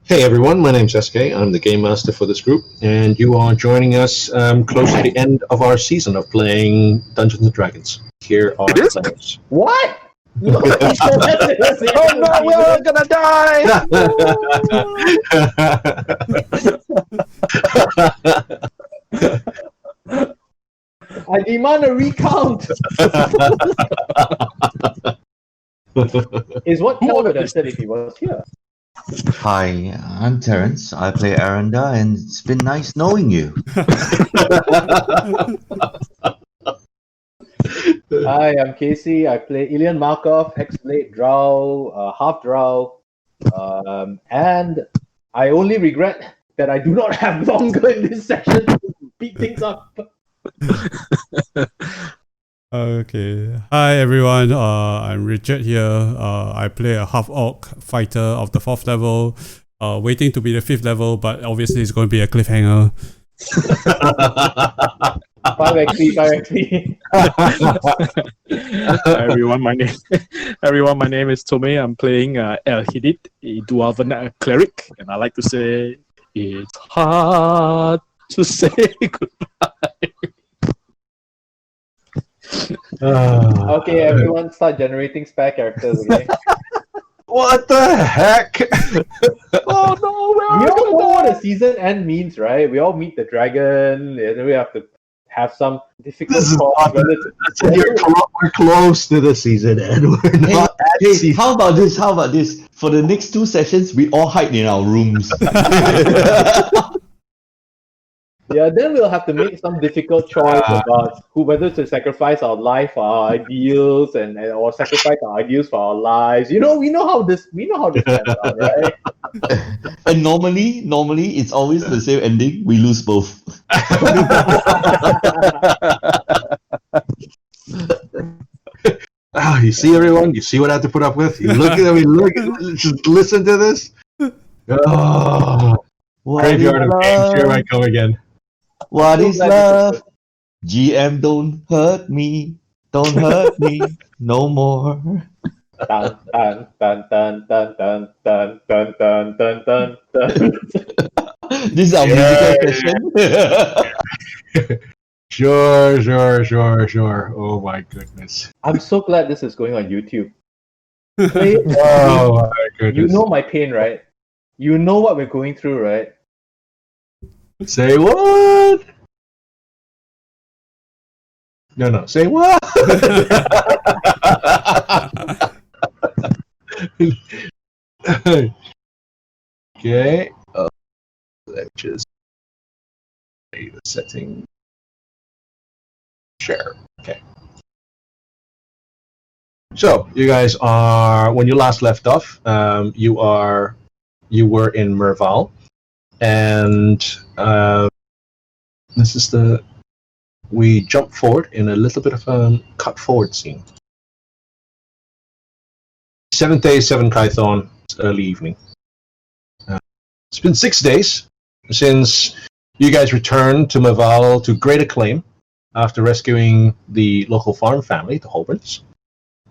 Hey everyone, my name's SK. I'm the game master for this group, and you are joining us close to the end of our season of playing Dungeons and Dragons. Here are the players. What? No, Oh no, we're all gonna die! I demand a recount. Is what Cal would have said if he was here. Hi, I'm Terence. I play Aranda, and it's been nice knowing you. Hi, I'm Casey. I play Ilian Markov, Hexblade Drow, half Drow, and I only regret that I do not have longer in this session to beat things up. Okay. Hi everyone. I'm Richard here. I play a half orc fighter of the 4th level. Waiting to be the 5th level, but obviously it's going to be a cliffhanger. 5xp, 5xp. Everyone, my name is Tomei. I'm playing El Hidit, a Dwarven cleric, and I like to say it's hard to say goodbye. Okay, everyone, start generating spare characters. Okay. What the heck? Oh no, we're We all all know gonna what die! a season end means, right? We all meet the dragon, and then we have to have some difficult This is call. not we're close to the season, and we're not at Hey, season. how about this? How about this? For the next 2 sessions, we all hide in our rooms. Yeah, then we'll have to make some difficult choice about whether to sacrifice our life for our ideals or sacrifice our ideals for our lives. We know how this ends out, right? And normally, it's always the same ending. We lose both. You see everyone? You see what I have to put up with? You look at me, just listen to this. Oh, graveyard of games, here I come again. What So is glad love? GM, don't hurt me. Don't hurt me no more. Dun, dun, dun, dun, dun, dun, dun, dun, dun, dun, dun, dun. This is our musical session. Sure. Oh my goodness. I'm so glad this is going on YouTube. Oh my goodness. You know my pain, right? You know what we're going through, right? Say what? No. Say what? Okay. Let's just the setting. Share. Okay. So you guys are when you last left off. You were in Merval, and this is we jump forward in a little bit of a cut forward scene. 7th day, 7 Kython, it's early evening. It's been 6 days since you guys returned to Merval to great acclaim after rescuing the local farm family, the Holberts.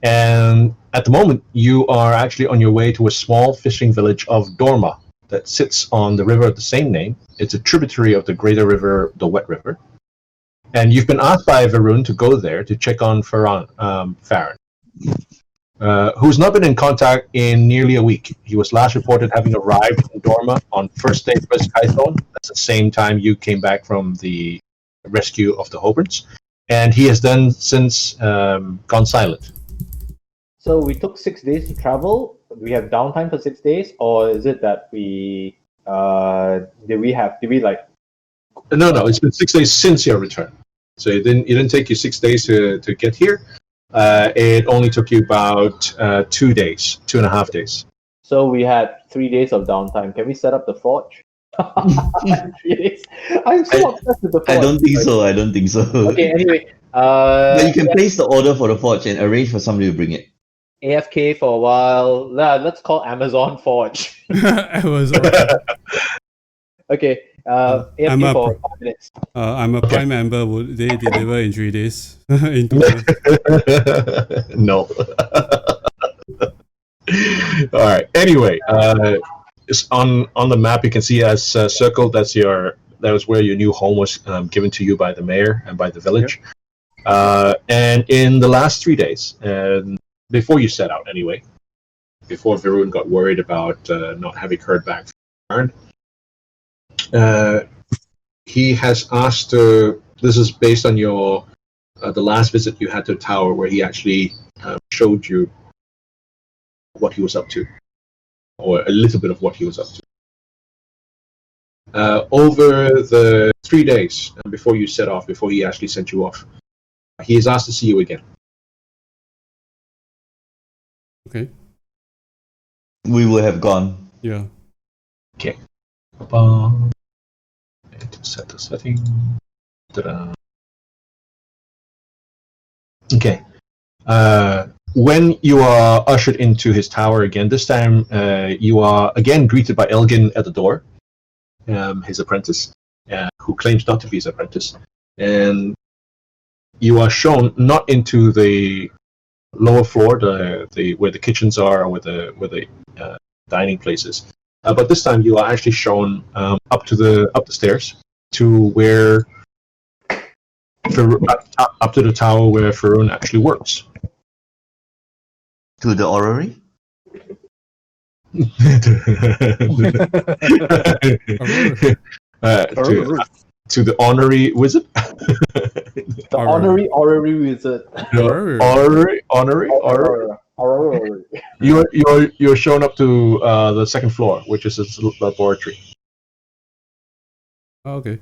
And at the moment, you are actually on your way to a small fishing village of Dorma that sits on the river of the same name. It's a tributary of the greater river, the Wet River. And you've been asked by Varun to go there to check on Farron, who's not been in contact in nearly a week. He was last reported having arrived in Dorma on first day first Kython. That's the same time you came back from the rescue of the Hobarts. And he has then since gone silent. So we took 6 days to travel. We have downtime for 6 days, or is it that we did we like? No, it's been 6 days since your return. So it didn't take you 6 days to get here. It only took you about 2 days, 2.5 days. So we had 3 days of downtime. Can we set up the forge? 3 days. I'm so obsessed with the forge. I don't think so. Okay, anyway. But you can place the order for the forge and arrange for somebody to bring it. AFK for a while. Let's call Amazon Forge. Amazon. Okay. AFK I'm a for 5 minutes. I'm a Prime member. Would they deliver in 3 days? In 2 days? No. All right. Anyway, is on the map. You can see as circled. That was where your new home was given to you by the mayor and by the village. And in the last 3 days, and before you set out anyway, before Varun got worried about not having heard back from Arn, he has asked. This is based on your the last visit you had to the tower, where he actually showed you what he was up to, or a little bit of what he was up to. Over the 3 days before you set off, before he actually sent you off, he has asked to see you again. Okay. We would have gone. Yeah. Okay. Set the setting. Ta-da. Okay. When you are ushered into his tower again, this time you are again greeted by Elgin at the door, his apprentice, who claims not to be his apprentice, and you are shown not into the lower floor, the where the kitchens are, or where the dining places, but this time you are actually shown up the stairs to where up to the tower where Farun actually works. To the orrery? To the honorary wizard. The honorary wizard. Honorary. You're shown up to the second floor, which is his laboratory. Okay.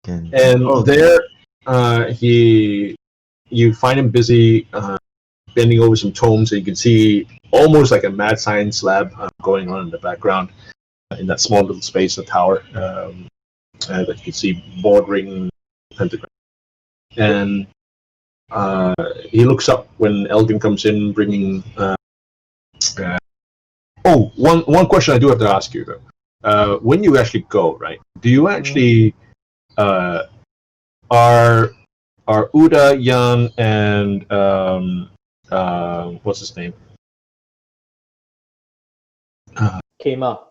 And there, you find him busy bending over some tomes, and you can see almost like a mad science lab going on in the background in that small little space, the tower, that you can see bordering the pentagram. And he looks up when Elgin comes in, bringing. One question I do have to ask you though: when you actually go, right? Do you actually are Uda, Yan, and what's his name? Kema.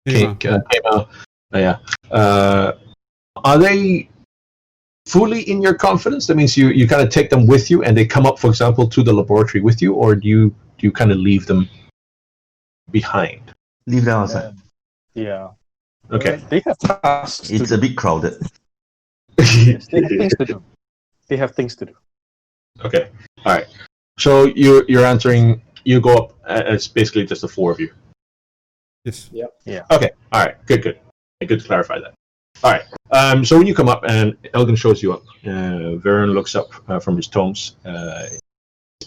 Kema. Yeah. Are they fully in your confidence? That means you kind of take them with you, and they come up, for example, to the laboratory with you, or do you kind of leave them behind? Leave them outside. Yeah. Okay. They have tasks. It's a bit crowded. Yes, they have things to do. They have things to do. Okay. All right. So you're answering. You go up. It's basically just the four of you. Yes. Yep. Yeah. Okay. All right. Good to clarify that. All right. So when you come up and Elgin shows you up, Varen looks up from his tomes,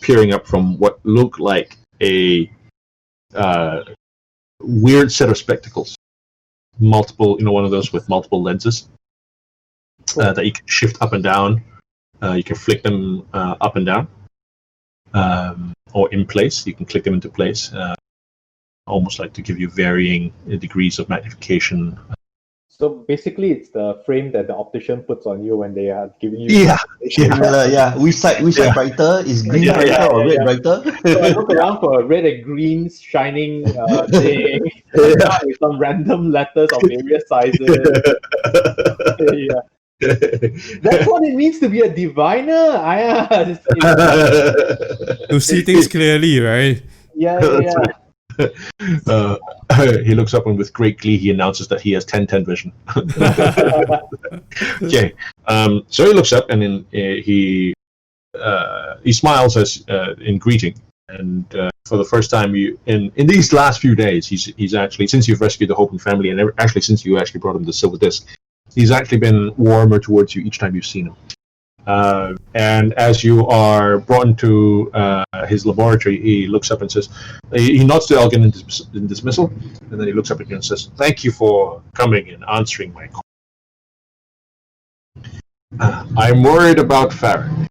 peering up from what look like a weird set of spectacles, multiple, one of those with multiple lenses that you can shift up and down. You can flick them up and down, or in place. You can click them into place, almost like to give you varying degrees of magnification. So basically, it's the frame that the optician puts on you when they are giving you. Yeah. Which side brighter? Is green brighter or red brighter? So I look around for a red and green shining thing with some random letters of various sizes. Yeah. That's what it means to be a diviner. To see things clearly, right? Yeah. He looks up and with great glee he announces that he has 10/10 vision. Okay, so he looks up and then he smiles as in greeting, and for the first time in these last few days he's actually, since you've rescued the Hopen family, and actually since you actually brought him the silver disc, he's actually been warmer towards you each time you've seen him. And as you are brought into his laboratory, he looks up and says, he nods to Elgin in dismissal, and then he looks up at you and says, "Thank you for coming and answering my call. I'm worried about Farron.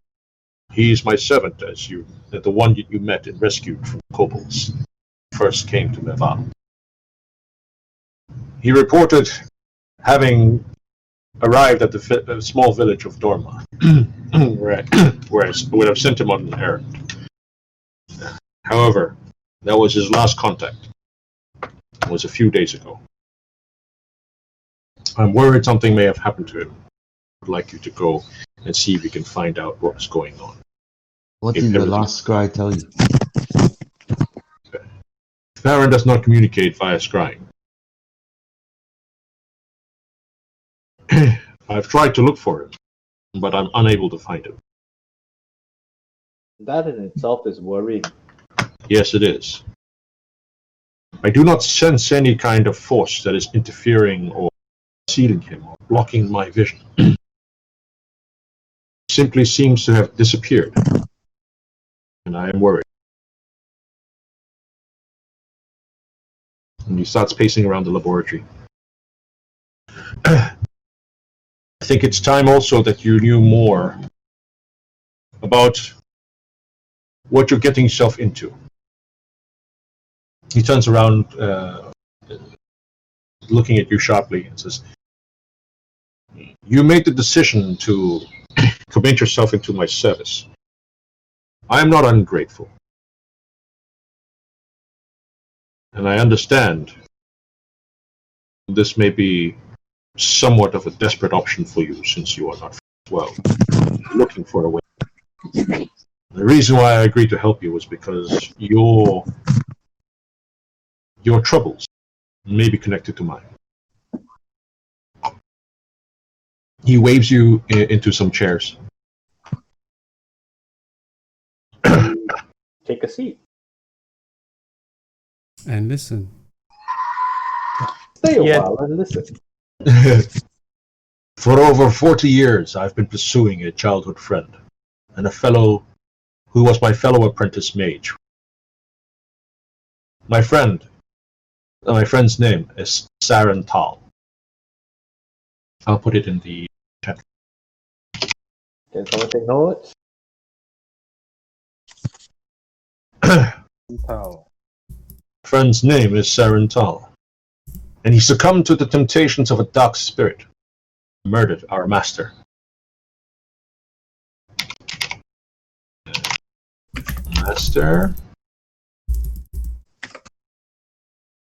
He's my servant, the one you met and rescued from kobolds, first came to Meval. He reported having arrived at the small village of Dorma, where I would have sent him on an errand. However, that was his last contact. was a few days ago. I'm worried something may have happened to him. I'd like you to go and see if you can find out what is going on. What did the last scry tell you? Farron does not communicate via scrying. I've tried to look for him, but I'm unable to find him. That in itself is worrying. Yes, it is. I do not sense any kind of force that is interfering or sealing him or blocking my vision. Simply seems to have disappeared, and I am worried. And he starts pacing around the laboratory. I think it's time also that you knew more about what you're getting yourself into. He turns around, looking at you sharply, and says, "You made the decision to commit yourself into my service. I am not ungrateful. And I understand this may be somewhat of a desperate option for you since you are not well, looking for a way. The reason why I agreed to help you was because your troubles may be connected to mine." He waves you into some chairs. Take a seat. And listen. Stay a Yeah. while and listen. For over 40 years, I've been pursuing a childhood friend, and a fellow who was my fellow apprentice mage. My friend's name is Saren Tal. I'll put it in the chat. Can someone take notes? Friend's name is Saren Tal, and he succumbed to the temptations of a dark spirit, murdered our master.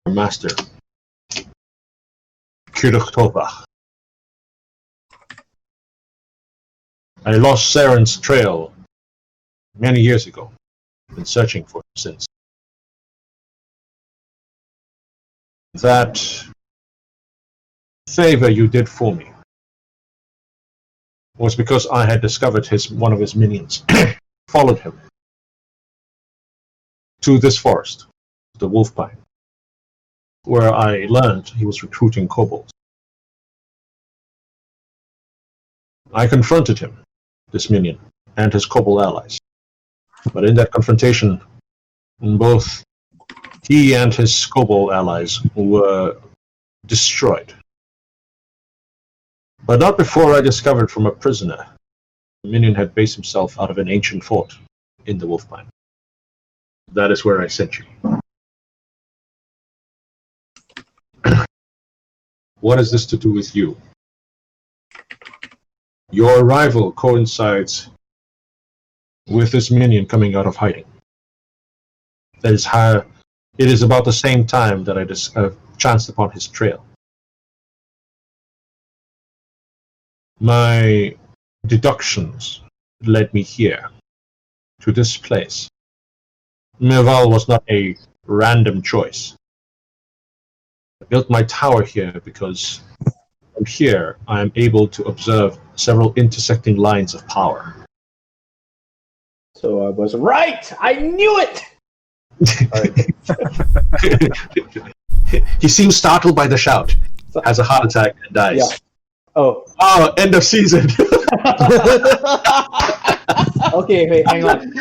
Master Kiruchtobach. I lost Saren's trail many years ago. Been searching for him since. That favor you did for me was because I had discovered one of his minions, followed him to this forest, the Wolfpine, where I learned he was recruiting kobolds. I confronted him, this minion, and his kobold allies. But in that confrontation, both he and his kobold allies were destroyed. But not before I discovered from a prisoner the minion had based himself out of an ancient fort in the Wolfpine. That is where I sent you. What has this to do with you? Your arrival coincides with this minion coming out of hiding. That is how it is about the same time that I chanced upon his trail. My deductions led me here, to this place. Merval was not a random choice. I built my tower here because from here I am able to observe several intersecting lines of power. So I was right! I knew it! He seems startled by the shout, has a heart attack, and dies. Yeah. Oh. Oh, end of season. Okay, wait, hang on.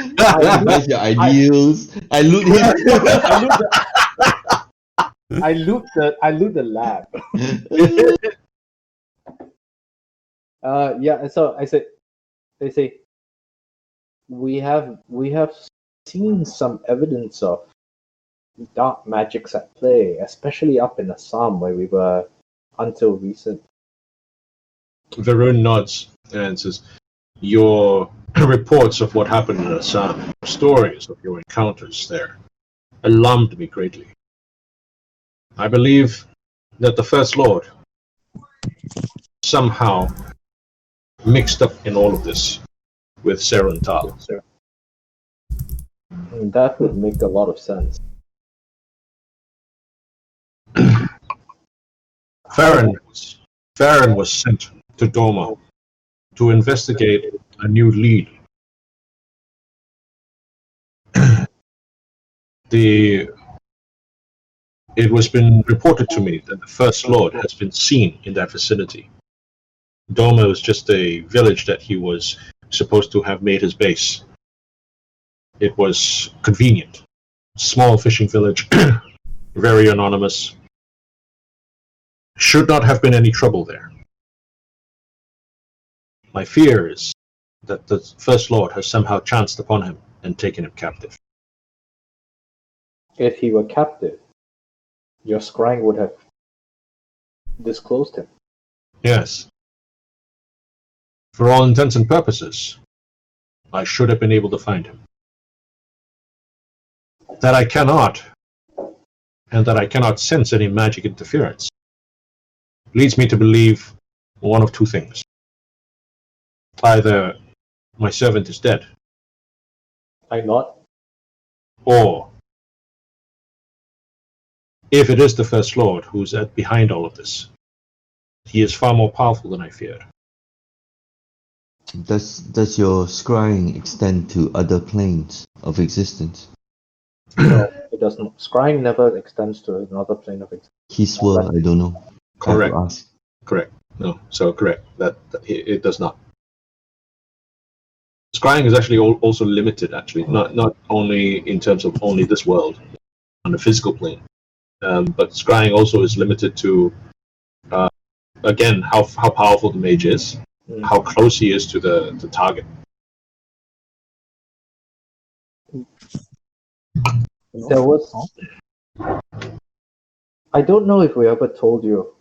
Where's your ideals? I loot him. I loot the lab. Yeah, so they say we have seen some evidence of dark magics at play, especially up in Assam where we were until recent. Varun nods and says, "Your reports of what happened in Assam, stories of your encounters there, alarmed me greatly. I believe that the First Lord somehow mixed up in all of this with Seren Tal. That would make a lot of sense. Farron was sent to Doma to investigate a new lead. It was been reported to me that the First Lord has been seen in that vicinity. Doma was just a village that he was supposed to have made his base. It was convenient. Small fishing village, very anonymous. Should not have been any trouble there. My fear is that the First Lord has somehow chanced upon him and taken him captive. If he were captive, your scrying would have disclosed him. Yes. For all intents and purposes, I should have been able to find him. That I cannot, and that I cannot sense any magic interference, leads me to believe one of two things. Either my servant is dead, I'm not. or if it is the First Lord who's behind all of this, he is far more powerful than I feared. Does your scrying extend to other planes of existence? No, it does not. Scrying never extends to another plane of existence. His world, I don't know. Correct. Have to ask. Correct. No, so correct. That it does not. Scrying is actually also limited, actually, not only in terms of only this world, on the physical plane, but scrying also is limited to, again, how powerful the mage is, how close he is to the target. There was. I don't know if we ever told you,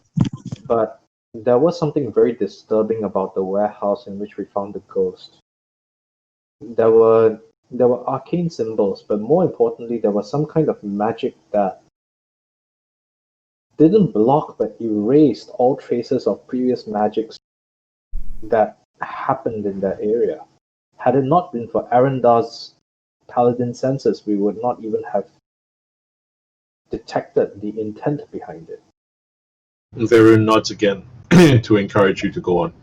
but there was something very disturbing about the warehouse in which we found the ghost. There were arcane symbols, but more importantly, there was some kind of magic that didn't block but erased all traces of previous magics that happened in that area. Had it not been for Arendar's paladin senses, we would not even have detected the intent behind it. Varun nods again to encourage you to go on.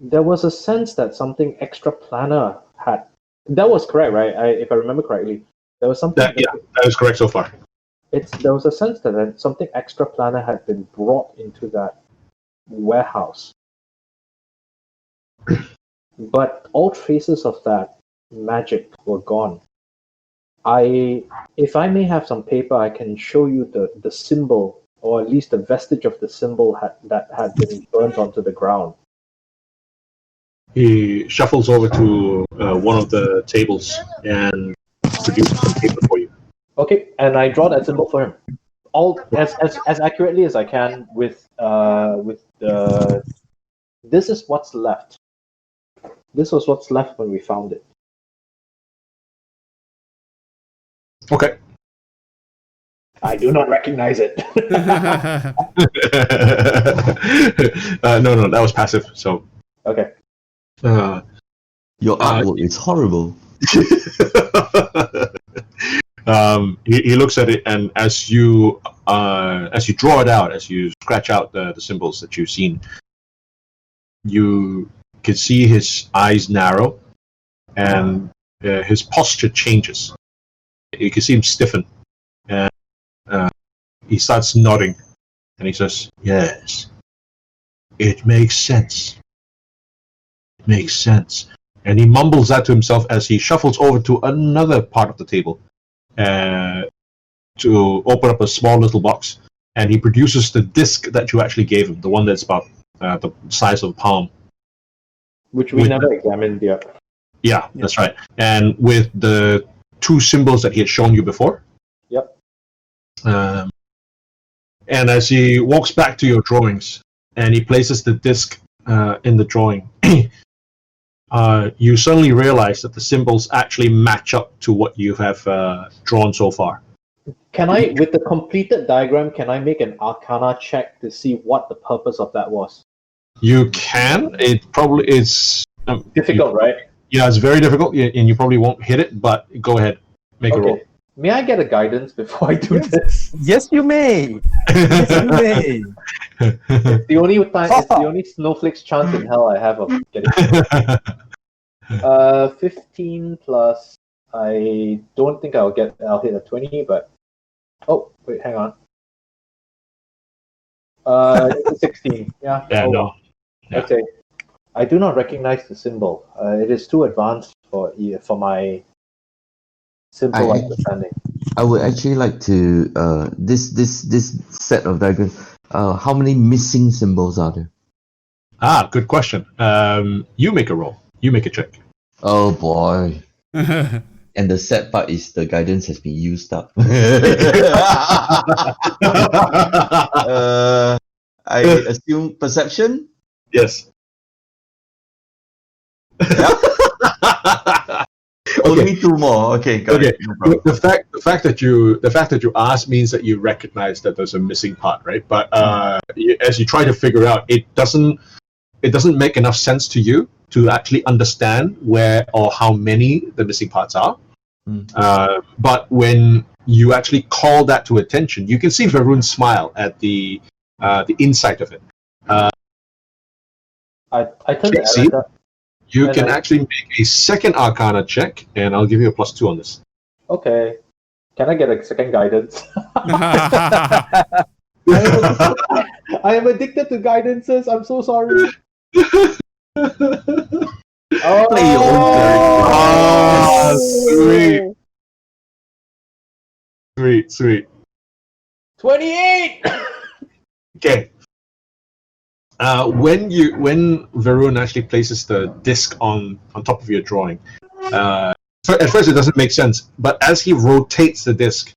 There was a sense that something extraplanar had. That was correct, right? If I remember correctly, there was something. That is correct so far. There was a sense that something extraplanar had been brought into that warehouse, but all traces of that magic were gone. If I may have some paper, I can show you the symbol, or at least the vestige of the symbol that had been burnt onto the ground. He shuffles over to one of the tables and produces some paper for you. Okay, and I draw that symbol for him, all as accurately as I can with the. This is what's left. This was what's left when we found it. Okay. I do not recognize it. No, that was passive. So. Okay. Your artwork is horrible. He looks at it, and as you draw it out, as you scratch out the symbols that you've seen, you can see his eyes narrow, and his posture changes. You can see him stiffen, and he starts nodding, and he says, "Yes, it makes sense. It makes sense." And he mumbles that to himself as he shuffles over to another part of the table to open up a small little box, and he produces the disc that you actually gave him, the one that's about the size of a palm. Which we never examined yet. Yeah, that's right. And with the two symbols that he had shown you before. Yep. And as he walks back to your drawings, and he places the disc in the drawing, you suddenly realize that the symbols actually match up to what you have drawn so far. Can I, with the completed diagram, can I make an Arcana check to see what the purpose of that was? You can. It probably is Difficult, right? Yeah, it's very difficult, and you probably won't hit it. But go ahead, make a roll. Okay. May I get a guidance before I do this? Yes, you may. Yes, you may. It's the only time. It's the only snowflake's chance in hell I have of getting. 15 plus. I don't think I'll hit a 20, but oh wait, hang on. It's a 16. Yeah. Yeah, oh, no. Yeah. Okay. I do not recognize the symbol. It is too advanced for my simple understanding. I would actually like to this set of diagrams. How many missing symbols are there? Good question. You make a roll. You make a check. Oh boy. And the sad part is the guidance has been used up. I assume perception? Yes. Yeah. Only two more. Okay, got Okay. it. No problem. The fact that you asked means that you recognize that there's a missing part, right? But as you try to figure out, it doesn't make enough sense to you to actually understand where or how many the missing parts are. But when you actually call that to attention, you can see Varun smile at the insight of it. I turned the See? editor. You And can I- actually make a second Arcana check, and I'll give you a +2 on this. Okay. Can I get a second guidance? I am addicted to guidances. I'm so sorry. Oh, Play your own character. Sweet. 28. Okay. When Varun actually places the disc on top of your drawing, at first it doesn't make sense, but as he rotates the disc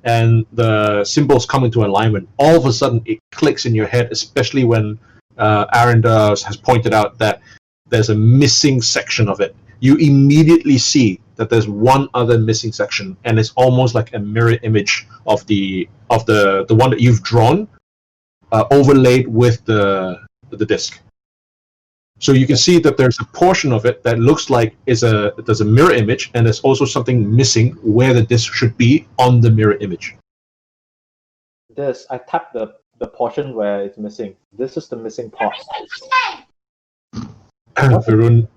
and the symbols come into alignment, all of a sudden it clicks in your head, especially when Aranda has pointed out that there's a missing section of it. You immediately see that there's one other missing section, and it's almost like a mirror image of the one that you've drawn, overlaid with the disc. So you can see that there's a portion of it that looks like there's a mirror image, and there's also something missing where the disc should be on the mirror image. I tapped the portion where it's missing. This is the missing part. Varun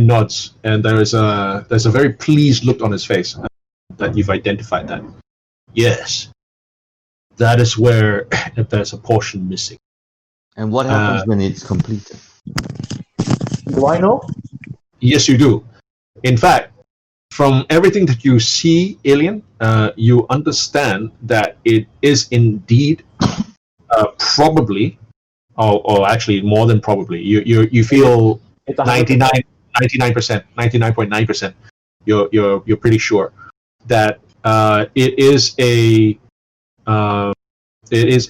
nods, and there's a very pleased look on his face that you've identified that. Yes, that is where there's a portion missing. And what happens when it's completed? Do I know? Yes, you do. In fact, from everything that you see, Alien, you understand that it is indeed probably, or actually more than probably. You feel It's 99.9%. You're pretty sure that it is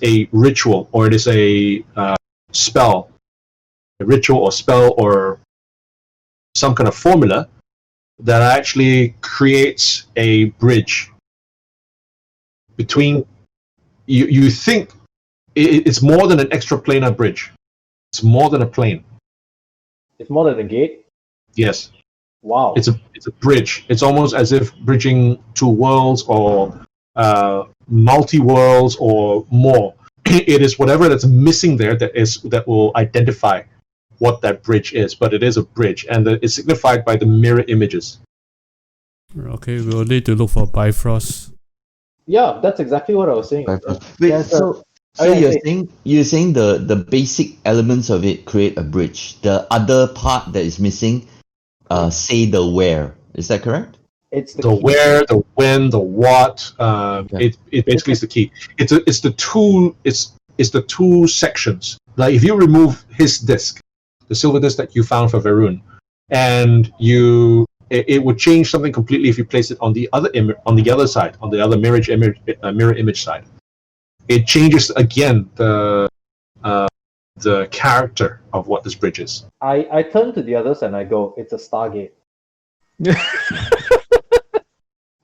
a ritual, or it is a spell, a ritual or spell or some kind of formula that actually creates a bridge between. You think it's more than an extraplanar bridge. It's more than a plane. It's more than a gate. Yes. Wow. It's a bridge. It's almost as if bridging two worlds or multi-worlds or more. It is whatever that's missing there that will identify what that bridge is. But it is a bridge, and it's signified by the mirror images. Okay, we'll need to look for Bifrost. Yeah, that's exactly what I was saying. Wait, Yeah, so okay, you're saying the basic elements of it create a bridge. The other part that is missing, say the where. Is that correct? It's The key. where, the when, the what. It basically is the key. It's the two sections. Like if you remove his disc, the silver disc that you found for Varun, and it would change something completely if you place it on the other side, on the other mirror image side. It changes again the the character of what this bridge is. I turn to the others and I go, it's a Stargate.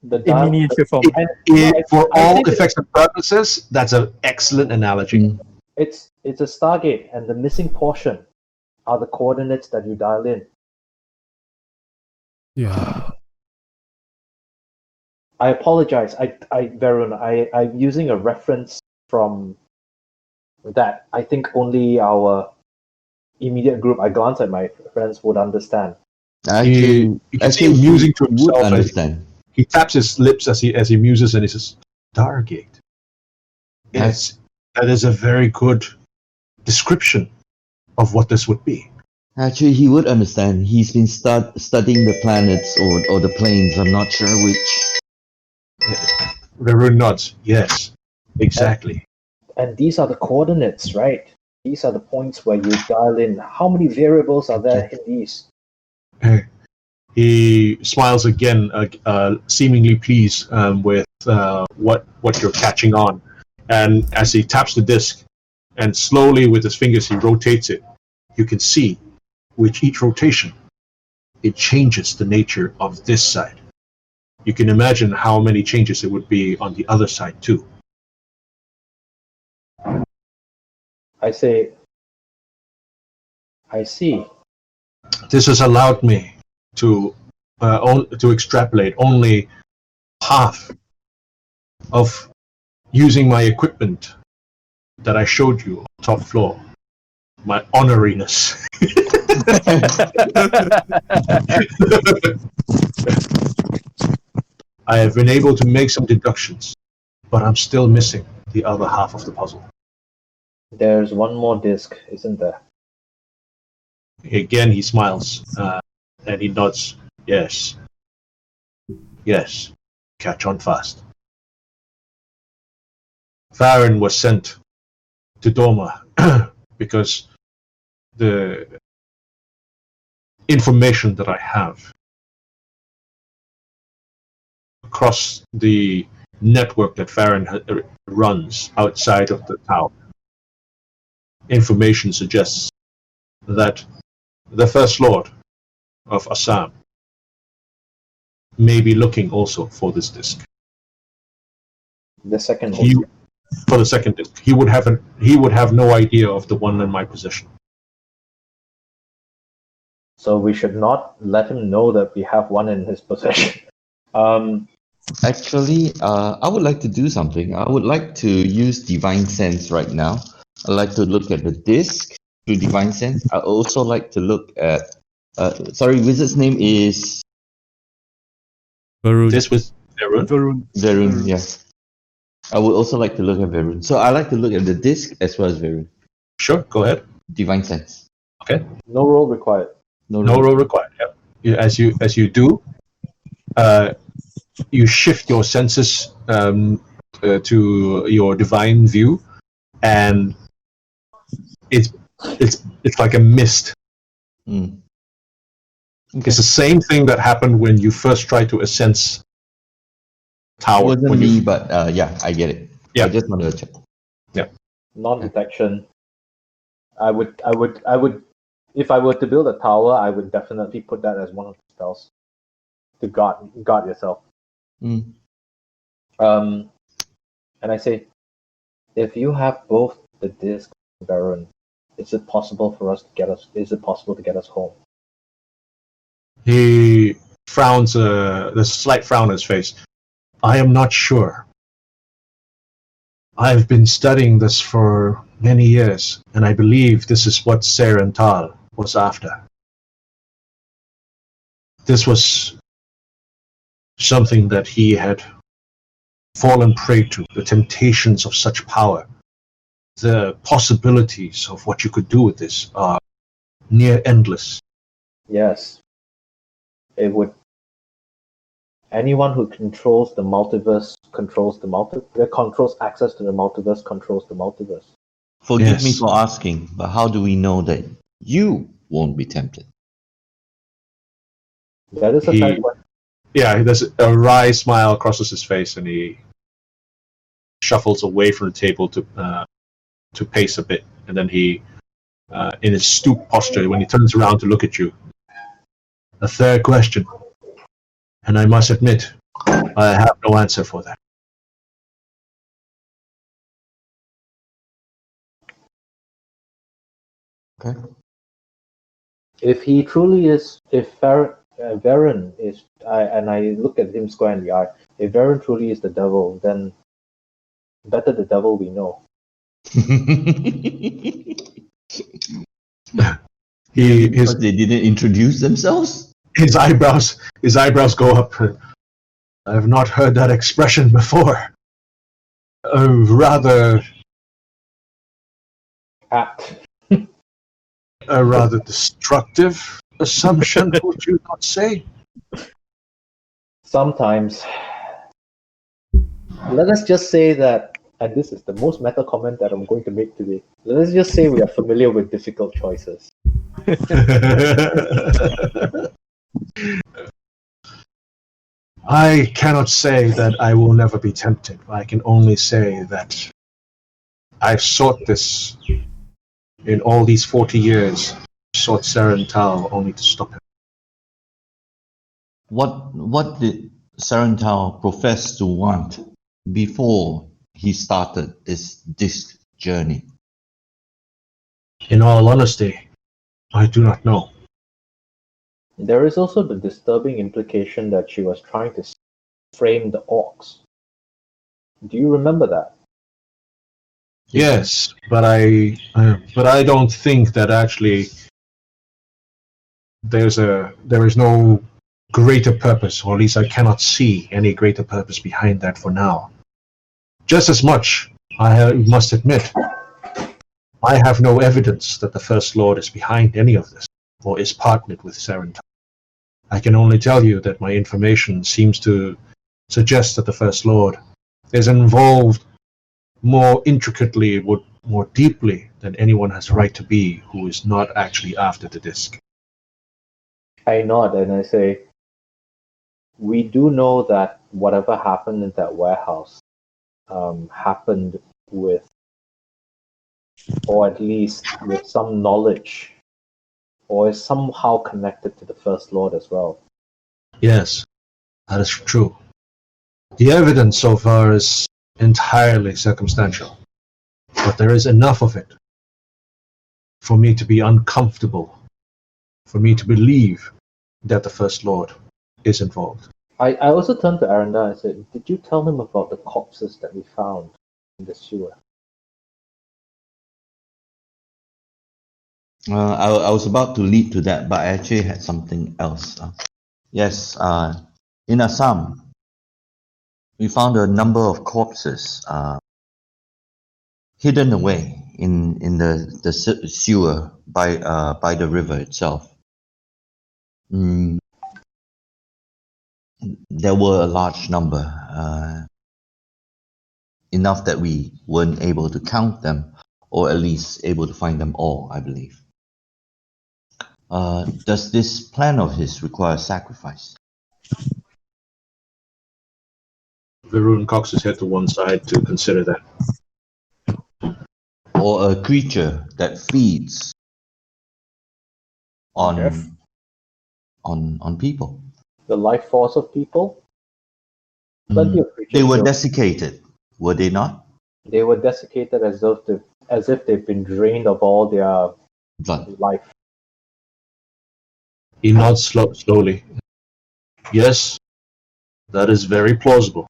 The In dial- miniature form. For I all think effects and purposes, that's an excellent analogy. it's a Stargate, and the missing portion are the coordinates that you dial in. Yeah. I apologize. Varun, I'm using a reference from that I think only our immediate group, I glance at my friends, would understand. Actually, you can see him he musing to would himself as understand. he taps his lips as he muses, and he says, Stargate. Yes, that is a very good description of what this would be. Actually, he would understand. He's been studying the planets or the planes. I'm not sure which. Varun nods. Yes, exactly. And these are the coordinates, right? These are the points where you dial in. How many variables are there in these? He smiles again, seemingly pleased with what you're catching on. And as he taps the disc, and slowly with his fingers he rotates it, you can see with each rotation, it changes the nature of this side. You can imagine how many changes it would be on the other side too. I say, I see. This has allowed me to extrapolate only half of using my equipment that I showed you on top floor. My honoriness. I have been able to make some deductions, but I'm still missing the other half of the puzzle. There's one more disc, isn't there? Again, he smiles and he nods. Yes. Yes. Catch on fast. Farron was sent to Doma because the information that I have across the network that Farron runs outside of the tower, information suggests that the First Lord of Assam may be looking also for this disc. The second disc. For the second disc, he would have no idea of the one in my possession. So we should not let him know that we have one in his possession. Actually, I would like to do something. I would like to use Divine Sense right now. I'd like to look at the disc through Divine Sense. I also like to look at. Wizard's name is Varun. This was Varun. Varun. Yes. I would also like to look at Varun. So I like to look at the disc as well as Varun. Sure, go ahead. Divine Sense. Okay. No roll required. No roll required. Yep. As you do, you shift your senses to your divine view, and it's like a mist. Mm. Okay. It's the same thing that happened when you first tried to ascend tower. It wasn't when me, you, but yeah, I get it. Yeah. I just wanted to check. Non-detection. I would, if I were to build a tower, I would definitely put that as one of the spells to guard yourself. Mm. And I say, if you have both the disc, Baron, is it possible to get us home? He frowns. There's a slight frown on his face. I am not sure. I've been studying this for many years, and I believe this is what Serental was after. This was something that he had fallen prey to, the temptations of such power. The possibilities of what you could do with this are near endless. Yes. It would. Anyone who controls the multiverse controls access to the multiverse, controls the multiverse. Forgive me Yes. for asking, but how do we know that you won't be tempted? That is a fair question. Yeah, there's a wry smile crosses his face, and he shuffles away from the table to pace a bit, and then he in his stoop posture when he turns around to look at you. A fair question, and I must admit, I have no answer for that. Okay. If he truly is, if Varen is, and I look at him square in the eye, if Varen truly is the devil, then better the devil we know. His But they didn't introduce themselves? eyebrows go up. I have not heard that expression before. Rather Apt. a rather destructive assumption, would you not say? Sometimes. Let us just say that, and this is the most meta comment that I'm going to make today. Let us just say we are familiar with difficult choices. I cannot say that I will never be tempted. I can only say that I've sought this in all these 40 years. Sought Serental only to stop him. What did Serental profess to want before he started this journey? In all honesty, I do not know. There is also the disturbing implication that she was trying to frame the orcs. Do you remember that? Yes, but I don't think that actually there is no greater purpose, or at least I cannot see any greater purpose behind that for now. Just as much, I must admit, I have no evidence that the First Lord is behind any of this, or is partnered with Serental. I can only tell you that my information seems to suggest that the First Lord is involved more intricately, more deeply than anyone has a right to be who is not actually after the disc. I nod and I say, we do know that whatever happened in that warehouse happened with, or at least with some knowledge, or is somehow connected to the First Lord as well. Yes, that is true. The evidence so far is entirely circumstantial, but there is enough of it for me to be uncomfortable, for me to believe that the First Lord is involved. I also turned to Aranda and said, did you tell him about the corpses that we found in the sewer? I was about to lead to that, but I actually had something else. Yes, in Assam, we found a number of corpses hidden away in the sewer by the river itself. There were a large number, enough that we weren't able to count them, or at least able to find them all, I believe. Does this plan of his require sacrifice? Varun cocks his head to one side to consider that. Or a creature that feeds on people? The life force of people? Plenty of creatures. They were desiccated, were they not? They were desiccated as if they've been drained of all their Blood. life. He nods slowly. Yes, that is very plausible.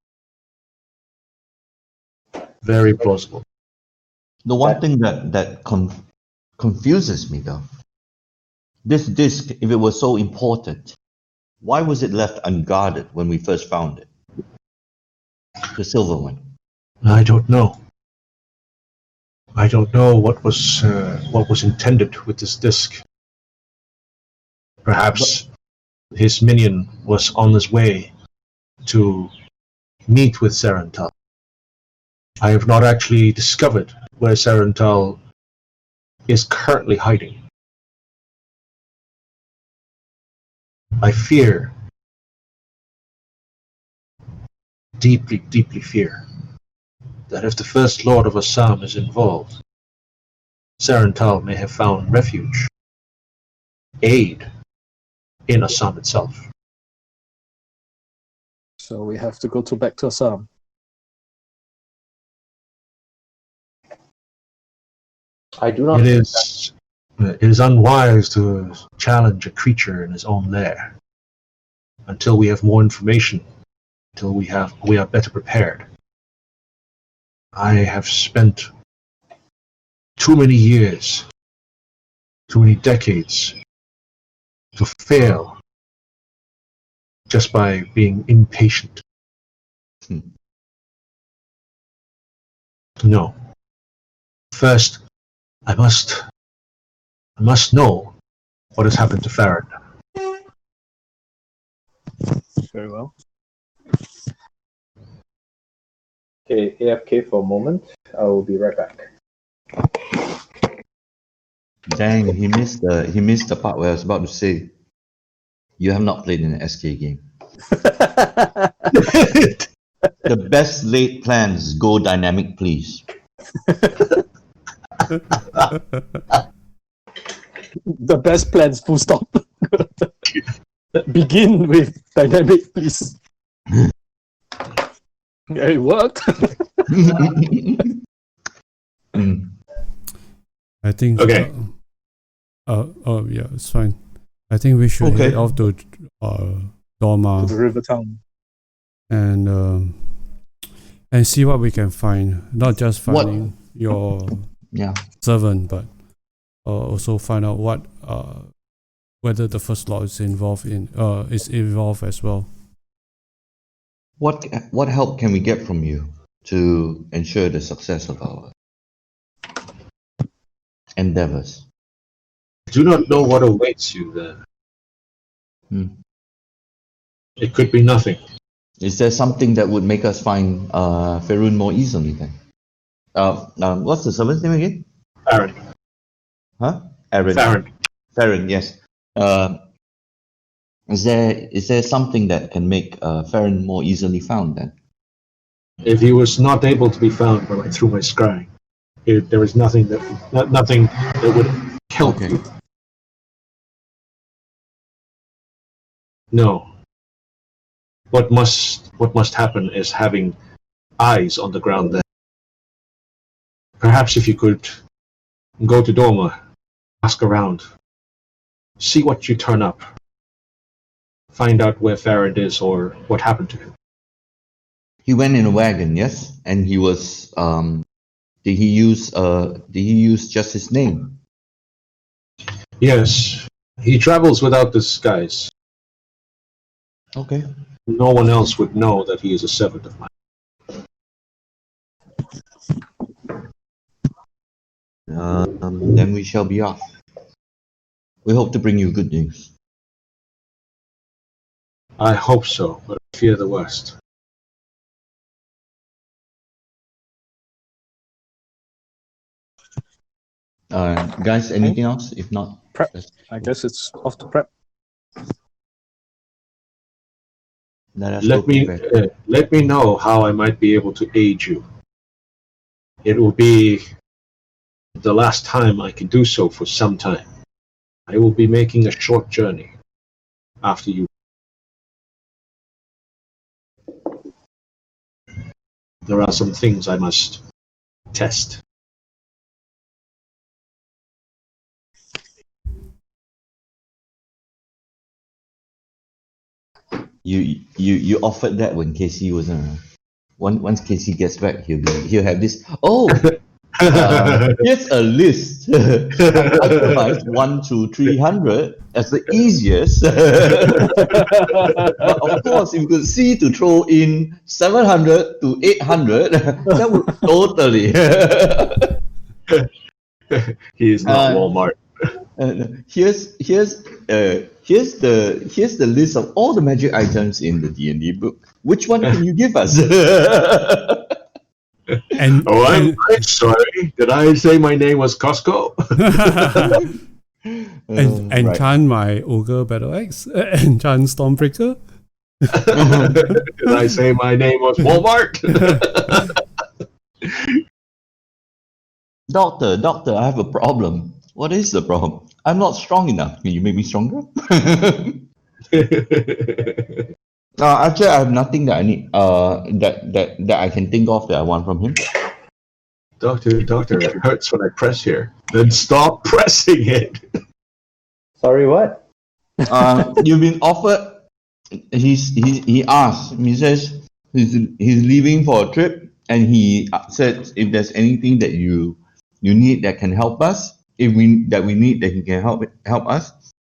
Very plausible. The one thing that confuses me, though, this disc, if it was so important, why was it left unguarded when we first found it? The silver one. I don't know. I don't know what was intended with this disc. Perhaps his minion was on his way to meet with Serental. I have not actually discovered where Serental is currently hiding. I fear, deeply, deeply fear, that if the First Lord of Assam is involved, Sarental may have found refuge, aid in Assam itself. So we have to go back to Assam. I do not. It is unwise to challenge a creature in his own lair until we have more information, until we are better prepared. I have spent too many years, too many decades to fail just by being impatient. No. First, I must know what has happened to Farron. Very well. Okay, AFK for a moment. I will be right back. Dang, he missed the part where I was about to say, you have not played in an SK game. The best laid plans go dynamic, please. The best plans, full stop. Begin with dynamic, please. Yeah, it worked. I think. Okay. Oh yeah, it's fine. I think we should head off to Dorma To the river town. and see what we can find. Not just finding your servant, but also find out what whether the first law is involved as well. What help can we get from you to ensure the success of our endeavors? I do not know what awaits you there. It could be nothing. Is there something that would make us find Ferun more easily then? What's the servant's name again? Farron. Huh? Aaron. Farron, yes. Is there something that can make Farron more easily found then? If he was not able to be found when I threw my scrying, there is nothing that would help you. No. What must happen is having eyes on the ground there. Perhaps if you could go to Dorma, ask around, see what you turn up, find out where Farron is or what happened to him. He went in a wagon, yes, and he was. Did he use just his name? Yes, he travels without disguise. Okay. No one else would know that he is a servant of mine. Then we shall be off. We hope to bring you good news. I hope so, but I fear the worst. Guys, anything else? If not, Prep. I guess it's off to prep. Let me know how I might be able to aid you. It will be the last time I can do so for some time. I will be making a short journey after you. There are some things I must test. You offered that when Casey wasn't around. Once Casey gets back, he'll have this. Oh, here's a list. Itemize 1 to 300 as the easiest. But of course, if you could see to throw in 700 to 800, that would totally. He is not Walmart. Here's the list of all the magic items in the D&D book. Which one can you give us? I'm sorry. Did I say my name was Costco? Enchant my ogre battle axe. Enchant Stormbreaker. Did I say my name was Walmart? Doctor, I have a problem. What is the problem? I'm not strong enough. Can you make me stronger? Actually, I have nothing that I need. That I can think of that I want from him. Doctor, it hurts when I press here. Then stop pressing it. Sorry, what? You've been offered. He asked. He says he's leaving for a trip, and he said if there's anything that you need that can help us, if we need that he can help us.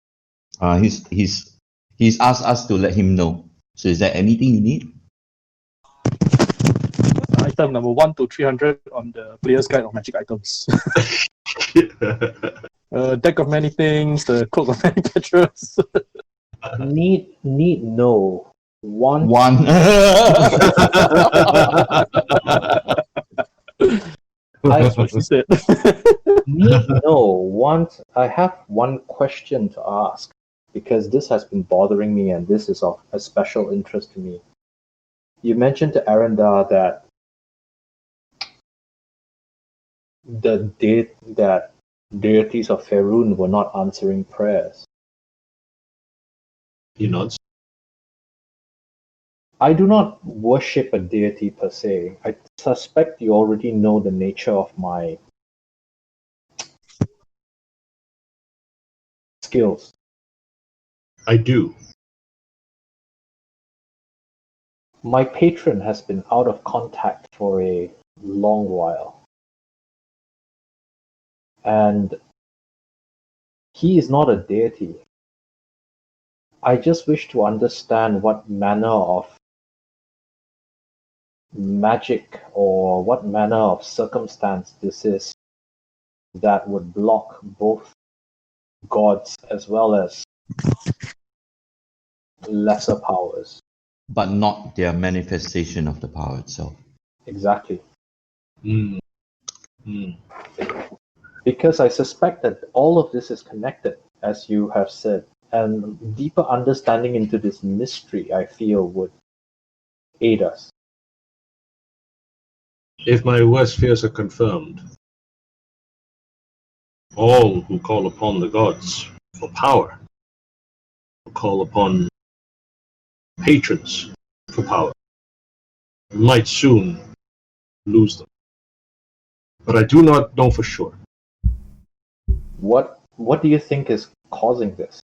He's asked us to let him know. So is there anything you need? Item number 1 to 300 on the player's guide of magic items. Deck of many things, the cloak of manufacturers. Need no. Want One. That's what she said. need no. Want I have one question to ask because this has been bothering me and this is of a special interest to me. You mentioned to Arendar that that deities of Faerun were not answering prayers. He nods. I do not worship a deity per se. I suspect you already know the nature of my skills. I do. My patron has been out of contact for a long while. And he is not a deity. I just wish to understand what manner of magic or what manner of circumstance this is that would block both gods as well as lesser powers. But not their manifestation of the power itself. Exactly. Mm. Because I suspect that all of this is connected, as you have said, and deeper understanding into this mystery, I feel, would aid us. If my worst fears are confirmed, all who call upon the gods for power will call upon patrons for power. We might soon lose them. But I do not know for sure. What do you think is causing this?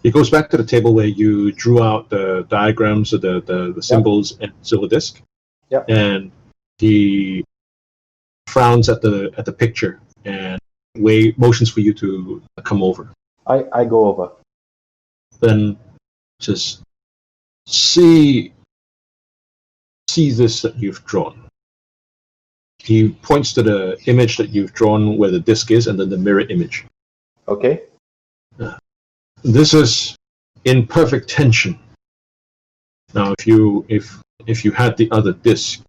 He goes back to the table where you drew out the diagrams of the symbols and silver disc. Yep. And he frowns at the picture and motions for you to come over. I go over. Then says, see this that you've drawn. He points to the image that you've drawn where the disc is and then the mirror image. Okay. This is in perfect tension. Now if you had the other disc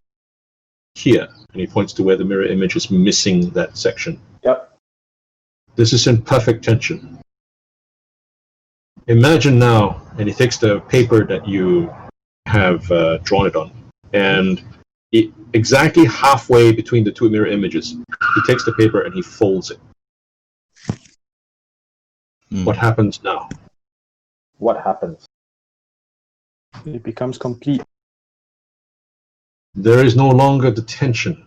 here, and he points to where the mirror image is missing that section. Yep. This is in perfect tension. Imagine now, and he takes the paper that you have drawn it on, and exactly halfway between the two mirror images, he takes the paper and he folds it. What happens now? What happens? It becomes complete. There is no longer the tension,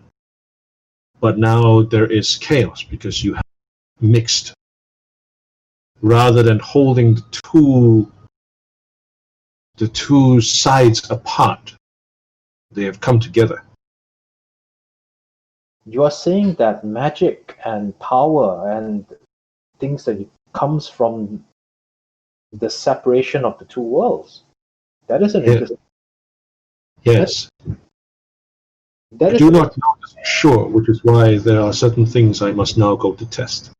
but now there is chaos because you have mixed. Rather than holding the two sides apart, they have come together. You are saying that magic and power and things that comes from the separation of the two worlds. That is an interesting. Yes. That I is do not know this for sure, which is why there are certain things I must now go to test.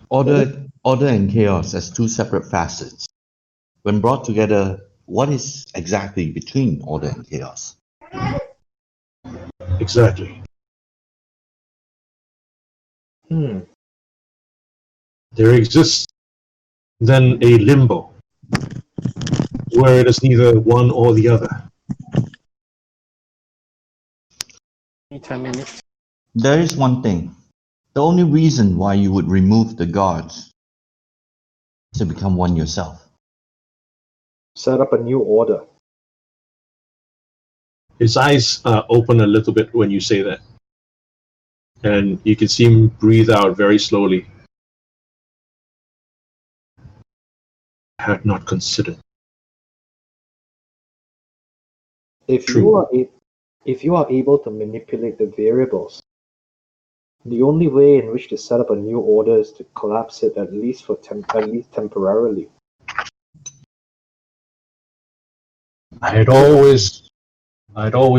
Order and chaos as two separate facets. When brought together, what is exactly between order and chaos? Exactly. There exists then a limbo, where it is neither one or the other. 10 minutes. There is one thing. The only reason why you would remove the guards is to become one yourself. Set up a new order. His eyes open a little bit when you say that. And you can see him breathe out very slowly. I had not considered. If True. if you are able to manipulate the variables, the only way in which to set up a new order is to collapse it at least temporarily. I'd always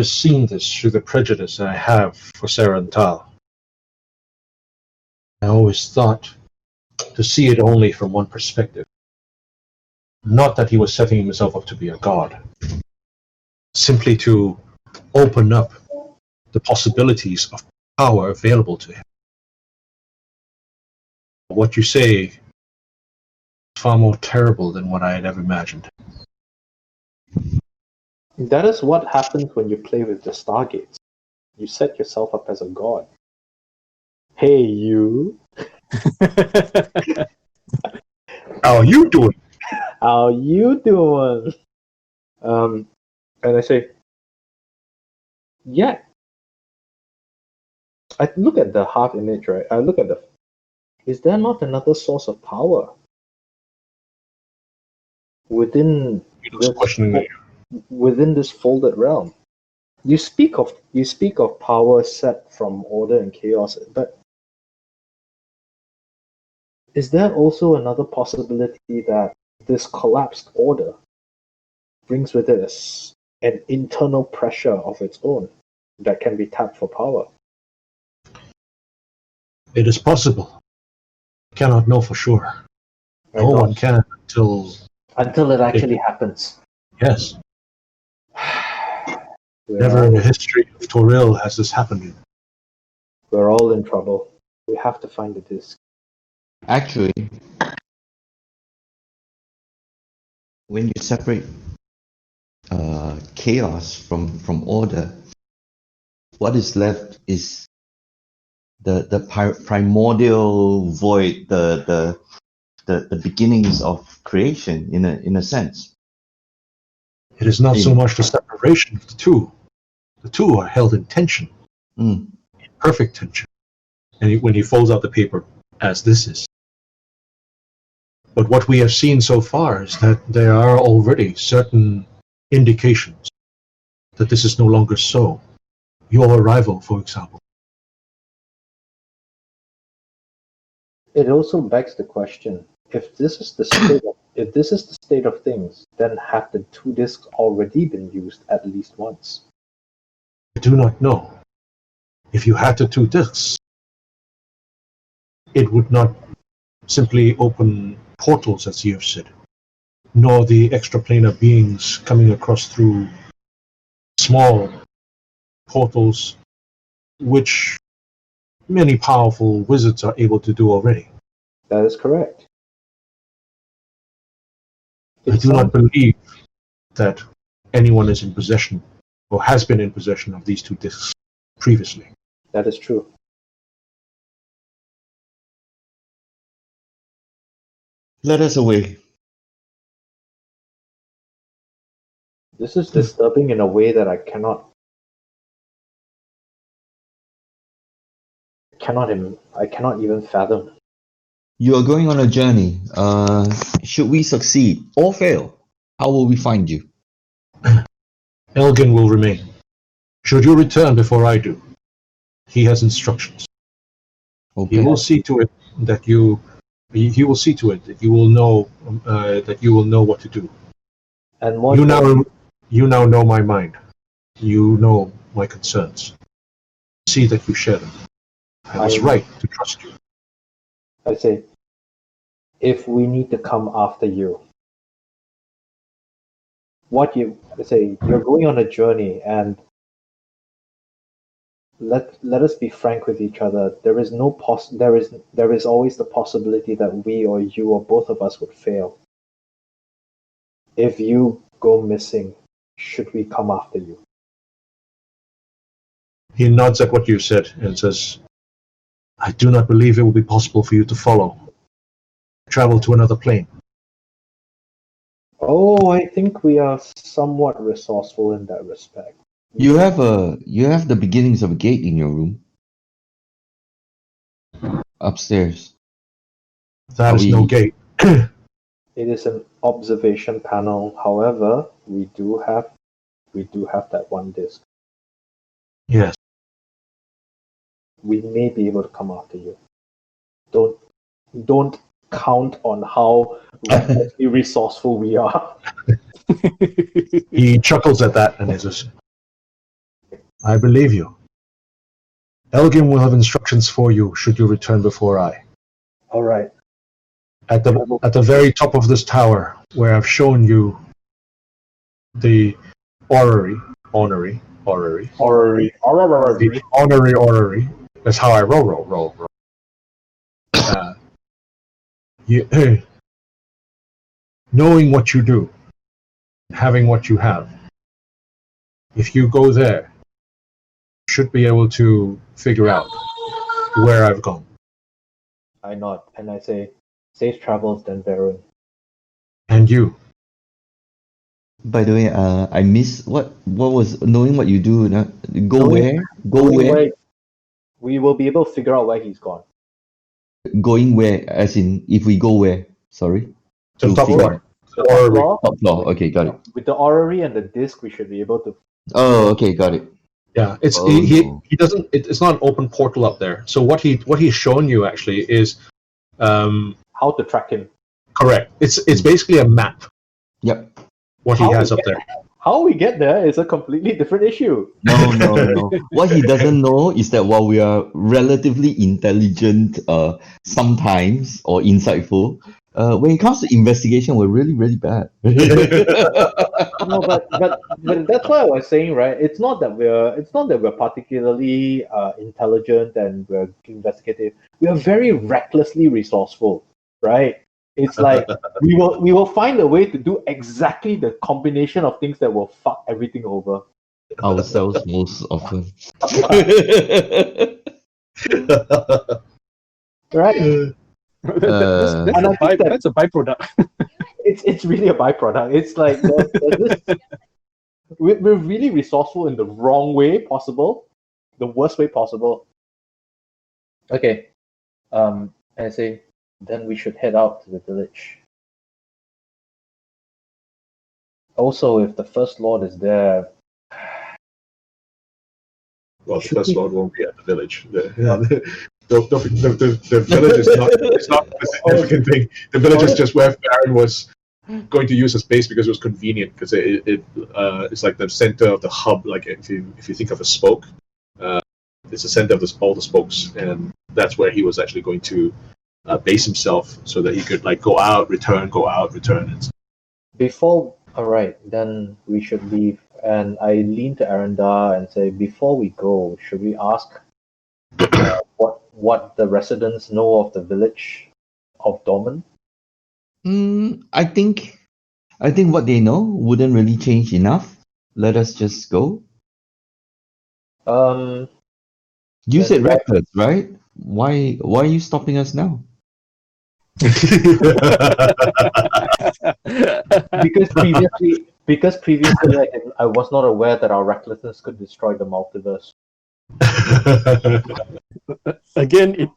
seen this through the prejudice I have for Sarantal. I always thought to see it only from one perspective. Not that he was setting himself up to be a god. Simply to open up the possibilities of power available to him. What you say is far more terrible than what I had ever imagined. That is what happens when you play with the Stargates. You set yourself up as a god. Hey, you. How are you doing? How you doing? And I say, yeah. I look at the half image, right? I look at is there not another source of power within this folded realm? You speak of power set from order and chaos, but is there also another possibility that this collapsed order brings with it an internal pressure of its own that can be tapped for power? It is possible. I cannot know for sure. No one can until it actually happens. Yes. Never in the history of Toril has this happened. We're all in trouble. We have to find the disc. Actually, when you separate chaos from order, what is left is the primordial void, the beginnings of creation in a sense. It is not so much the separation of the two. The two are held in tension. In perfect tension. And when he folds out the paper, as this is. But what we have seen so far is that there are already certain indications that this is no longer so. Your arrival, for example. It also begs the question: if this is the state of things, then have the two discs already been used at least once? I do not know. If you had the two discs, it would not simply open portals, as you have said, nor the extraplanar beings coming across through small portals, which many powerful wizards are able to do already. That is correct. I do not believe that anyone is in possession or has been in possession of these two discs previously. That is true. Let us away. This is disturbing in a way that I cannot even fathom. You are going on a journey. Should we succeed or fail, how will we find you? Elgin will remain. Should you return before I do, he has instructions. Okay. He will see to it that you will know what to do. And more you now know my mind. You know my concerns. See that you share them. I was right to trust you. I say, if we need to come after you, you're going on a journey, and let us be frank with each other. There is always the possibility that we or you or both of us would fail. If you go missing, should we come after you? He nods at what you said and says, I do not believe it will be possible for you to travel to another plane. Oh, I think we are somewhat resourceful in that respect. You have the beginnings of a gate in your room. Upstairs. That is no gate. It is an observation panel. However, we do have that one disc. Yes. We may be able to come after you. Don't count on how recklessly resourceful we are. He chuckles at that and he says, I believe you. Elgin will have instructions for you should you return before I. All right. At the very top of this tower, where I've shown you the orrery. The orrery. That's how I roll. Knowing what you do, having what you have, if you go there, you should be able to figure out where I've gone. I nod and I say, safe travels then, Baron. And you. By the way, I miss what was knowing what you do. Go Knowing- where? Go where? We will be able to figure out where he's gone. Going where? As in, if we go where? Sorry. To the top figure floor. out- The top floor, Top floor. Okay, got it. with the orrery and the disc, we should be able to. Oh, okay, got it. Yeah, it's Oh, he no. doesn't. It's not an open portal up there. So what he's shown you actually is How to track him. correct. It's basically a map. Yep. What he How has we up there. How we get there is a completely different issue. No. What he doesn't know is that while we are relatively intelligent, sometimes or insightful, when it comes to investigation, we're really, really bad. No, but that's why I was saying, right? It's not that we're particularly intelligent and we're investigative. We are very recklessly resourceful, right? It's like we will find a way to do exactly the combination of things that will fuck everything over. Ourselves most often. Right? That's a byproduct. It's really a byproduct. It's like we're really resourceful in the wrong way possible, the worst way possible. Okay, I say then we should head out to the village. Also, if the First Lord is there, Well, the First Lord won't be at the village. The village is not a significant thing. The village is just where Baron was going to use as base because it was convenient because it's like the center of the hub. Like if you think of a spoke, it's the center of all the spokes, and that's where he was actually going to base himself so that he could like go out, return. all right, then we should leave. And I lean to Arendar and say, before we go, should we ask what the residents know of the village of Dorman? I think what they know wouldn't really change enough. Let us just go. You That's said right. records, right? Why are you stopping us now? Because previously I was not aware that our recklessness could destroy the multiverse. Again,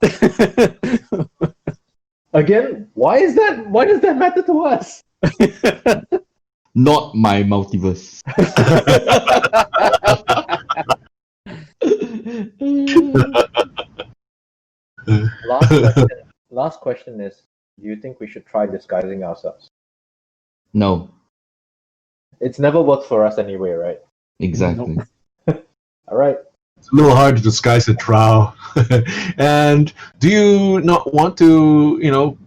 Again, why does that matter to us? Not my multiverse. Last question is, do you think we should try disguising ourselves? No, It's never worked for us anyway, right? exactly. All right. It's a little hard to disguise a drow. And do you not want to,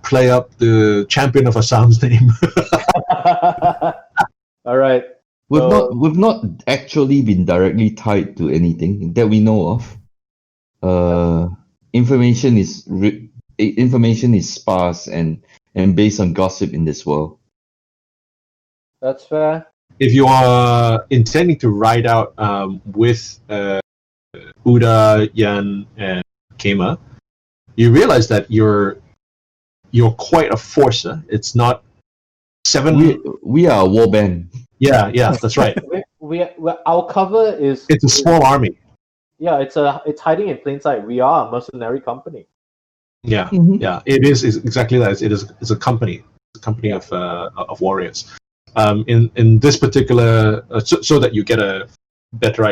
play up the champion of Assam's name? All right. We've not actually been directly tied to anything that we know of. Information is sparse and based on gossip in this world. That's fair. if you are intending to ride out with Uda, Yan, and Kema, you realize that you're quite a force. Huh? It's not 7. We are a war band. Yeah, that's right. Our cover is. It's a small army. Yeah, it's hiding in plain sight. We are a mercenary company. Yeah, Mhm. yeah. It's exactly that. It's a company. It's a company of warriors. In this particular, so that you get a better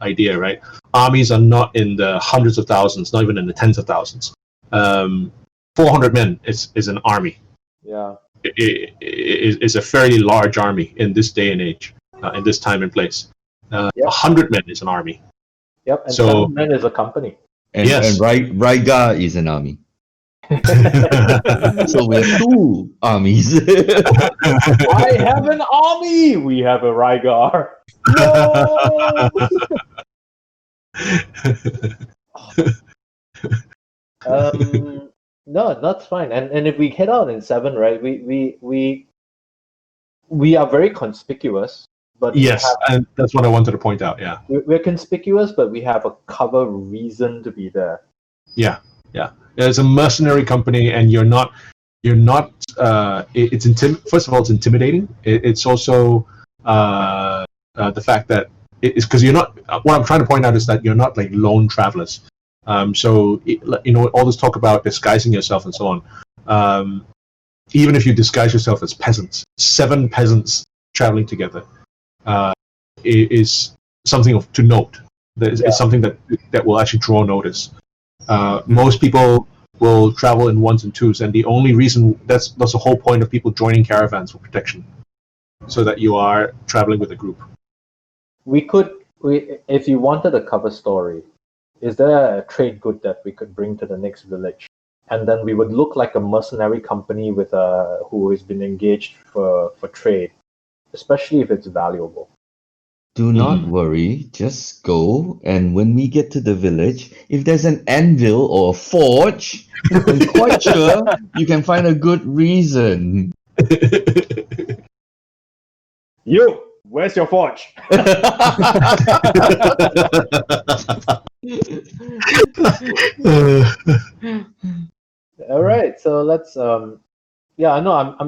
idea, right? Armies are not in the hundreds of thousands, not even in the tens of thousands. 400 men is an army. Yeah. It is a fairly large army in this day and age, in this time and place. 100 men is an army. Yep. And So- 7 men is a company. And, Yes. and Raiga is an army. So we have 2 armies. I have an army. We have a Rygar. No. No, that's fine. And if we head out in 7, right? We are very conspicuous, but Yes, and that's what I wanted to point out. Yeah. we're conspicuous, but we have a cover reason to be there. Yeah. It's a mercenary company, and you're not. It's first of all, it's intimidating. It's also the fact that it's because you're not. What I'm trying to point out is that you're not like lone travelers. So all this talk about disguising yourself and so on. Even if you disguise yourself as peasants, 7 peasants traveling together is something to note. It's something that will actually draw notice. Most people will travel in 1s and 2s, and the only reason that's the whole point of people joining caravans for protection, so that you are traveling with a group. If you wanted a cover story, is there a trade good that we could bring to the next village? And then we would look like a mercenary company with who has been engaged for trade, especially if it's valuable. Do not worry, just go, and when we get to the village, if there's an anvil or a forge, I'm quite sure you can find a good reason. You, where's your forge? All right, so let's I'm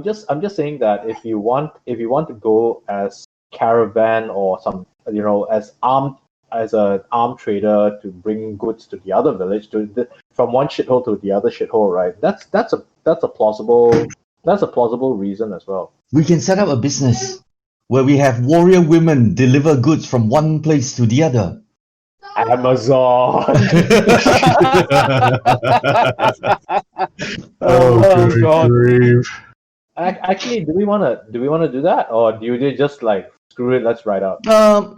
just saying that if you want to go as caravan or some as an armed trader to bring goods to the other village from one shithole to the other shithole, right? That's a plausible reason as well. We can set up a business where we have warrior women deliver goods from one place to the other. Amazon. Oh, God. grief. Actually, do we want to do that, or do you just like screw it? Let's ride out.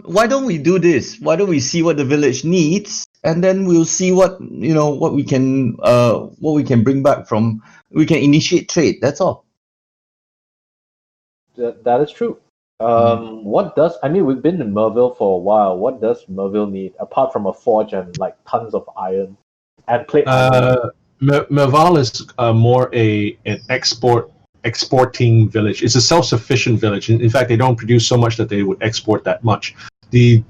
Why don't we do this? Why don't we see what the village needs, and then we'll see what we can bring back from. We can initiate trade. That's all. That is true. We've been in Merville for a while. What does Merville need apart from a forge and like tons of iron and plate? Merval is more an exporting village. It's a self-sufficient village. In fact, they don't produce so much that they would export that much. The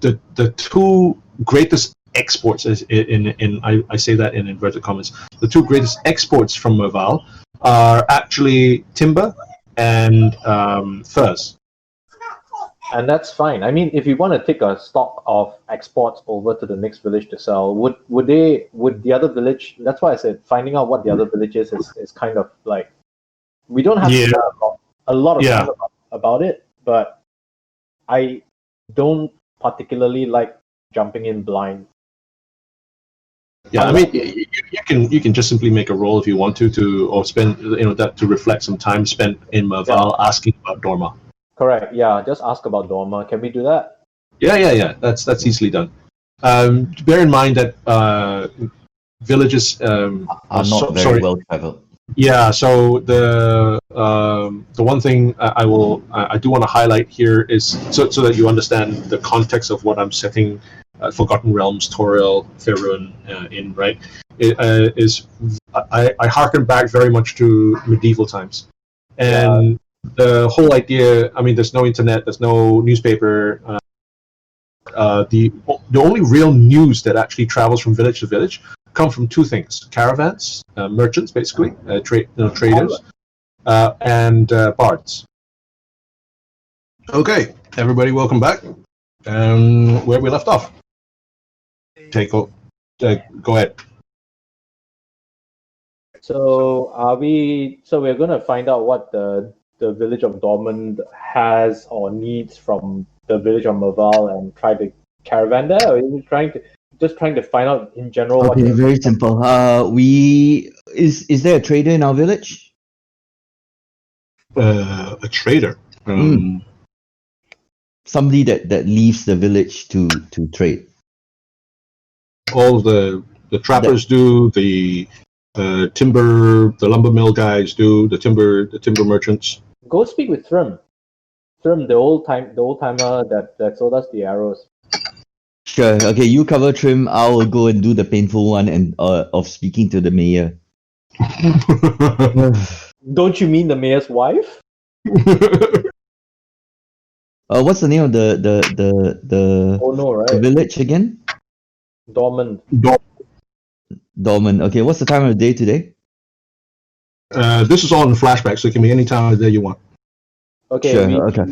2 greatest exports, I say that in inverted commas, the 2 greatest exports from Merval are actually timber and furs. And that's fine. I mean, if you want to take a stock of exports over to the next village to sell, would the other village? That's why I said finding out what the other village is kind of like we don't have to spend a lot of time about it, but I don't particularly like jumping in blind. Yeah, I mean, you can just simply make a roll if you want to or spend that to reflect some time spent in Merval asking about Dorma. Correct. Yeah, just ask about Dorma. Can we do that? Yeah. That's easily done. Bear in mind that villages are not very well traveled. Yeah. So the one thing I do want to highlight here is so that you understand the context of what I'm setting Forgotten Realms, Toriel, Faerun in, right? I harken back very much to medieval times, and the whole idea. I mean, there's no internet, there's no newspaper. The only real news that actually travels from village to village come from two things: caravans, merchants, basically, traders, and bards. Okay, everybody, welcome back. Where we left off. Go ahead. So we're gonna find out what the village of Dormond has or needs from the village of Merval and try to caravan there, or are you trying to find out in general Okay, very simple. Is there a trader in our village? A trader. Somebody that leaves the village to trade. All the trappers do, the the lumber mill guys do, the timber merchants. Go speak with Thrym, the old timer that sold us the arrows. Sure. Okay, you cover Trim. I'll go and do the painful one and of speaking to the mayor. Don't you mean the mayor's wife? What's the name of the Oh no, the right? village again? Dormond. Dormant. Okay, what's the time of the day today? This is all in flashback, so it can be any time of the day you want. Okay. Sure, okay.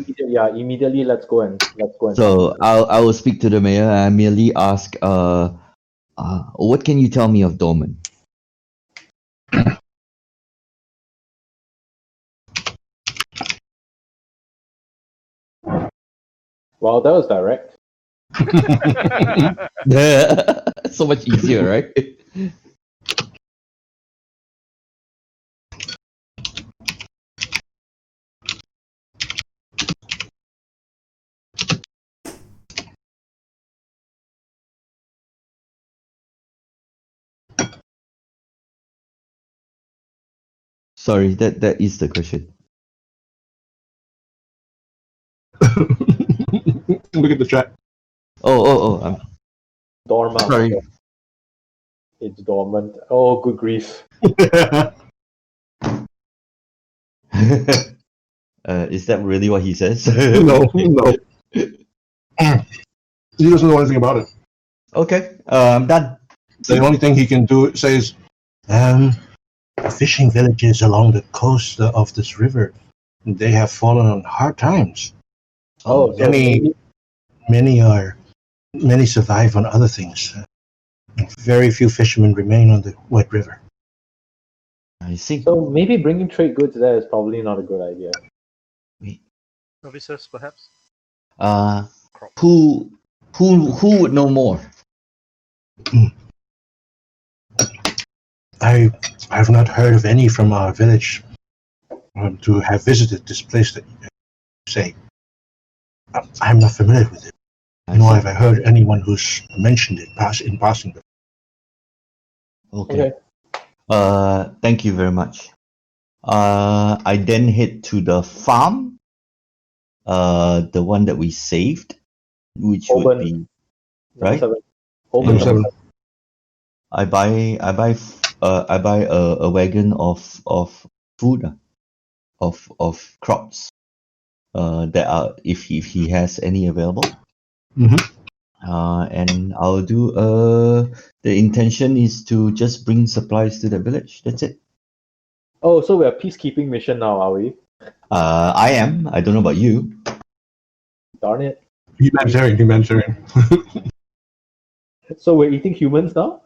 Immediately let's go and. So I will speak to the mayor and merely ask, what can you tell me of Dormant? Wow, that was direct. So much easier, right? Sorry, that is the question. Look at the chat. Oh, Dorma. sorry. It's dormant. Oh, good grief. Is that really what he says? No. He doesn't know anything about it. Okay, I'm done. The only thing he can do say is, fishing villages along the coast of this river, they have fallen on hard times. Oh, so Many survive on other things. Very few fishermen remain on the wet river. I see. So maybe bringing trade goods there is probably not a good idea. Services, perhaps? Who would know more? I've not heard of any from our village to have visited this place that you say. I'm not familiar with it. Nor have I heard anyone who's mentioned it in passing. Okay. Thank you very much. I then head to the farm, the one that we saved, which would be right. Holborn. Number 7. I buy a wagon of food, of crops, that are if he has any available. And I'll do the intention is to just bring supplies to the village. That's it. Oh, so we're a peacekeeping mission now, are we? I am. I don't know about you. Darn it. Humanitarian. So we're eating humans now?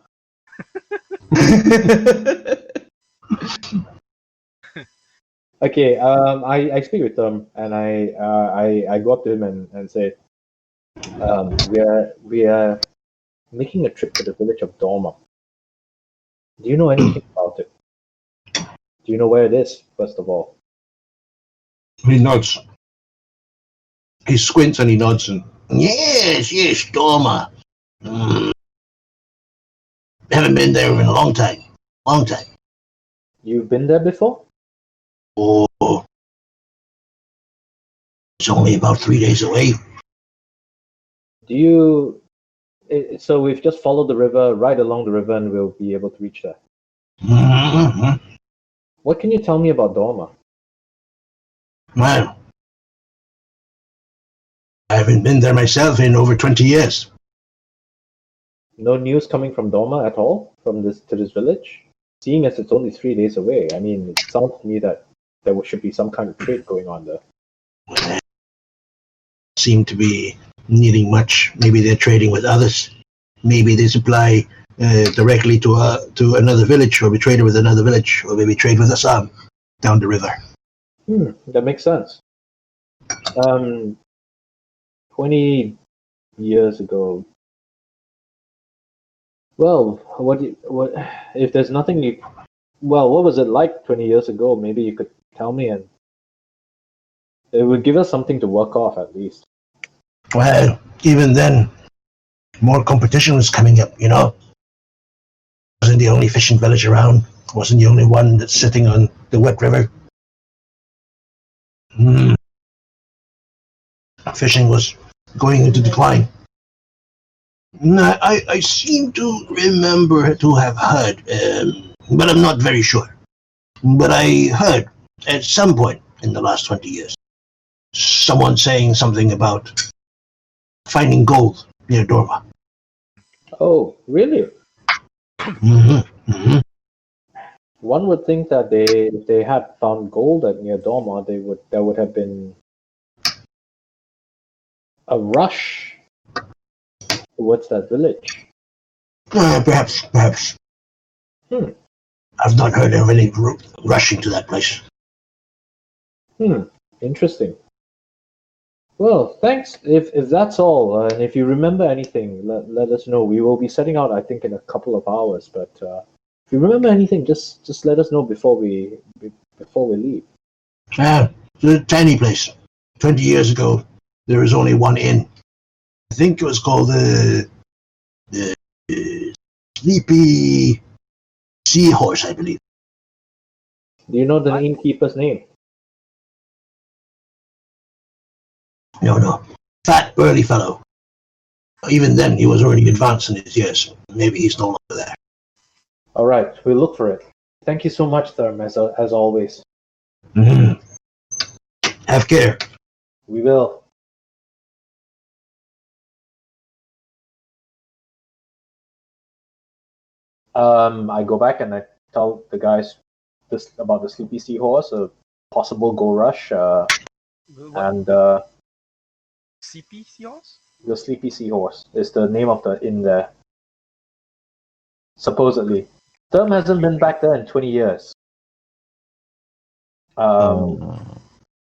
Okay, I speak with them and I go up to him and say, we are making a trip to the village of Dorma. Do you know anything about it? Do you know where it is, first of all? He nods. He squints and he nods and yes, Dorma. Haven't been there in a long time. You've been there before? Oh, it's only about 3 days away. So we've just followed the river, right along the river, and we'll be able to reach there. Mm-hmm. What can you tell me about Dorma? Well, I haven't been there myself in over 20 years. No news coming from Dorma at all from this to this village? Seeing as it's only 3 days away, I mean, it sounds to me that there should be some kind of trade going on there. Well, seem to be needing much. Maybe they're trading with others. Maybe they supply directly to another village, or we trade with another village, or maybe trade with Assam down the river. That makes sense. 20 years ago. Well, what if there's nothing you? Well, what was it like 20 years ago? Maybe you could tell me, and it would give us something to work off at least. Well, even then, more competition was coming up, you know. Wasn't the only fishing village around. Wasn't the only one that's sitting on the wet river. Fishing was going into decline. I seem to remember to have heard, but I'm not very sure. But I heard at some point in the last 20 years, someone saying something about finding gold near Dorma. Oh, really? One would think that if they had found gold near Dorma, there would have been a rush towards that village. Perhaps. I've not heard of any rushing to that place. Interesting. Well, thanks. If that's all, and if you remember anything, let us know. We will be setting out, I think, in a couple of hours. But if you remember anything, just let us know before we leave. It's a tiny place. 20 years ago, there was only one inn. I think it was called the Sleepy Seahorse, I believe. Do you know the innkeeper's name? No. Fat, burly fellow. Even then, he was already advanced in his years. Maybe he's no longer there. All right, we'll look for it. Thank you so much, Therm, as always. Have care. We will. I go back and I tell the guys about the Sleepy Seahorse, a possible gold rush, and CP Seahorse? the Sleepy Seahorse is the name of the inn there. Supposedly. Therm hasn't been back there in 20 years.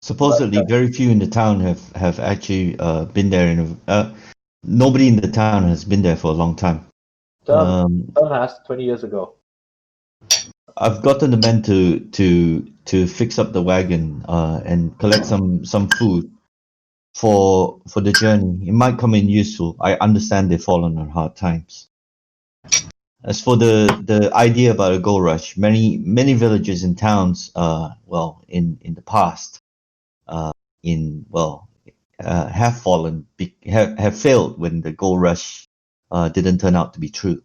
Supposedly, very few in the town have actually been there. Nobody in the town has been there for a long time. Therm has 20 years ago. I've gotten the men to fix up the wagon and collect some food for the journey. It might come in useful. I understand they've fallen on hard times. As for the idea about a gold rush, many villages and towns, in the past, have fallen, have failed when the gold rush didn't turn out to be true.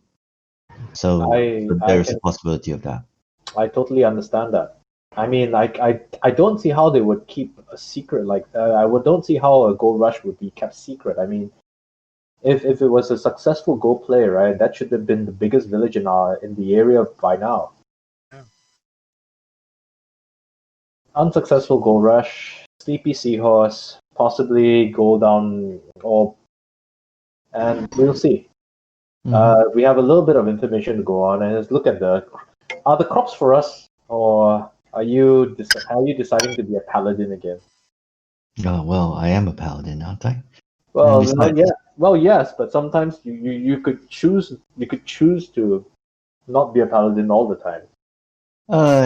So there's a possibility of that. I totally understand that. I mean, I don't see how they would keep a secret like that. I don't see how a gold rush would be kept secret. I mean, if it was a successful gold play, right, that should have been the biggest village in the area by now. Yeah. Unsuccessful gold rush, Sleepy Seahorse, possibly go down, and we'll see. We have a little bit of information to go on, and let's look at are the crops for us, or are you deciding to be a paladin again? Well, I am a paladin, aren't I? Well, besides- yeah. Well, yes, but sometimes you could choose to not be a paladin all the time.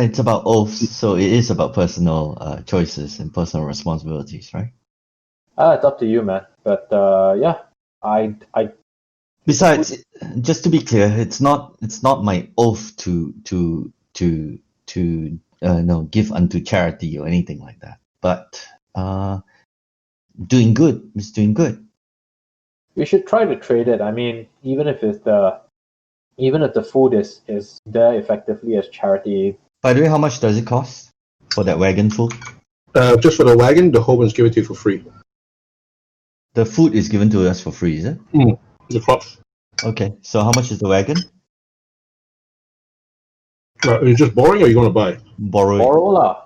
It's about oaths, so it is about personal choices and personal responsibilities, right? It's up to you, man. But yeah, I Besides, just to be clear, it's not my oath to give unto charity or anything like that. But doing good is doing good. we should try to trade it. I mean, even if the food is there effectively as charity. By the way, how much does it cost for that wagon full? Just for the wagon, the Hobans give it to you for free. The food is given to us for free, is it? The crops. Okay. So how much is the wagon? Are you just boring, or are you going to buy? Borrow it. Borrow lah.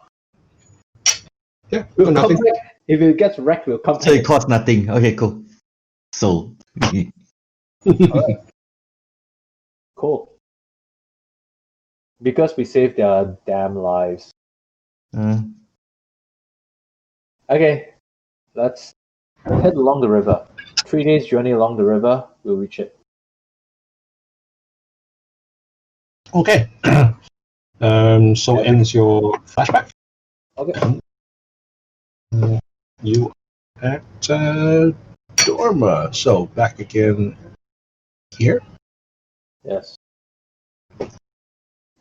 Yeah, We'll nothing. come back. If it gets wrecked, we'll come So it back. costs nothing. Okay, cool. Sold. Alright. Cool. Because we saved their damn lives. Okay, let's head along the river. 3 days journey along the river, we'll reach it. Okay. So ends your flashback. Okay. You at Dorma. So back again here. Yes.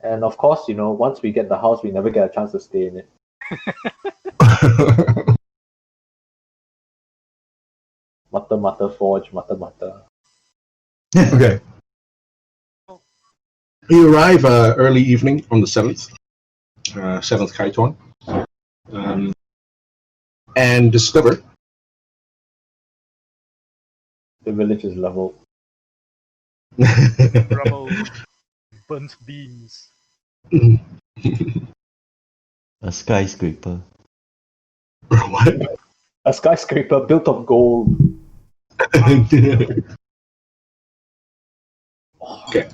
And of course, once we get the house, we never get a chance to stay in it. Mutter, forge, mutter. Okay. You arrive early evening on the 7th. 7th Kaiton. And discover The village is leveled. Rubble, burnt beams. A skyscraper. what? A skyscraper built of gold. Okay.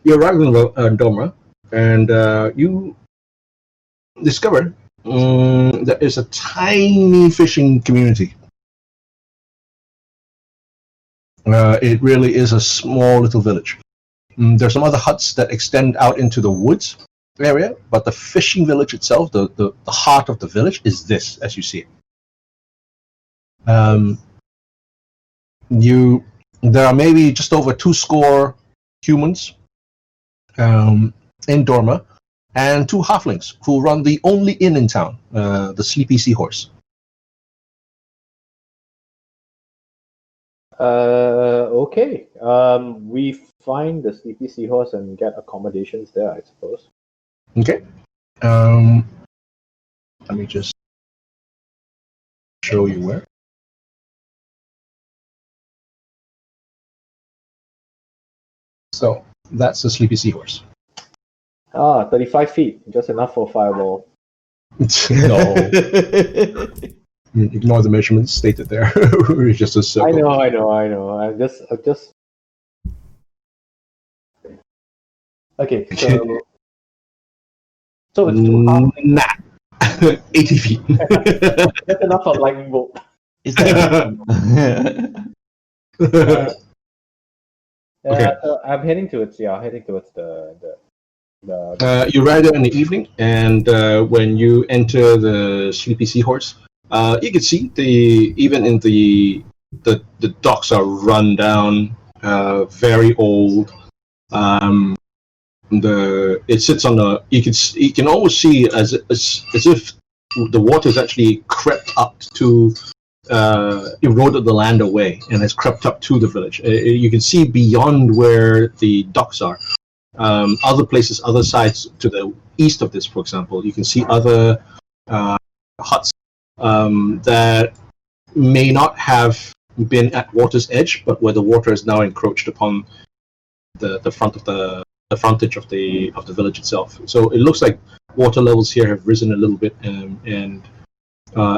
You arrive in Dorma, and you discover there is a tiny fishing community. It really is a small little village. There's some other huts that extend out into the woods area, but the fishing village itself, the heart of the village, is this, as you see it. There are maybe just over 200 humans in Dorma, and 2 halflings who run the only inn in town, the Sleepy Seahorse. Okay. We find the Sleepy Seahorse and get accommodations there, I suppose. Okay. Let me just show you where. So that's the Sleepy Seahorse. 35 feet, just enough for a fireball. No. Ignore the measurements stated there. It's just a circle. I know. I just. Okay, so it's 2 half. Nah. 80 feet. That's enough for lightning bolt. Is that? Okay. So I'm heading towards the You ride there in the evening, and when you enter the Sleepy Seahorse, you can see even in the docks are run down, very old. It sits on the. You can almost see as if the water's actually crept up to eroded the land away and has crept up to the village. You can see beyond where the docks are. Other places, other sides to the east of this, for example, you can see other huts that may not have been at water's edge, but where the water is now encroached upon the front of the frontage of the village itself. So it looks like water levels here have risen a little bit, and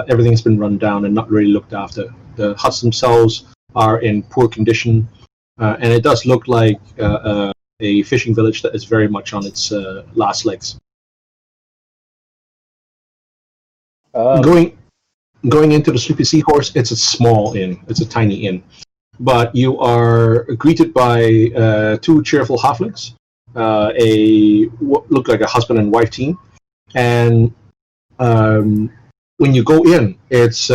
everything's been run down and not really looked after. The huts themselves are in poor condition, and it does look like a fishing village that is very much on its last legs. Going into the Sleepy Seahorse, it's a small inn. It's a tiny inn. But you are greeted by 2 cheerful halflings, look like a husband and wife team, and when you go in, it's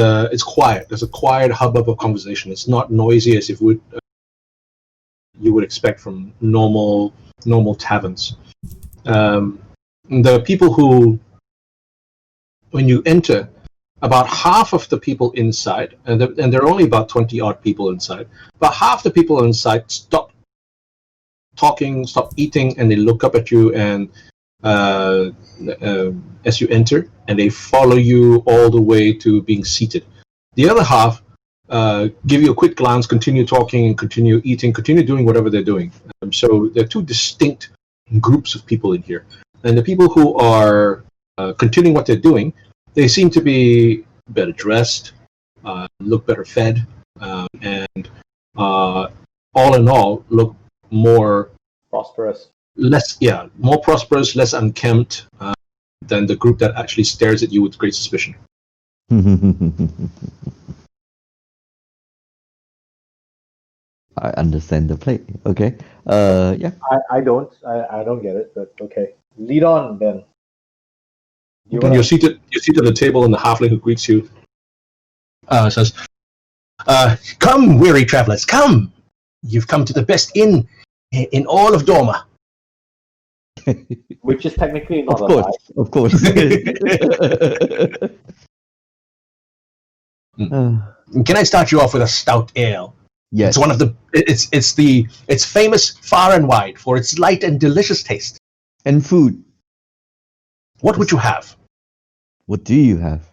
quiet. There's a quiet hubbub of conversation. It's not noisy as if you would expect from normal taverns. The people who, when you enter, about half of the people inside, and there are only about 20-odd people inside, about half the people inside stop talking, stop eating, and they look up at you, and as you enter, and they follow you all the way to being seated. The other half give you a quick glance, continue talking, and continue eating, continue doing whatever they're doing. So there are two distinct groups of people in here. And the people who are continuing what they're doing, they seem to be better dressed, look better fed, and all in all, look more Prosperous. more prosperous, less unkempt than the group that actually stares at you with great suspicion. I understand the play. Okay. Yeah. I don't get it, but okay. Lead on then. You're seated at the table, and the halfling who greets you says, "Come, weary travelers, come! You've come to the best inn in all of Dorma." Which is technically not Of a lie. course. Of course. Can I start you off with a stout ale? Yes. It's one of the it's famous far and wide for its light and delicious taste. And food. What would you have? What do you have?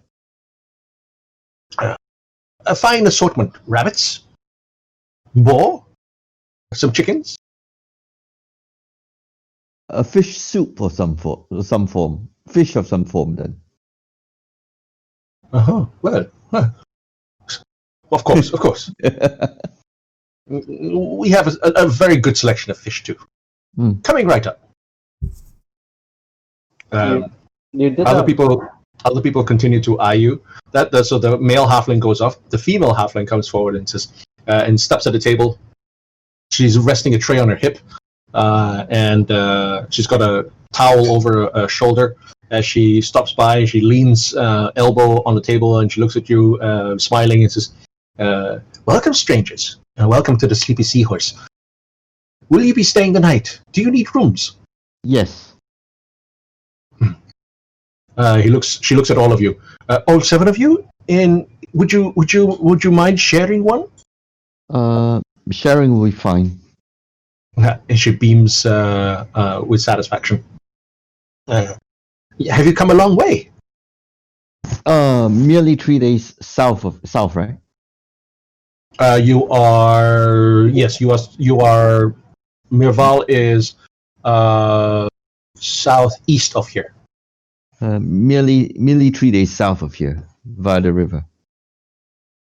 A fine assortment: rabbits, boar, some chickens. A fish soup or some form. Fish of some form, then. Well, of course. We have a very good selection of fish too. Coming right up. You did Other people continue to eye you. So the male halfling goes off. The female halfling comes forward and says, and steps at the table. She's resting a tray on her hip, and she's got a towel over her shoulder. As she stops by, she leans elbow on the table and she looks at you, smiling, and says, "Welcome, strangers, and welcome to the Sleepy Seahorse. Will you be staying the night? Do you need rooms?" Yes. She looks at all of you. All 7 of you? And would you mind sharing one? Sharing will be fine. And she beams with satisfaction. Have you come a long way? Merely 3 days south, right? You are Mirval is southeast of here. Merely 3 days south of here, via the river.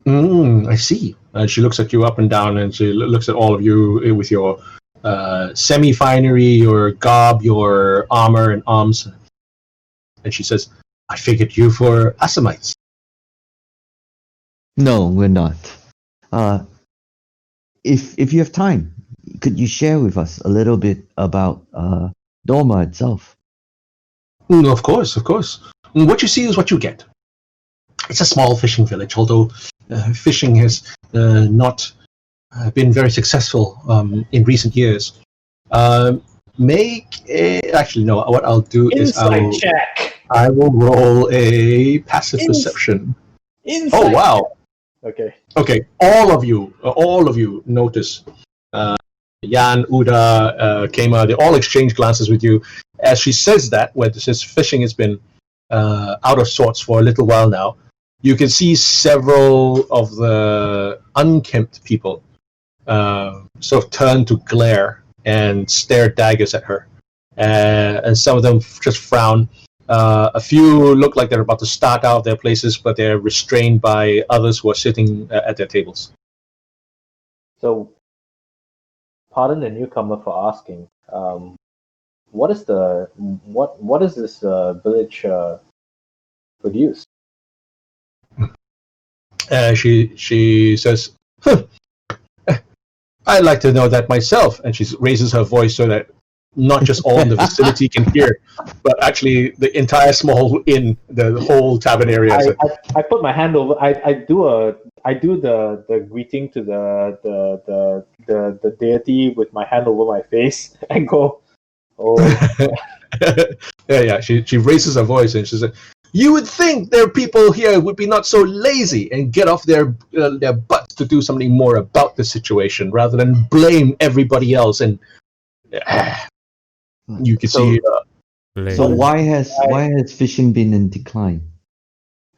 I see. And she looks at you up and down, and she looks at all of you with your semi-finery, your garb, your armor and arms. And she says, "I figured you for Assamites." No, we're not. If you have time, could you share with us a little bit about Dorma itself? Of course. What you see is what you get. It's a small fishing village, although fishing has not been very successful in recent years. Actually, no. What I'll do is I will roll a passive perception. Oh wow! Okay. All of you notice. Jan, Uda, Kema, they all exchange glances with you. As she says that, where this fishing has been out of sorts for a little while now, you can see several of the unkempt people sort of turn to glare and stare daggers at her. And some of them just frown. A few look like they're about to start out of their places, but they're restrained by others who are sitting at their tables. So, pardon the newcomer for asking. What is this village produce? She says, "I'd like to know that myself." And she raises her voice so that not just all in the vicinity can hear, but actually the entire small inn, the whole tavern area. I put my hand over. I do the greeting to the deity with my hand over my face and go, "Oh." Yeah. She raises her voice and she says, "You would think there are people here would be not so lazy and get off their butts to do something more about the situation rather than blame everybody else." And you can see So why has fishing been in decline?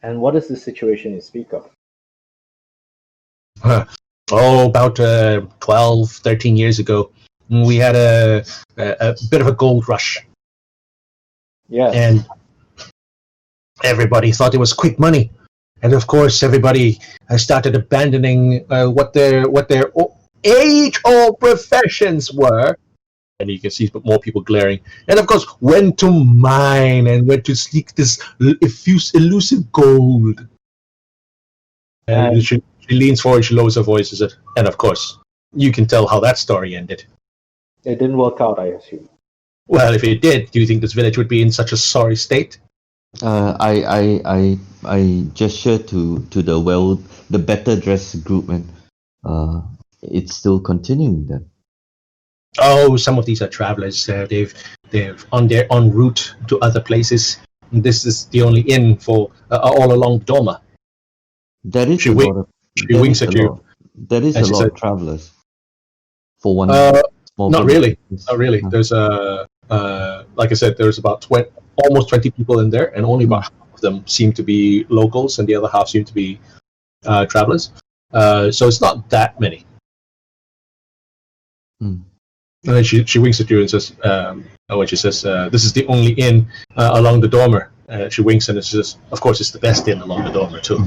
And what is the situation you speak of? About 12, 13 years ago, we had a bit of a gold rush, Yes. and everybody thought it was quick money. And of course, everybody started abandoning what their age-old professions were. And you can see more people glaring. And of course, went to mine and went to seek this elusive gold. And she leans forward, she lowers her voice, and of course, you can tell how that story ended. It didn't work out, I assume. Well, if it did, do you think this village would be in such a sorry state? I gesture to the better dressed group, and it's still continuing then. Oh, some of these are travelers. They've on their en route to other places. This is the only inn for all along Doma. That is She a wink- lot of. She that winks is at a you. lot. That is And a she lot said, of travelers. For one small. Not village. really. Not really. There's like I said, there's about almost 20 people in there, and only about half of them seem to be locals, and the other half seem to be travelers. So it's not that many. Mm. And then she winks at you and says, when she says, this is the only inn along the Dormer. She winks and she says, of course, it's the best inn along the Dormer, too.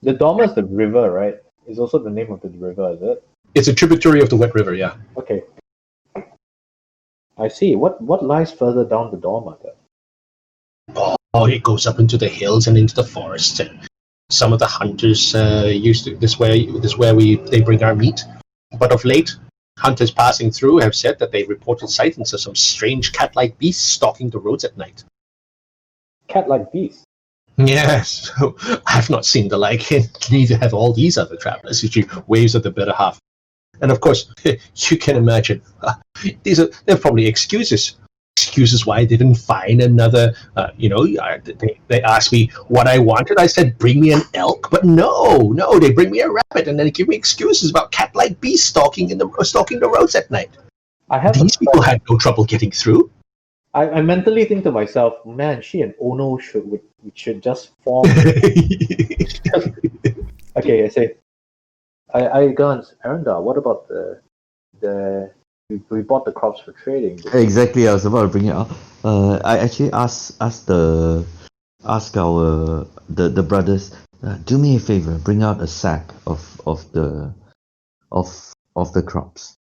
The Doma is the river, right? It's also the name of the river, is it? It's a tributary of the Wet River, yeah. Okay. I see. What lies further down the Doma then? Oh, it goes up into the hills and into the forests. And some of the hunters used to. This where they bring our meat. But of late, hunters passing through have said that they reported sightings of some strange cat-like beasts stalking the roads at night. Cat-like beast. Yes, I've not seen the like. Neither have all these other travelers. She waves at the better half. And of course, you can imagine, they're probably excuses. Excuses why I didn't find another, they asked me what I wanted. I said, bring me an elk. But no, they bring me a rabbit. And then they give me excuses about cat-like beasts stalking the roads at night. These people had no trouble getting through. I mentally think to myself, man, she and Ono should just form. Okay, I say, I Guns, Arendar, what about we bought the crops for trading. Exactly, I was about to bring it up. I actually asked our brothers, do me a favor, bring out a sack of the crops.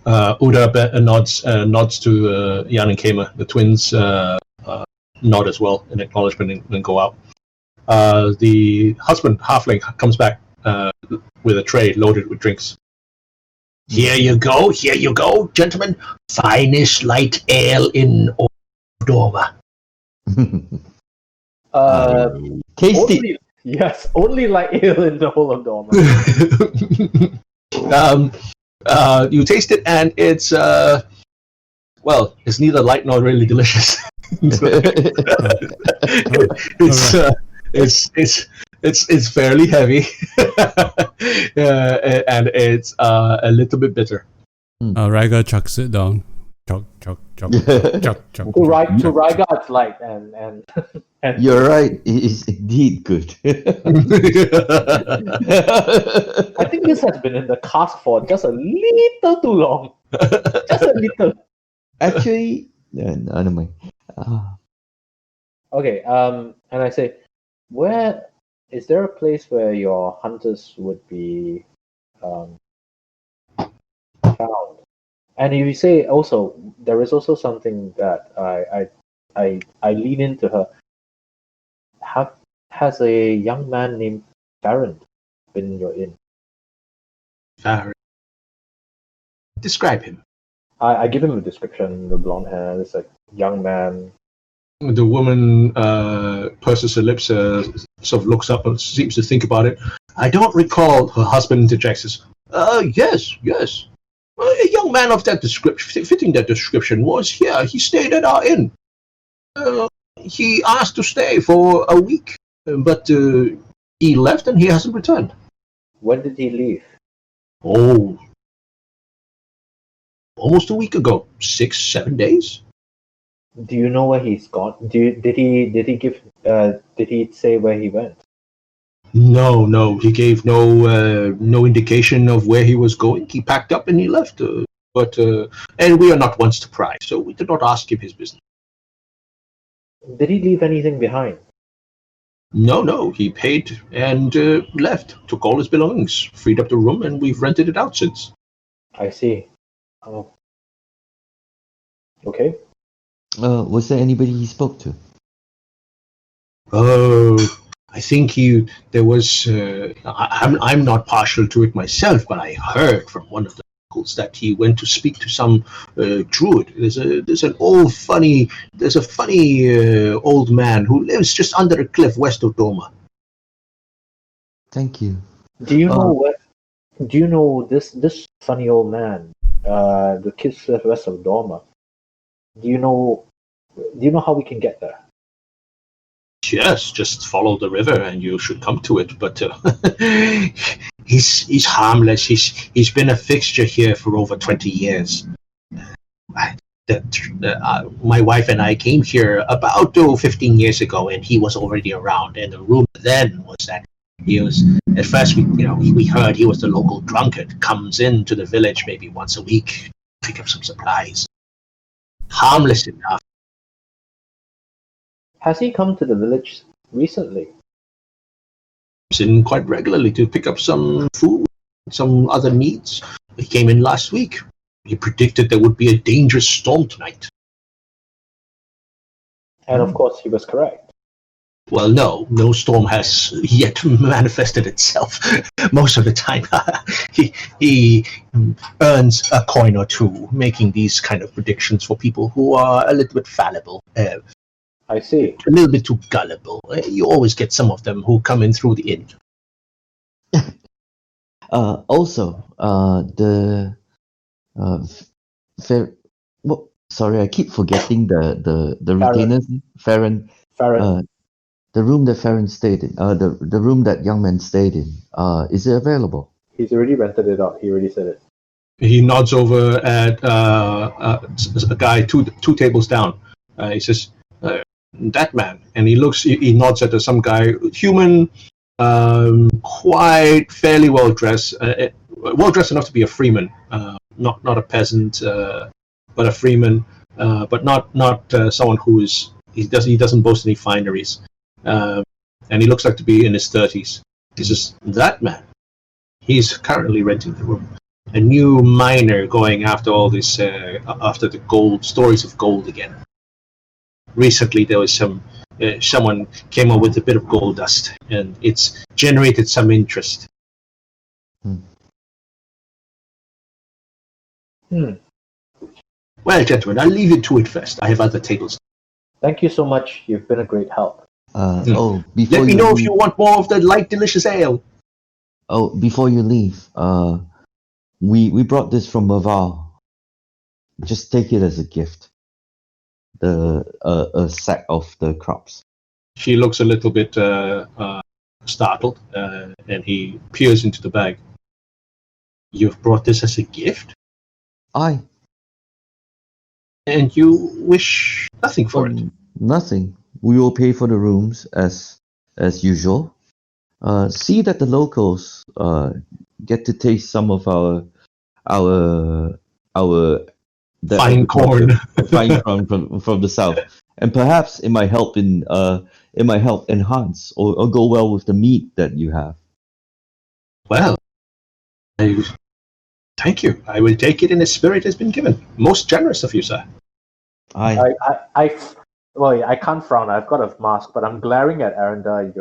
Uda nods to Jan and Kema. The twins nod as well in acknowledgement and go out. The husband, Halfling, comes back with a tray loaded with drinks. Here you go, gentlemen. Finest light ale in Doma. Tasty. Only light ale in the whole of Doma. You taste it, and it's it's neither light nor really delicious. It's fairly heavy, and it's a little bit bitter. Ryga chucks it down. Chuck. To Ryga, it's light, and You're right. It is indeed good. I think this has been in the cast for just a little too long. Just a little. Actually, never mind. Okay. And I say, where is there a place where your hunters would be found? And you say also there is also something that I lean into her. Has a young man named Farron been in your inn? Farron. Describe him. I give him a description. The blonde hair. It's a young man. The woman purses her lips, sort of looks up and seems to think about it. I don't recall. Her husband interjects. Yes. A young man of that description, fitting that description, was here. He stayed at our inn. He asked to stay for a week, but he left and he hasn't returned. When did he leave? Oh, almost a week ago. 6-7 days. Do you know where he's gone? Did he say where he went? No, he gave no indication of where he was going. He packed up and he left. And we are not ones to pry, so we did not ask him his business. Did he leave anything behind? No, he paid and left. Took all his belongings, freed up the room, and we've rented it out since. I see. Oh. Okay. Was there anybody he spoke to? Oh, I think there was. I'm not partial to it myself, but I heard from one of the locals that he went to speak to some druid. There's a funny old man who lives just under a cliff west of Doma. Thank you. Do you know what? Do you know this funny old man? The kids west of Dorma. Do you know how we can get there? Yes, just follow the river and you should come to it. But he's harmless. He's been a fixture here for over 20 years. My wife and I came here about 15 years ago, and he was already around. And the rumor then was that he was, at first we heard he was the local drunkard, comes into the village maybe once a week, pick up some supplies. Harmless enough. Has he come to the village recently? Comes in quite regularly to pick up some food, some other needs. He came in last week. He predicted there would be a dangerous storm tonight. And of course, he was correct. Well, no storm has yet manifested itself. Most of the time, he earns a coin or two making these kind of predictions for people who are a little bit fallible. I see. A little bit too gullible. You always get some of them who come in through the inn. Sorry, I keep forgetting the retainer's name. Farron. The room that Farron stayed in. The room that young man stayed in. Is it available? He's already rented it out. He already said it. He nods over at a guy two tables down. He says, "That man," and he nods at some guy, human, quite fairly well dressed enough to be a freeman, not a peasant, but a freeman, but not someone he doesn't boast any fineries, and he looks like to be in his 30s. He says, "That man, he's currently renting the room. A new miner going after all this, after the gold stories of gold again. Recently, there was someone came up with a bit of gold dust, and it's generated some interest." Well, gentlemen, I'll leave you to it first. I have other tables. Thank you so much. You've been a great help. Before Let me know if you want more of the light, delicious ale. Oh, before you leave, we brought this from Merval. Just take it as a gift. A sack of the crops. She looks a little bit startled, and he peers into the bag. "You've brought this as a gift? Aye. And you wish nothing for it?" Nothing. We will pay for the rooms as usual. See that the locals get to taste some of our Fine corn. fine corn from the south, and perhaps it might help enhance or go well with the meat that you have. Well, thank you. I will take it in the spirit has been given. Most generous of you, sir. I can't frown. I've got a mask, but I'm glaring at Aranda.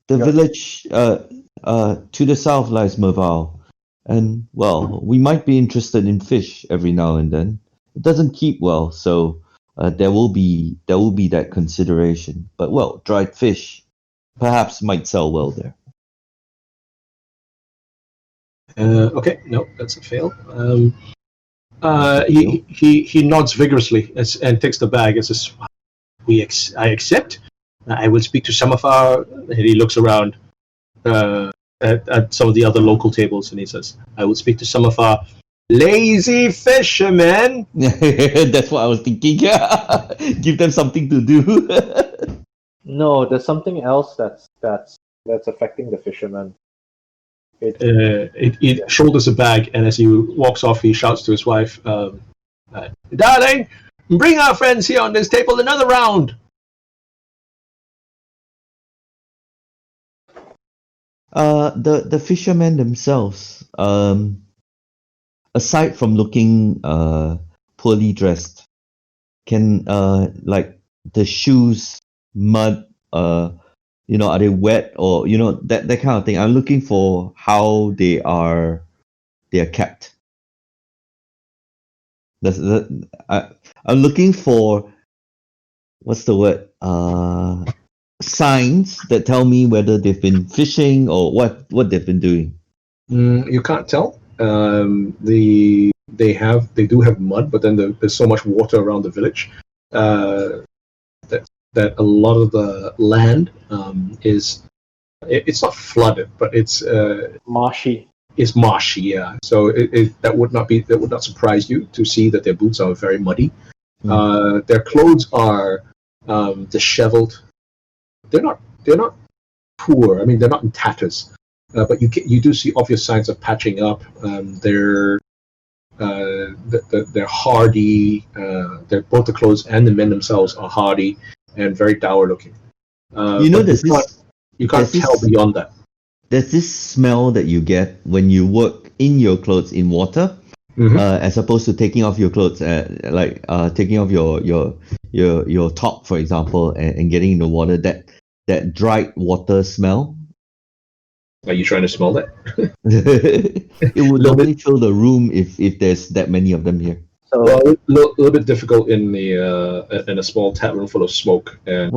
The village to the south lies Merval, and well, we might be interested in fish every now and then. It doesn't keep well, so there will be that consideration. But well, dried fish perhaps might sell well there. Okay, no, that's a fail. He nods vigorously and takes the bag and says, "I accept. I will speak to some of our." And he looks around at some of the other local tables, and he says, "I will speak to some of our Lazy fishermen. That's what I was thinking. Give them something to do. No, there's something else that's affecting the fisherman. It shoulders a bag, and as he walks off, he shouts to his wife, "Darling, bring our friends here on this table another round." The fishermen themselves, aside from looking poorly dressed, can like the shoes, mud, are they wet, or that kind of thing. I'm looking for how they are kept. I'm looking for, what's the word, signs that tell me whether they've been fishing or what they've been doing. You can't tell. They do have mud, but then there's so much water around the village that a lot of the land it's not flooded, but it's Marshy. It's marshy, yeah. So that would not surprise you to see that their boots are very muddy. Their clothes are disheveled. They're not poor. I mean, they're not in tatters, but you do see obvious signs of patching up. They're hardy. Both the clothes and the men themselves are hardy and very dour looking. You can't tell beyond that. There's this smell that you get when you work in your clothes in water, as opposed to taking off your clothes, taking off your top, for example, and getting in the water. That dried water smell. Are you trying to smell that? It would normally fill the room if there's that many of them here. So Well, a little bit difficult in a small tap room full of smoke and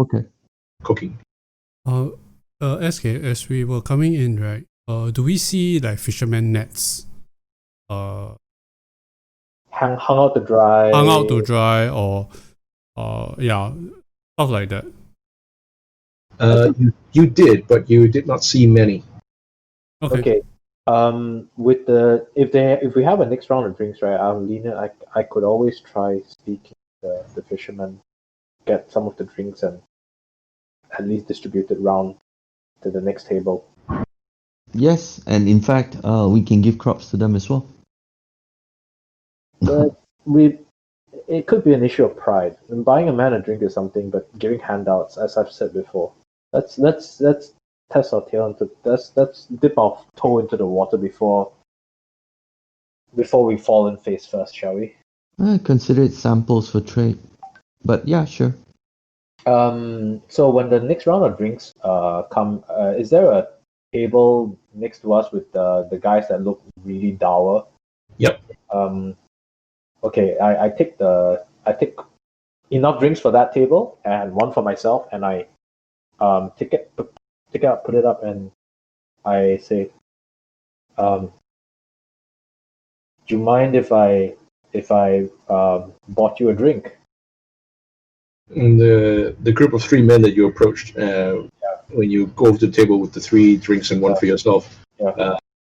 cooking. SK, as we were coming in, right? Do we see like fisherman nets? hung out to dry. Hung out to dry, or yeah, stuff like that. You did, but you did not see many. Okay. If we have a next round of drinks, right? I could always try speaking to the fishermen, get some of the drinks and at least distribute it round to the next table. Yes, and in fact, we can give crops to them as well. But it could be an issue of pride. And buying a man a drink is something, but giving handouts, as I've said before, let's test our tail into let's dip our toe into the water before we fall in face first, shall we? I consider it samples for trade, but yeah, sure. So when the next round of drinks come, is there a table next to us with the guys that look really dour? Yep. Okay, I take enough drinks for that table and one for myself, and I take it up, put it up, and I say, do you mind if I bought you a drink? And the group of three men that you approached when you go over to the table with the 3 drinks and one for yourself,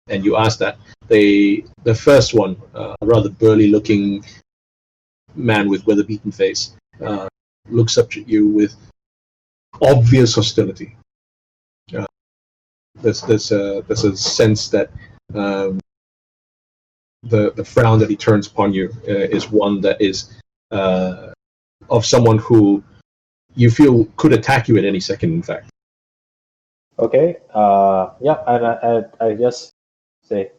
and you ask that, the first one, a rather burly-looking man with weather-beaten face, looks up at you with obvious hostility. There's a sense that the frown that he turns upon you is one that is of someone who you feel could attack you at any second, in fact. Okay. And I just say,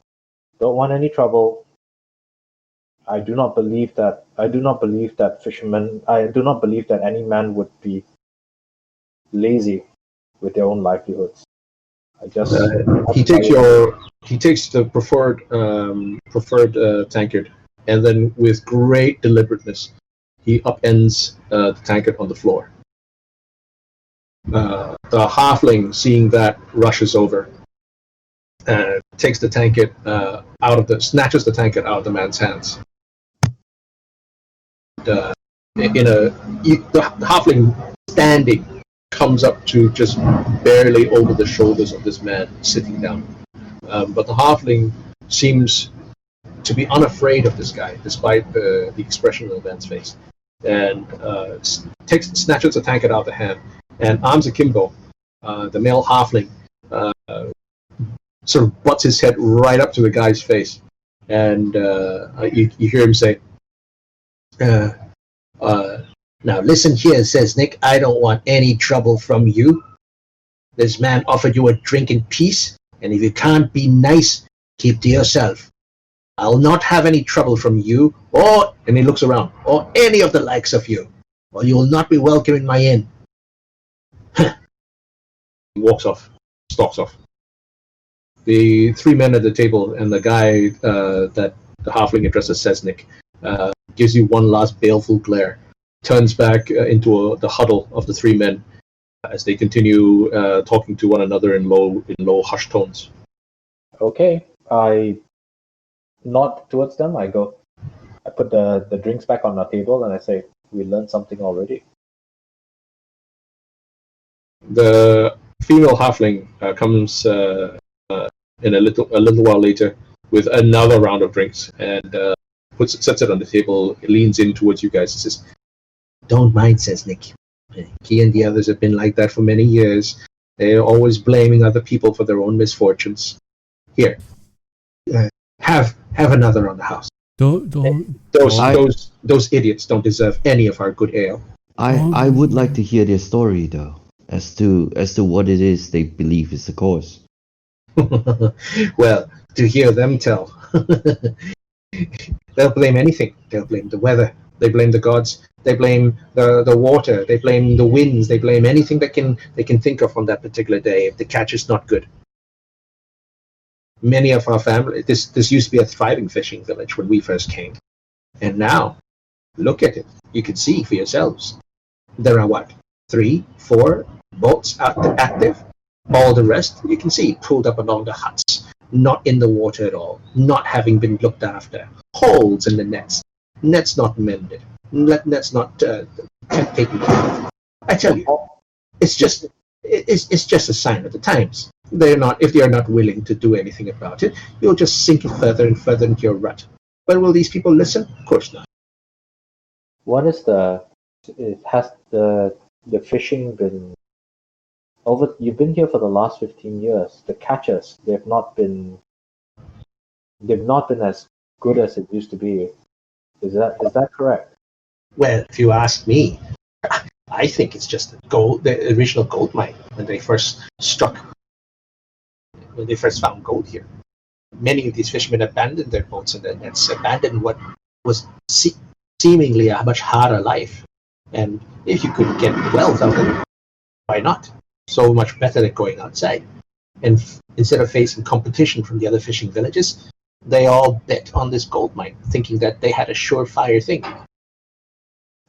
don't want any trouble. I do not believe that fishermen. I do not believe that any man would be lazy with their own livelihoods. I just he takes the preferred tankard, and then with great deliberateness, he upends the tankard on the floor. The halfling, seeing that, rushes over, takes the tankard snatches the tankard out of the man's hands. The halfling standing comes up to just barely over the shoulders of this man sitting down. But the halfling seems to be unafraid of this guy, despite the expression on Van's face, and snatches a tankard out of the hand and arms akimbo. The male halfling sort of butts his head right up to the guy's face, and you hear him say, "Now listen here," says Nick. "I don't want any trouble from you. This man offered you a drink in peace, and if you can't be nice, keep to yourself. I'll not have any trouble from you, or," and he looks around, "or any of the likes of you, or you will not be welcome in my inn." He walks off, stalks off. The three men at the table and the guy that the halfling addresses Sesnick gives you one last baleful glare, turns back into the huddle of the three men as they continue talking to one another in low hushed tones. Okay, I nod towards them. I put the drinks back on the table and I say, "We learned something already." The female halfling comes in a little while later with another round of drinks and sets it on the table, leans in towards you guys and says, "Don't mind," says Nick. "He and the others have been like that for many years. They're always blaming other people for their own misfortunes. Here, have another on the house. Don't. Those idiots don't deserve any of our good ale." I would like to hear their story though, as to what it is they believe is the cause. Well, to hear them tell, they'll blame anything. They'll blame the weather. They blame the gods. They blame the water. They blame the winds. They blame anything that they can think of on that particular day if the catch is not good. Many of our family, this used to be a thriving fishing village when we first came, and now, look at it. You can see for yourselves. There are 3, 4 boats active. All the rest, you can see, pulled up along the huts, not in the water at all, not having been looked after. Holes in the nets not mended, nets not taken care of. I tell you, it's just a sign of the times. If they are not willing to do anything about it, you'll just sink it further and further into your rut. But will these people listen? Of course not. Has the fishing been over? You've been here for the last 15 years. The catches, they've not been as good as it used to be. Is that correct? Well, if you ask me, I think it's just the original gold mine when they first found gold here. Many of these fishermen abandoned their boats and their nets, abandoned what was seemingly a much harder life. And if you could get wealth out of it, why not? So much better than going outside. And instead of facing competition from the other fishing villages, they all bet on this gold mine, thinking that they had a surefire thing.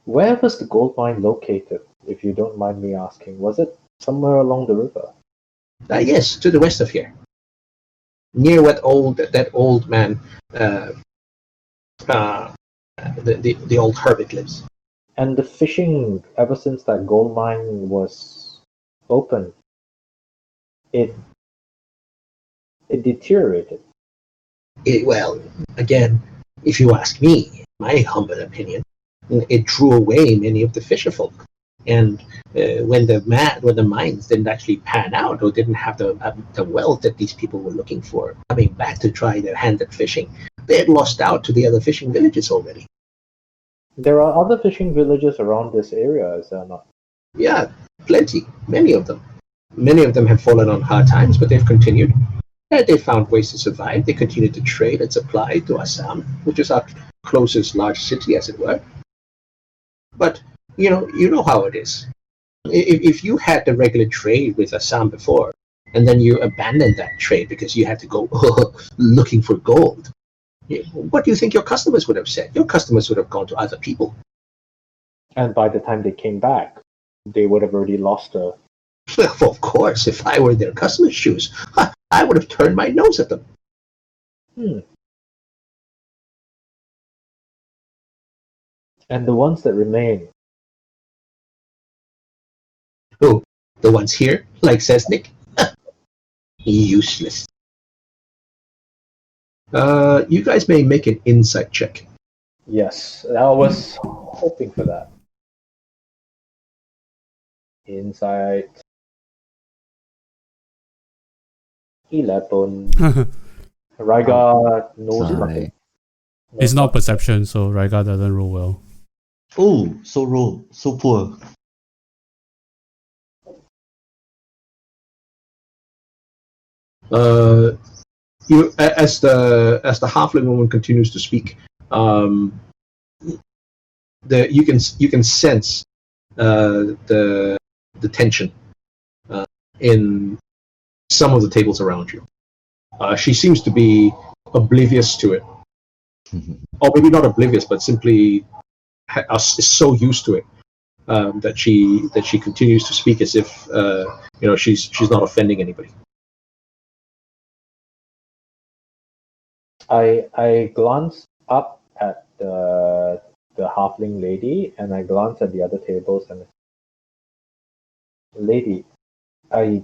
Where was the gold mine located, if you don't mind me asking? Was it somewhere along the river? Yes, to the west of here, near that old man, the old hermit lives. And the fishing, ever since that gold mine was open, it deteriorated. Well, again, if you ask me, my humble opinion, it drew away many of the fisherfolk. And when the mines didn't actually pan out or didn't have the wealth that these people were looking for, coming back to try their hand at fishing, they had lost out to the other fishing villages already. There are other fishing villages around this area, is there not? Yeah, plenty. Many of them. Many of them have fallen on hard times, but they've continued. And they found ways to survive. They continued to trade and supply to Assam, which is our closest large city, as it were. But you know how it is. If you had the regular trade with Assam before, and then you abandoned that trade because you had to go looking for gold, what do you think your customers would have said? Your customers would have gone to other people. And by the time they came back, they would have already lost a... Well, of course, if I were in their customers' shoes, I would have turned my nose at them. And the ones that remain? Oh, the ones here, like says Nick? Useless. You guys may make an insight check. Yes, I was hoping for that. Insight 11. Rygar knows Sorry. nothing. It's not perception, so Rygar doesn't roll well. Oh, so poor. You, as the halfling woman continues to speak, you can sense the tension in some of the tables around you. She seems to be oblivious to it, or maybe not oblivious, but simply is so used to it that she continues to speak as if she's not offending anybody. I glanced up at the halfling lady, and I glanced at the other tables, and lady, I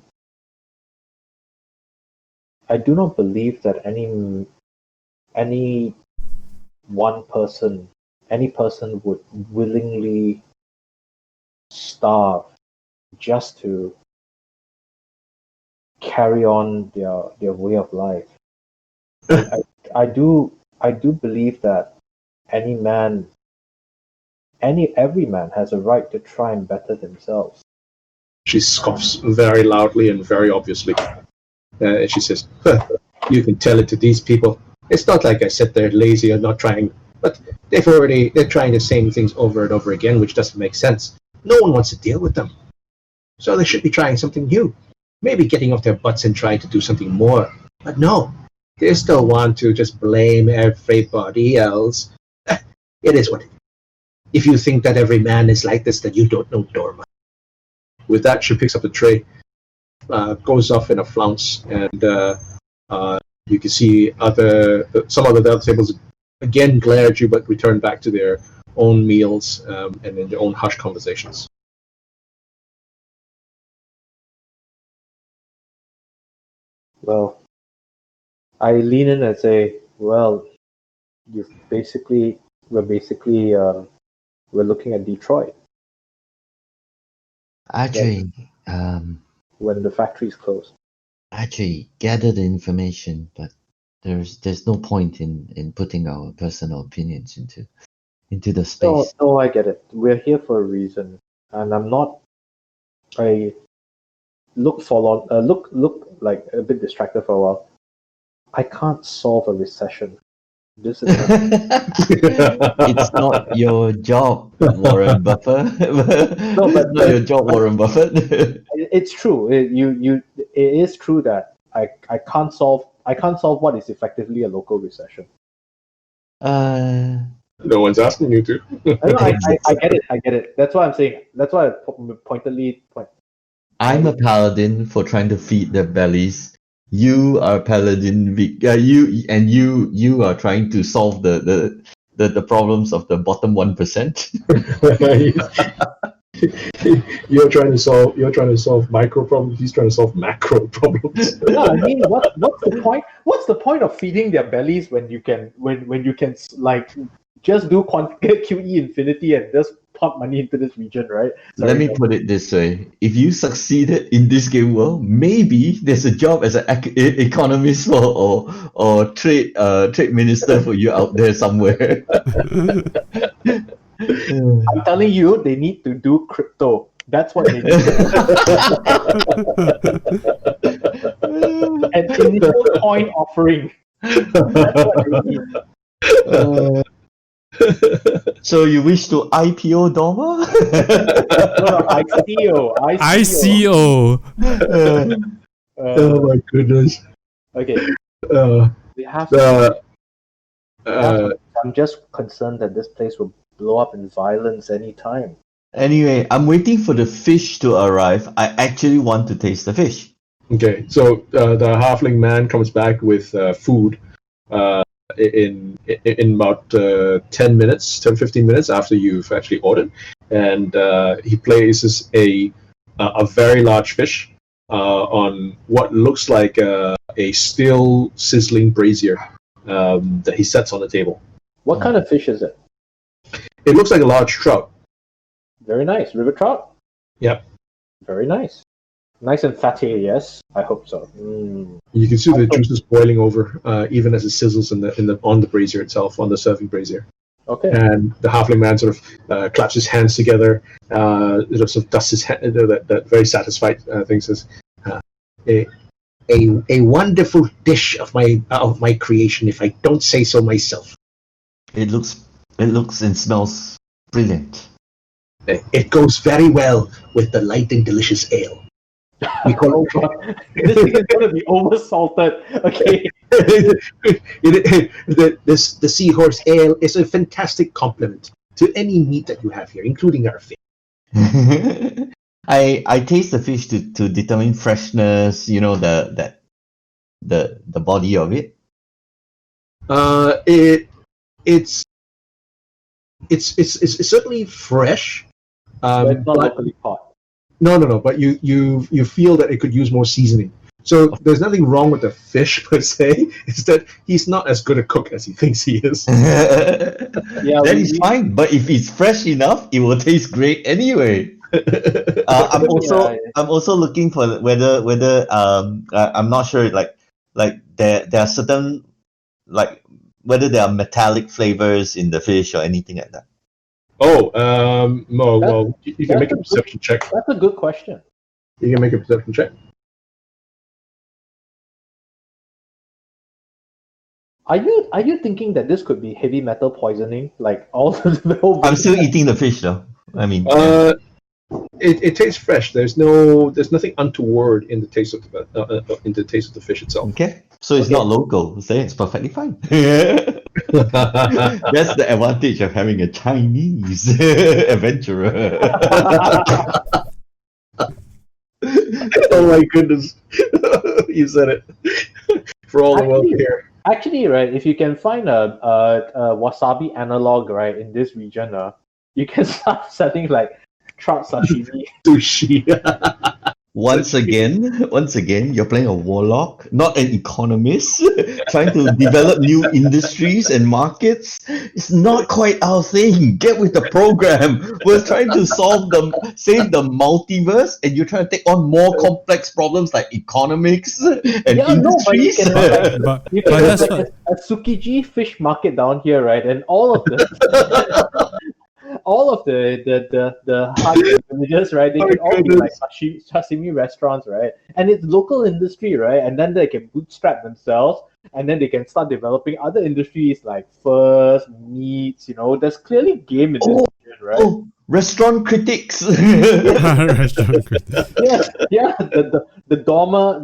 do not believe that any person would willingly starve just to carry on their way of life. I do believe that every man has a right to try and better themselves. She scoffs very loudly and very obviously. And she says, you can tell it to these people. It's not like I sit there lazy and not trying, but they're trying the same things over and over again, which doesn't make sense. No one wants to deal with them. So they should be trying something new. Maybe getting off their butts and trying to do something more. But no, they still want to just blame everybody else. It is what it is. If you think that every man is like this, then you don't know Dorma. With that, she picks up the tray, goes off in a flounce, and you can see some of the other tables again glare at you, but return back to their own meals and in their own hushed conversations. Well, I lean in and say, "Well, we're looking at Detroit Actually, when the factory's closed." gather the information, but there's no point in putting our personal opinions into the space. No, I get it. We're here for a reason, and I'm not. I look like a bit distracted for a while. I can't solve a recession. This is It's not your job, Warren Buffett. No, but- It's not your job, Warren Buffett. it's true. It is true that I can't solve what is effectively a local recession. No one's asking you to. I get it. That's why I'm saying. That's why I pointedly point. I'm a paladin for trying to feed their bellies. You are a paladin. You are trying to solve the problems of the bottom 1%. You're trying to solve micro problems. He's trying to solve macro problems. Yeah, I mean, what's the point? What's the point of feeding their bellies when you can like just do QE infinity and just pump money into this region, right? Let me put it this way: if you succeeded in this game world, maybe there's a job as an economist or trade minister for you out there somewhere. I'm telling you, they need to do crypto. That's what they need. An initial coin offering. That's what they need. So you wish to IPO Dorma? No, ICO. Oh my goodness. Okay. Uh, We have uh, I'm just concerned that this place will blow up in violence anytime. Anyway, I'm waiting for the fish to arrive. I actually want to taste the fish. Okay, so the halfling man comes back with food in about 10 minutes, 10-15 minutes after you've actually ordered, and he places a very large fish on what looks like a still sizzling brazier that he sets on the table. What kind of fish is it? It looks like a large trout. Very nice. River trout? Yep. Very nice. Nice and fatty, yes. I hope so. You can see the juices boiling over, even as it sizzles on the brazier itself, on the serving brazier. Okay. And the halfling man sort of claps his hands together, sort of dusts his hand, that very satisfied thing, says, a wonderful dish of my creation, if I don't say so myself. It looks and smells brilliant. It goes very well with the light and delicious ale. We call it. This thing is going to be over salted. Okay. The seahorse ale is a fantastic complement to any meat that you have here, including our fish. I taste the fish to determine freshness. You know the body of it. It's certainly fresh. But it's not locally caught. No. But you feel that it could use more seasoning. So there's nothing wrong with the fish per se. It's that he's not as good a cook as he thinks he is. That is fine. But if it's fresh enough, it will taste great anyway. I'm also looking for whether I'm not sure like there are certain like whether there are metallic flavors in the fish or anything like that. Oh, no. Well, you can make a perception check. That's a good question. You can make a perception check. Are you thinking that this could be heavy metal poisoning? Like all the whole. I'm still eating the fish though. I mean, it tastes fresh. There's nothing untoward in the taste of the fish itself. Okay, so it's not local. So it's perfectly fine. That's the advantage of having a Chinese adventurer. Oh my goodness, you said it for all the world to hear. Actually, right, if you can find a wasabi analog, right, in this region, you can start selling like trout sashimi. Sushi. Once again, you're playing a warlock, not an economist, trying to develop new industries and markets. It's not quite our thing. Get with the program. We're trying to save the multiverse, and you're trying to take on more complex problems like economics and industries. But you can have like a Tsukiji fish market down here, right? And all of the high villages, right? They can all be like sashimi restaurants, right? And it's local industry, right? And then they can bootstrap themselves, and then they can start developing other industries like furs, meats. You know, there's clearly game in this region, right? Oh, restaurant critics. Restaurant critics. Yeah. The dormer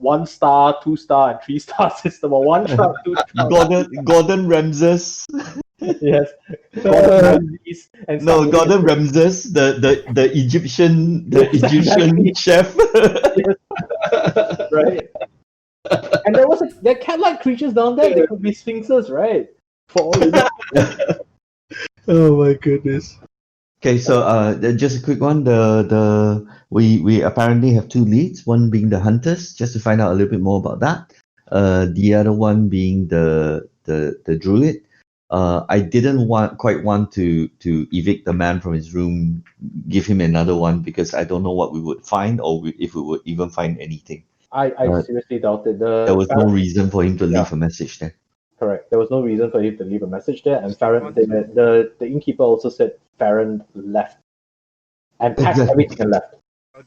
1-star, 2-star, and 3-star system, or 1 star, 2 star. Gordon Ramses. Yes. Gordon Ramses, the Egyptian chef. Yes. Right. And there are cat-like creatures down there. They could be sphinxes, right? For all you know. Oh my goodness. Okay, so just a quick one. We apparently have 2 leads. One being the hunters, just to find out a little bit more about that. The other one being the druid. I didn't quite want to evict the man from his room, give him another one, because I don't know what we would find, or if we would even find anything. I seriously doubted there was no reason for him to leave a message there. Correct. There was no reason for him to leave a message there, and Farron, the innkeeper also said Farron left and packed everything and left.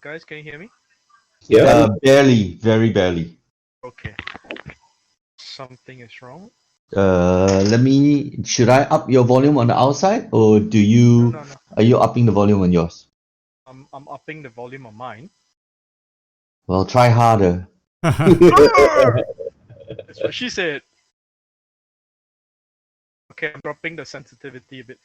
Guys, can you hear me? Yeah. Barely, very barely. Okay. Something is wrong. Should I up your volume on the outside, or do you? No. Are you upping the volume on yours? I'm upping the volume on mine. Well, try harder. That's what she said. Okay, I'm dropping the sensitivity a bit.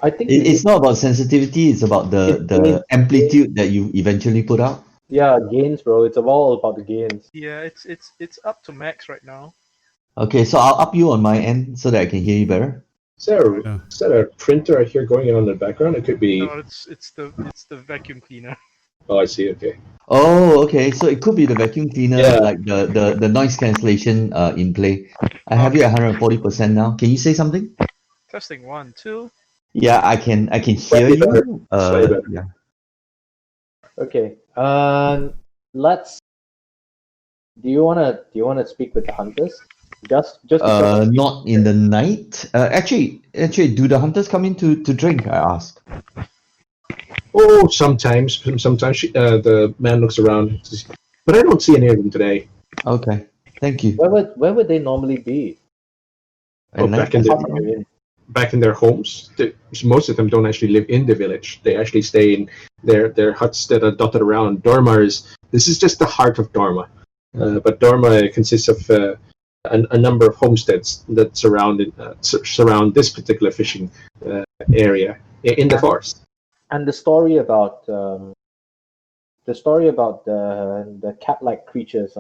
I think it's not about sensitivity. It's about the amplitude that you eventually put out. Yeah, gains, bro. It's all about the gains. Yeah, it's up to max right now. Okay, so I'll up you on my end so that I can hear you better. Is that a printer I hear going on in the background? It could be. No, it's the vacuum cleaner. Oh, I see. Okay. Oh, okay. So it could be the vacuum cleaner, Yeah. like the noise cancellation in play. I have it at 140% now. Can you say something? Testing 1, 2. Yeah, I can hear Slightly better. you. Slightly better. Yeah. Okay. Let's. Do you wanna speak with the hunters? Just to check. Not in the night. Actually, do the hunters come in to drink? I ask. Oh, sometimes. Sometimes the man looks around, but I don't see any of them today. Okay, thank you. Where would they normally be? At Oh, night? back in their homes. Most of them don't actually live in the village. They actually stay in their huts that are dotted around. This is just the heart of Dharma. But Dharma consists of a number of homesteads that surround this particular fishing area in the forest. And the story about the cat-like creatures.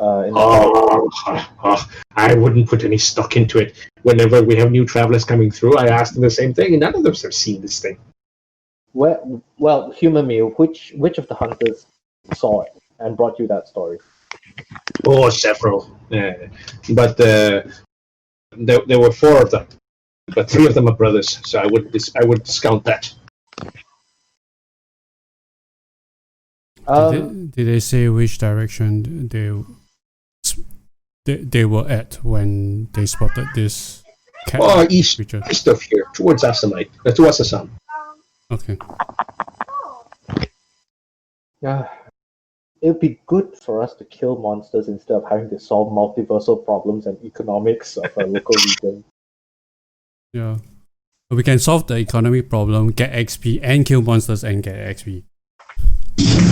In the I wouldn't put any stock into it. Whenever we have new travelers coming through, I ask them the same thing, and none of them have seen this thing. Well, humor me. Which of the hunters saw it and brought you that story? Oh, several. But there were 4 of them, but 3 of them are brothers, so I would discount that. Did they say which direction they were at when they spotted this cat East of here, towards Assam. Okay. Yeah. It would be good for us to kill monsters instead of having to solve multiversal problems and economics of a local region. Yeah. We can solve the economic problem, get XP, and kill monsters and get XP.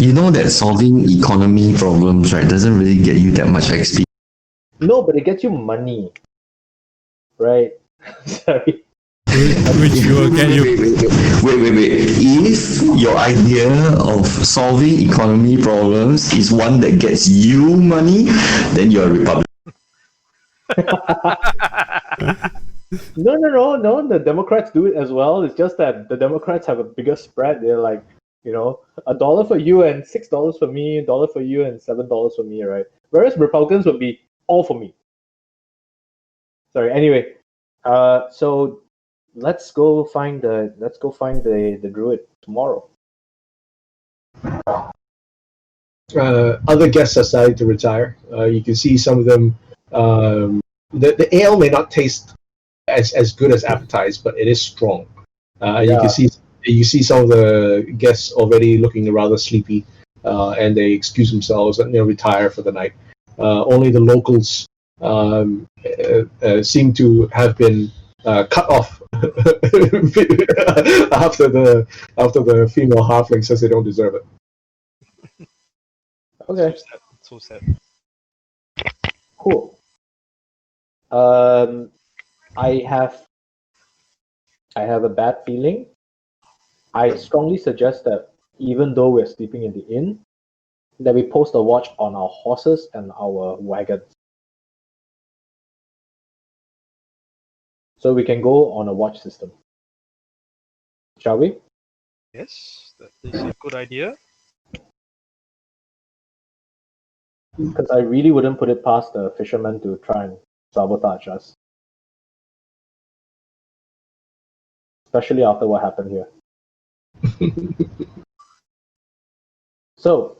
You know that solving economy problems, right, doesn't really get you that much XP. No, but it gets you money. Right? Sorry. Which will get you. Wait. If your idea of solving economy problems is one that gets you money, then you're a Republican. No. The Democrats do it as well. It's just that the Democrats have a bigger spread. They're like, $1 for you and $6 for me, $1 for you and $7 for me, right? Whereas Republicans would be all for me. Sorry. Anyway, so let's go find the druid tomorrow. Other guests are starting to retire. You can see some of them. The ale may not taste as good as advertised, but it is strong. You see some of the guests already looking rather sleepy, and they excuse themselves and they retire for the night. Only the locals seem to have been cut off after the female halfling says they don't deserve it. Okay. So sad. Cool. I have a bad feeling. I strongly suggest that even though we're sleeping in the inn, that we post a watch on our horses and our wagons. So we can go on a watch system. Shall we? Yes, that is a good idea. Because I really wouldn't put it past the fishermen to try and sabotage us. Especially after what happened here. So.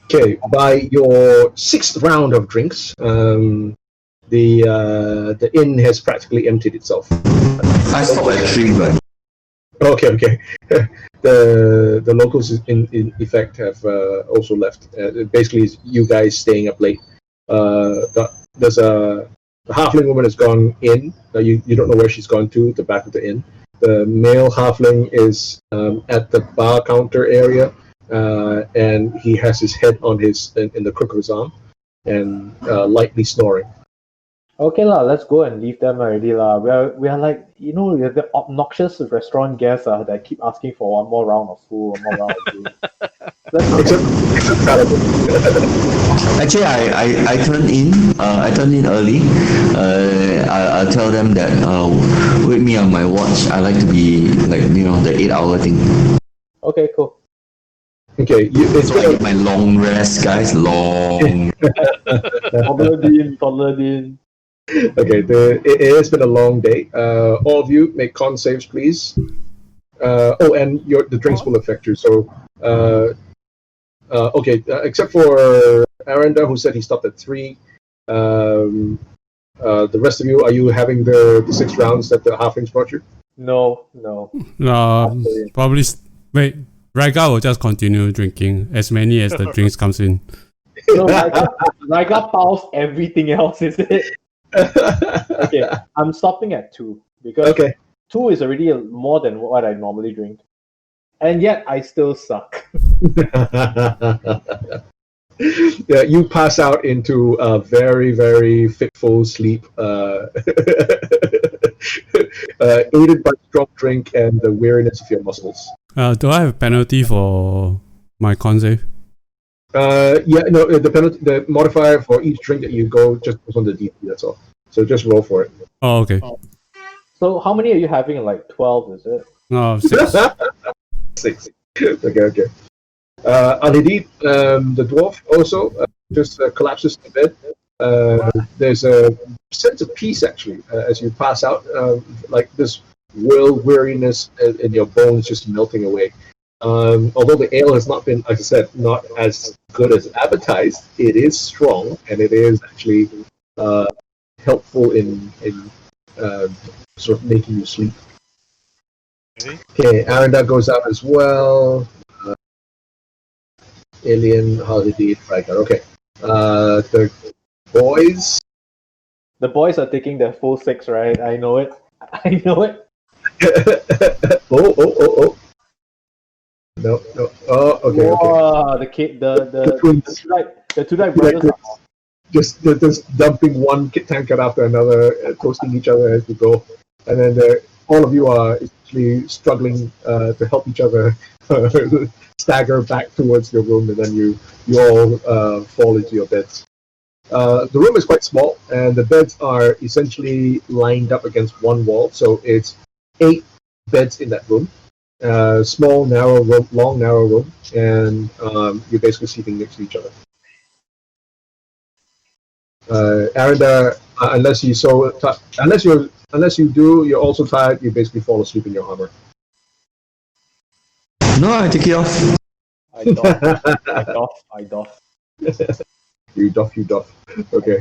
Okay, by your 6th round of drinks, the inn has practically emptied itself. I stopped at 3, but Okay. The locals in effect have also left. Basically, it's you guys staying up late. There's the halfling woman has gone in. You don't know where she's gone to. The back of the inn. The male halfling is at the bar counter area, and he has his head on in the crook of his arm, and lightly snoring. Okay lah, let's go and leave them already lah. We are like, we're the obnoxious restaurant guests that keep asking for one more round of food, one more round of food. actually, I turned in. I turned in early. I'll tell them that with me on my watch. I like to be like the 8-hour thing. Okay, cool. Okay, So I get my long rest, guys. Long. Toddler Dean. Okay, it has been a long day. All of you make con saves, please. And the drinks will affect you. So, except for Aranda, who said he stopped at 3. The rest of you, are you having the 6 rounds that the halflings brought you? No. Probably. Wait, Raiga will just continue drinking as many as the drinks comes in. No, Raiga piles everything else, is it? Okay, I'm stopping at 2 because 2 is already more than what I normally drink, and yet I still suck. Yeah, you pass out into a very, very fitful sleep, aided by strong drink and the weariness of your muscles. Do I have a penalty for my con save? The modifier for each drink that you go just goes on the DC, that's all. So just roll for it. Oh, okay. So how many are you having? Like 12, is it? No, 6. 6. Okay. Alhidid, the dwarf, also just collapses in bed. There's a sense of peace, actually, as you pass out, like this world weariness in your bones just melting away. Although the ale has not been, like I said, not as good as advertised, it is strong, and it is actually helpful in sort of making you sleep. Okay, Aranda goes out as well. Alien, Holiday, Striker. Okay. The boys. The boys are taking their full 6, right? I know it. Oh. No. Oh, okay. Wow, the two brothers. Just dumping one tankard after another, toasting each other as you go, and then all of you are actually struggling to help each other stagger back towards your room, and then you all fall into your beds. The room is quite small, and the beds are essentially lined up against one wall, so it's 8 beds in that room. Small, narrow room, long, narrow room, and you're basically sleeping next to each other. Aranda, unless you're also tired, you basically fall asleep in your armor. No, I take it off. I doff. You doff. Okay.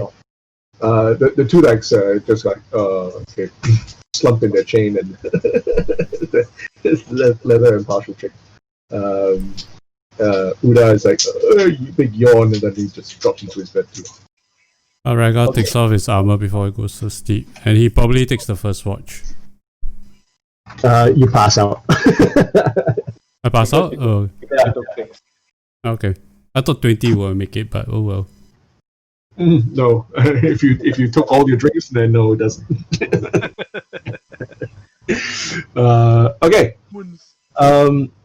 The two legs just like slump in their chain and leather and partial trick. Uda is like big yawn, and then he just drops into his bed too. Raiga takes off his armor before he goes to sleep, and he probably takes the first watch. You pass out. I pass out? Oh. Yeah, I took 6. Okay. I thought 20 will make it, but oh well. No, if you took all your drinks, then no, it doesn't. Okay.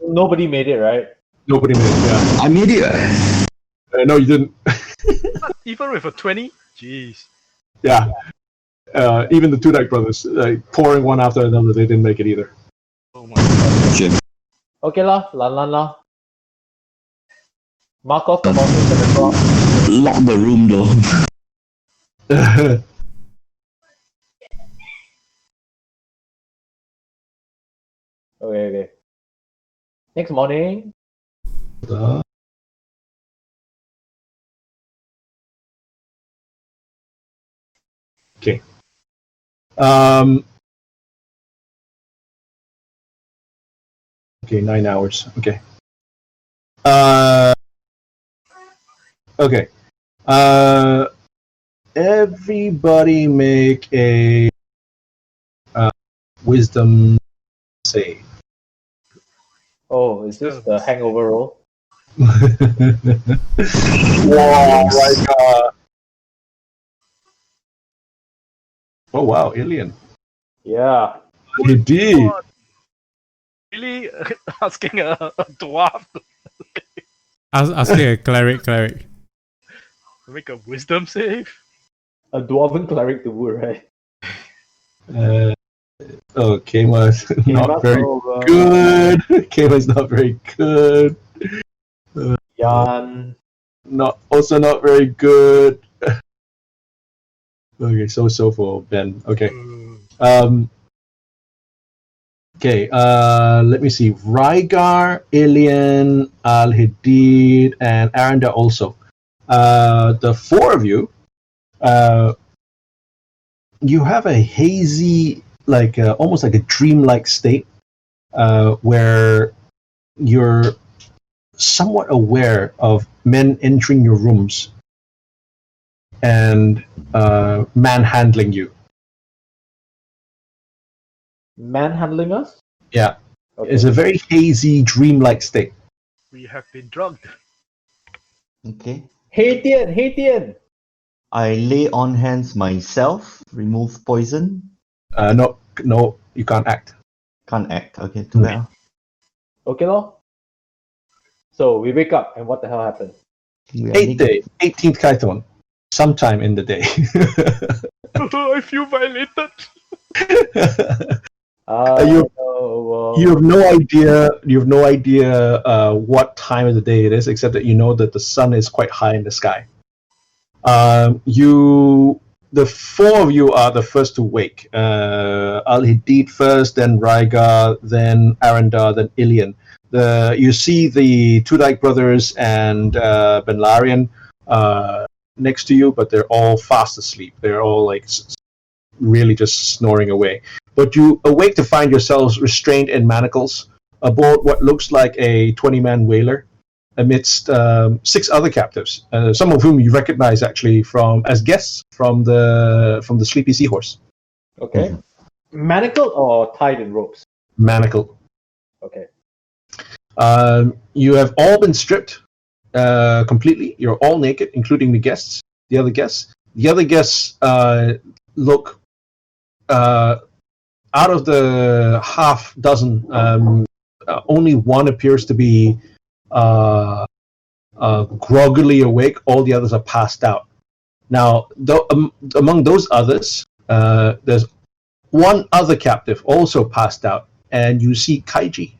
Nobody made it, right? Nobody made it. Yeah. I made it. No, you didn't. Even with a 20? Jeez. Yeah. Even the Tudak brothers, pouring one after another, they didn't make it either. Oh my god. Okay lah, lan. Mark off the mountains at the top. Lock the room though. Okay. Next morning. Okay. Okay, 9 hours. Okay. Okay. Everybody make a wisdom save. Oh, is this the hangover roll? Wow, like oh wow, alien. Yeah. You did. Really asking a dwarf to Asking a cleric. make a wisdom save? A dwarven cleric to wood, right? Kema is not very good. Kema is not very good. One. Also not very good. Okay, so for Ben. Okay. Okay, let me see. Rygar, Ilian, Al-Hadid, and Aranda also. The four of you, you have a hazy, almost like a dreamlike state, where you're somewhat aware of men entering your rooms and manhandling you. Manhandling us? Yeah. Okay. It's a very hazy, dreamlike state. We have been drugged. Okay. Hey Tian! I lay on hands myself, remove poison. No, you can't act. Can't act. Okay, too bad. Okay, lor. So we wake up, and what the hell happened? We are 8th day, naked. 18th Kaithon, sometime in the day. I feel violated. You have no idea. You have no idea what time of the day it is, except that you know that the sun is quite high in the sky. The four of you are the first to wake. Al-Hadid first, then Rygar, then Aranda, then Ilian. You see the two Dyke brothers and Ben Larian next to you, but they're all fast asleep. They're all really just snoring away. But you awake to find yourselves restrained in manacles aboard what looks like a 20-man whaler amidst 6 other captives, some of whom you recognize actually as guests from the Sleepy Seahorse. Okay. Manacled or tied in ropes? Manacled. Okay. You have all been stripped completely. You're all naked, including the guests. The other guests. The other guests look. Out of the half dozen, only one appears to be groggily awake. All the others are passed out. Now, among those others, there's one other captive also passed out, and you see Kaiji.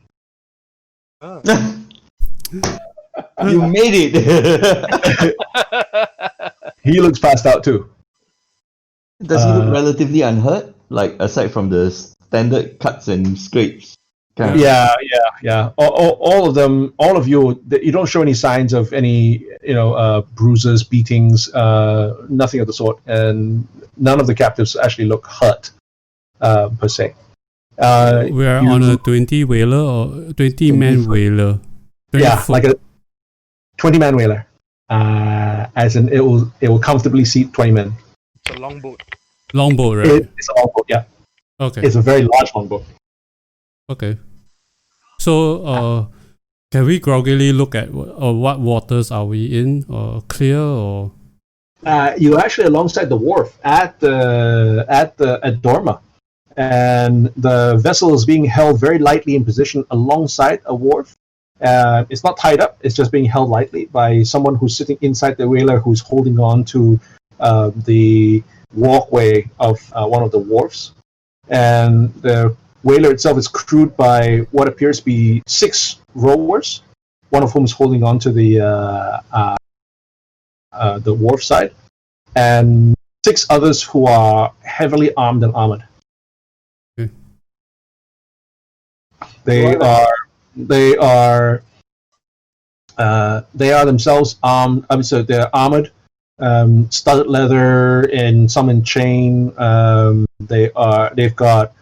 You made it! He looks passed out too. Does he look relatively unhurt? Like, aside from the standard cuts and scrapes? Yeah. All of them, all of you, you don't show any signs of any, bruises, beatings, nothing of the sort, and none of the captives actually look hurt, per se. We are on a 20 whaler or 20-man whaler. 20 Yeah, foot. like a 20-man whaler. As in, it will comfortably seat 20 men. It's a longboat. Longboat, right? It's a longboat, yeah. Okay. It's a very large longboat. Okay. So, can we groggily look at what waters are we in, or clear, or? You're actually alongside the wharf at Dorma, and the vessel is being held very lightly in position alongside a wharf. It's not tied up; it's just being held lightly by someone who's sitting inside the whaler, who's holding on to the walkway of one of the wharfs. And the whaler itself is crewed by what appears to be 6 rowers, one of whom is holding on to the wharf side, and 6 others who are heavily armed and armored. Okay. They are themselves armed. So they're armored, studded leather, and some in chain. They've got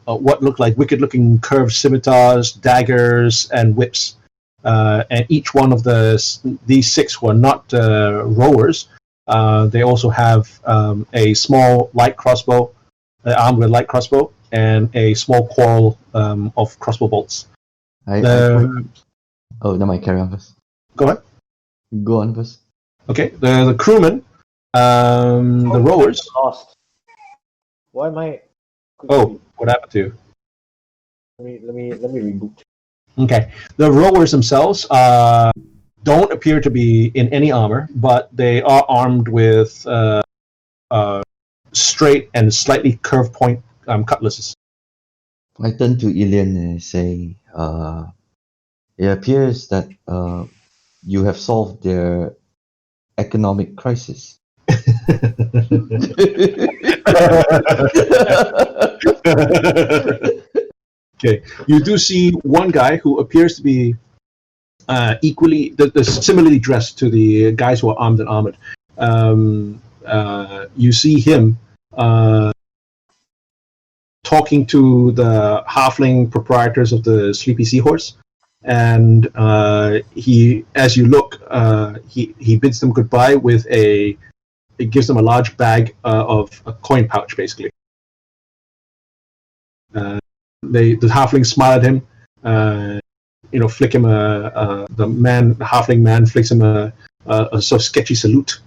what look like wicked-looking curved scimitars, daggers, and whips. And each one of these 6 who are not rowers, they also have a small light crossbow, armed with light crossbow, and a small quarrel of crossbow bolts. Oh, no, carry on first. Go ahead. Go on first. Okay, the crewmen, the rowers. Lost. Why am I? Oh, what happened to you? Let me reboot. Okay, the rowers themselves don't appear to be in any armor, but they are armed with straight and slightly curved point cutlasses. I turn to Ilian and say, It appears that you have solved their economic crisis. Okay, you do see one guy who appears to be similarly dressed to the guys who are armed and armored. You see him talking to the halfling proprietors of the Sleepy Seahorse, and he, as you look, he bids them goodbye with it gives them a large bag of a coin pouch, basically. The halfling smile at him, flick him the halfling man flicks him a sort of sketchy salute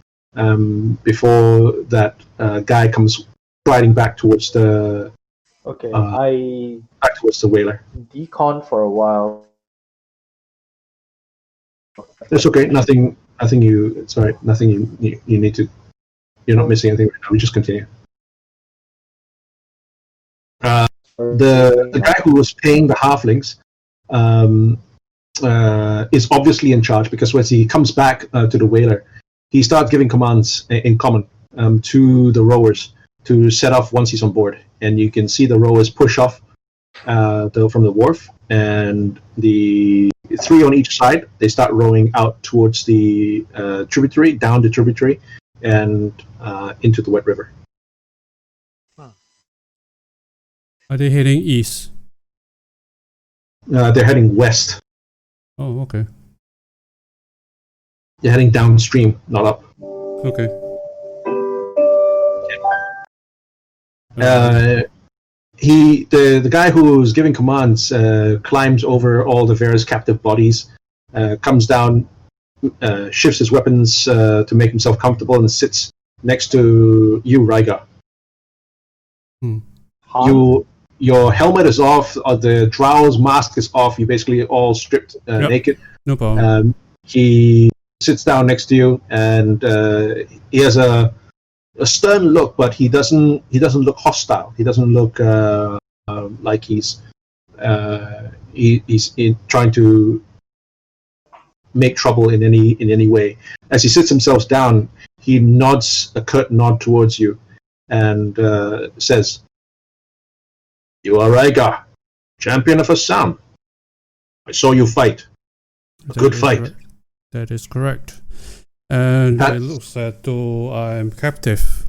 before that guy comes striding back towards the back towards the whaler. Decon for a while. It's okay. Nothing. It's all right. Nothing you need to. You're not missing anything right now. We just continue. The guy who was paying the halflings is obviously in charge, because when he comes back to the whaler, he starts giving commands in common to the rowers to set off once he's on board. And you can see the rowers push off from the wharf, and the three on each side, they start rowing out towards the tributary, down the tributary, and into the wet river. Are they heading east? They're heading west. Oh, okay. They're heading downstream, not up. Okay. The guy who's giving commands climbs over all the various captive bodies, comes down, shifts his weapons to make himself comfortable, and sits next to you, Ryga. Your helmet is off, the Drow's mask is off, you're basically all stripped naked. No problem. He sits down next to you, and he has a stern look, but he doesn't look hostile. He doesn't look like he's trying to make trouble in any way. As he sits himself down, he nods a curt nod towards you, and says, "You are Rhaegar, champion of Assam. I saw you fight. A good fight." Correct. That is correct. And it looks as though I'm captive.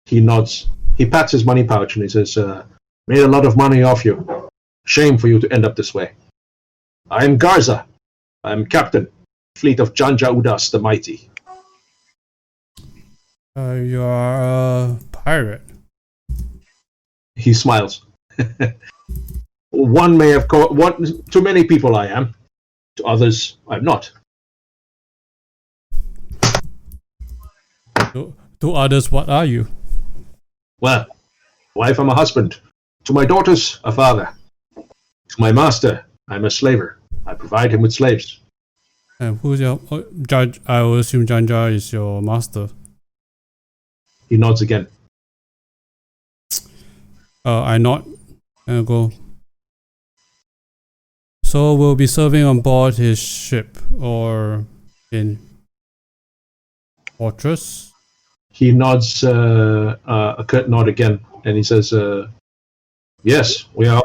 He nods. He pats his money pouch and he says, "Made a lot of money off you. Shame for you to end up this way. I am Garza. I am captain, fleet of Janja Udas the Mighty." You are a pirate. He smiles. To many people I am. To others, I'm not. To others, what are you? Well, wife, I'm a husband. To my daughters, a father. To my master, I'm a slaver. I provide him with slaves. And who's your judge? I will assume Janja is your master. He nods again. I nod and go. So we'll be serving on board his ship or in fortress? He nods a curt nod again, and he says, "Yes, we are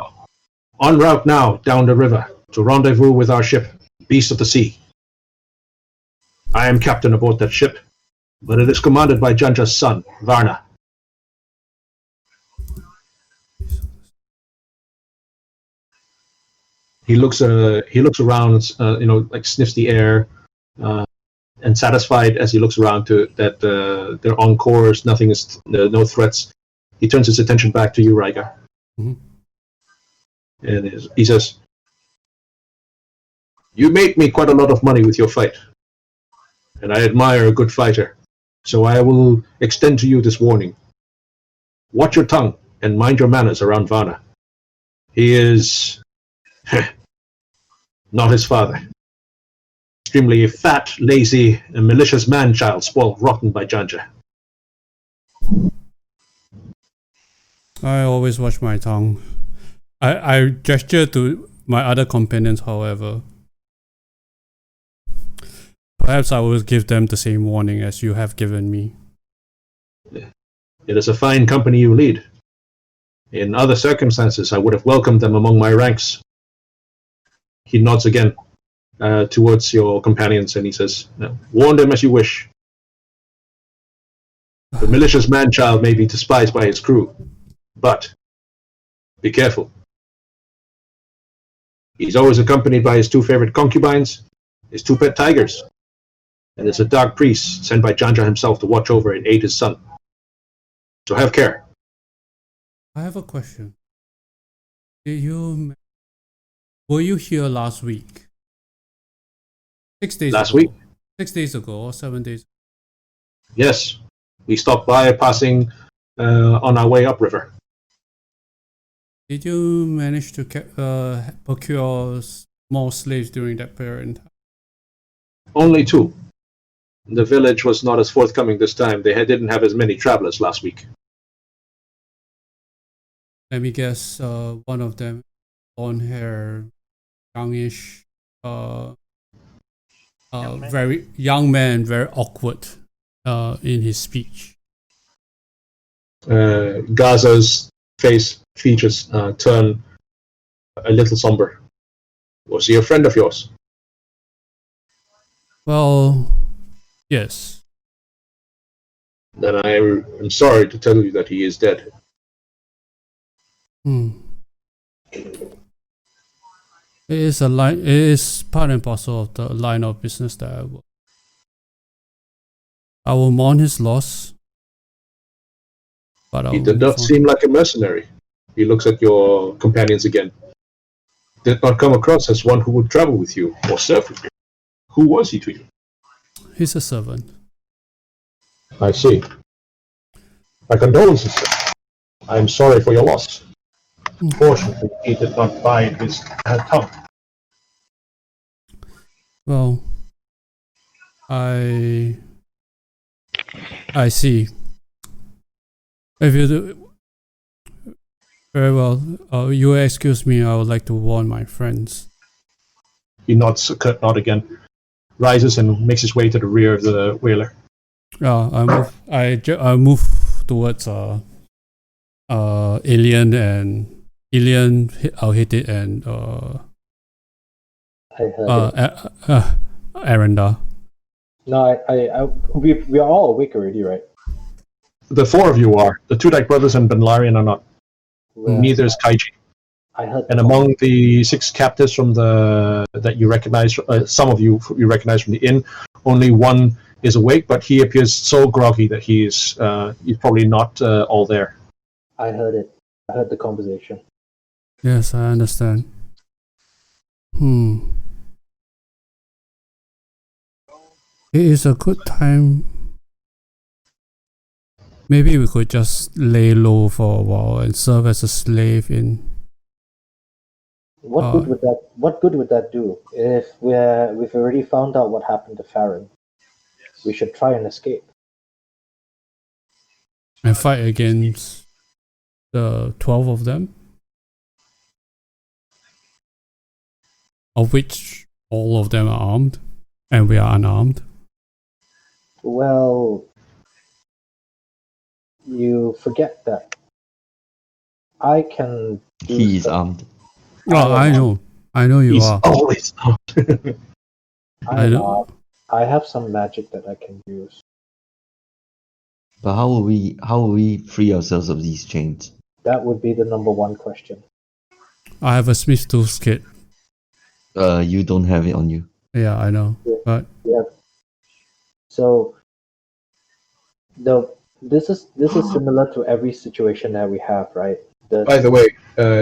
en route now down the river to rendezvous with our ship, Beast of the Sea. I am captain aboard that ship, but it is commanded by Janja's son, Varna." He looks around, sniffs the air, and satisfied as he looks around that they're on course, no threats. He turns his attention back to you, Ryga. Mm-hmm. And he says, "You made me quite a lot of money with your fight, and I admire a good fighter. So I will extend to you this warning. Watch your tongue and mind your manners around Varna. He is not his father. Extremely fat, lazy, and malicious man-child spoiled rotten by Janja." I always watch my tongue. I gesture to my other companions, however, perhaps I will give them the same warning as you have given me. It is a fine company you lead. In other circumstances, I would have welcomed them among my ranks. He nods again towards your companions and he says, warn them as you wish. The malicious man-child may be despised by his crew, but be careful. He's always accompanied by his 2 favorite concubines, his 2 pet tigers, and there's a dark priest sent by Janja himself to watch over and aid his son. So have care. I have a question. Were you here last week? 6 days Last ago. week? 6 days ago or 7 days? Yes, we stopped by passing on our way upriver. Did you manage to procure more slaves during that period? Only 2. The village was not as forthcoming this time. They didn't have as many travelers last week. Let me guess, one of them, blonde hair, youngish, very young man, very awkward in his speech. Gaza's features turn a little somber. Was he a friend of yours? Well, yes. Then I am sorry to tell you that he is dead. It is part and parcel of the line of business that I work. I will mourn his loss. But He did not seem like a mercenary. He looks at your companions again. Did not come across as one who would travel with you or serve with you. Who was he to you? He's a servant. I see. My condolences, sir. I am sorry for your loss. Fortunately, he did not bite his tongue. Well, I see. If you do, very well. You excuse me. I would like to warn my friends. He nods a curt nod again, rises and makes his way to the rear of the whaler. I move towards Alien and Alien. I'll hit it and Aranda. No, we are all awake already, right? The 4 of you are. The 2 Dyke brothers and Ben Larian are not. Well, Neither is Kaiji. I heard. And among the 6 captives from that you recognize, some of you recognize from the inn, only 1 is awake, but he appears so groggy that he's probably not all there. I heard it. I heard the conversation. Yes, I understand. It is a good time. Maybe we could just lay low for a while and serve as a slave in. What good would that do? If we've already found out what happened to Farron, we should try and escape. And fight against the 12 of them, of which all of them are armed, and we are unarmed. Well, you forget that I can. He's armed. Oh, I know you He's are. always armed. I know. I have some magic that I can use. But how will we free ourselves of these chains? That would be the number 1 question. I have a Smith Tools kit. You don't have it on you. Yeah, I know. Yeah. But Yeah. So this is similar to every situation that we have, right? By the way,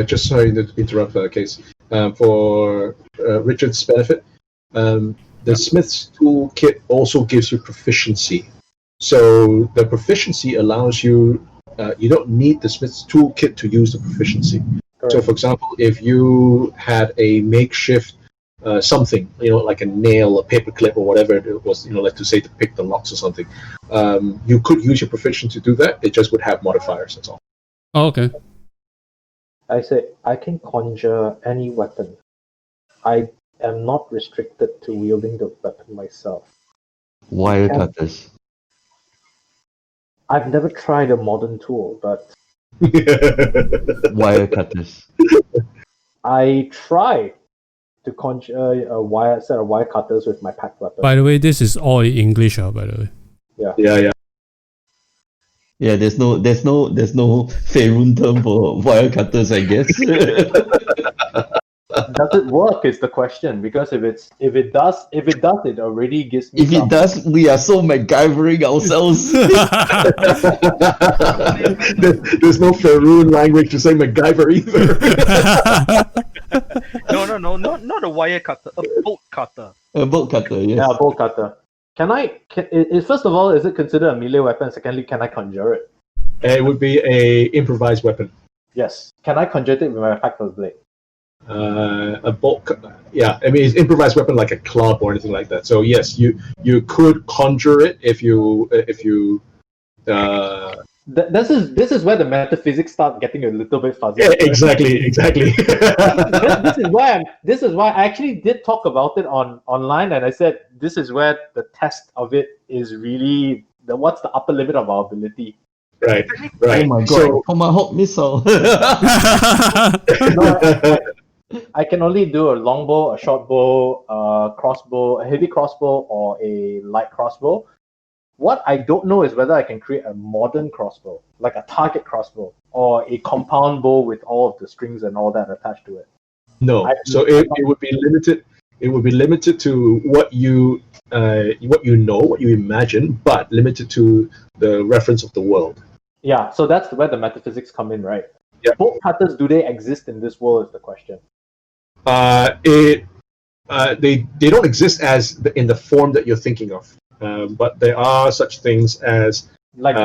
just sorry to interrupt, Case. For Richard's benefit, the Smith's Tool Kit also gives you proficiency. So the proficiency allows you. You don't need the Smith's Tool Kit to use the proficiency. Correct. So, for example, if you had a makeshift something, like a nail, a paperclip, or whatever it was, like to say to pick the locks or something, you could use your proficiency to do that. It just would have modifiers. That's all. oh, okay. I say I can conjure any weapon I am not restricted to wielding the weapon myself. Wire Yeah. cutters. I've never tried a modern tool, but Wire cutters. I try to conjure a set of wire cutters with my packed weapon. By the way, this is all in English, by the way. Yeah. Yeah, there's no Faerun term for wire cutters, I guess. Does it work is the question, because if it does, it already gives me If it does, we are so MacGyvering ourselves. There's no Faerun language to say MacGyver either. No, not a wire cutter, a bolt cutter. A bolt cutter, yes. Yeah, bolt cutter. First of all, is it considered a melee weapon? Secondly, can I conjure it? It would be a improvised weapon. Yes. Can I conjure it with my Factor's blade? A bolt. Yeah, I mean, it's improvised weapon like a club or anything like that. So yes, you could conjure it if you. This is where the metaphysics start getting a little bit fuzzy. Yeah, exactly. This is why I actually did talk about it online, and I said this is where the test of it is really what's the upper limit of our ability. Right. Oh my god, So, Tomahawk missile. I can only do a longbow, a short bow, a crossbow, a heavy crossbow, or a light crossbow. What I don't know is whether I can create a modern crossbow, like a target crossbow, or a compound bow with all of the strings and all that attached to it. no. So it would be limited. It would be limited to what you know, what you imagine, but limited to the reference of the world. Yeah, so that's where the metaphysics come in, right? Yeah. Bolt cutters, do they exist in this world is the question. They don't exist in the form that you're thinking of, but there are such things as Like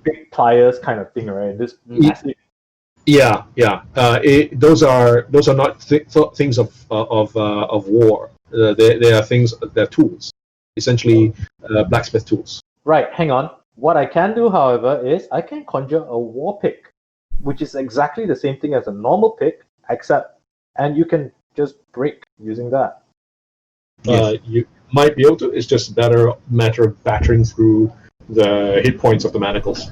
big pliers kind of thing, right? This massive. yeah. Those are not things of war. They are things. They're tools, essentially blacksmith tools. Right, hang on. What I can do, however, is I can conjure a war pick, which is exactly the same thing as a normal pick, and you can just break using that. You might be able to. It's just a matter of battering through the hit points of the manacles.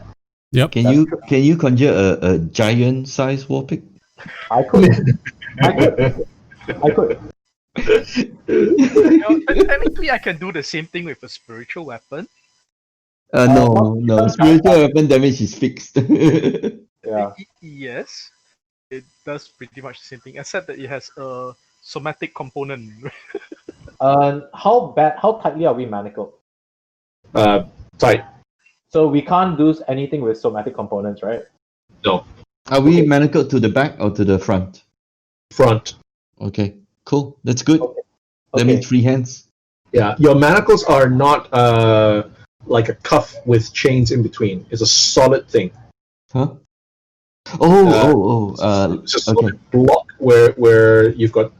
Yep. Can you conjure a giant size war pick? I could. I could. Technically, I can do the same thing with a spiritual weapon. No. Spiritual weapon damage is fixed. Yeah. Yes, it does pretty much the same thing, except that it has a somatic component. How tightly are we manacled? Tight. So we can't do anything with somatic components, right? No. Are we manacled to the back or to the front? Front. Okay, cool. That's good. Okay. That means free hands. Yeah, your manacles are not like a cuff with chains in between. It's a solid thing. Huh? It's a solid Okay. block where you've got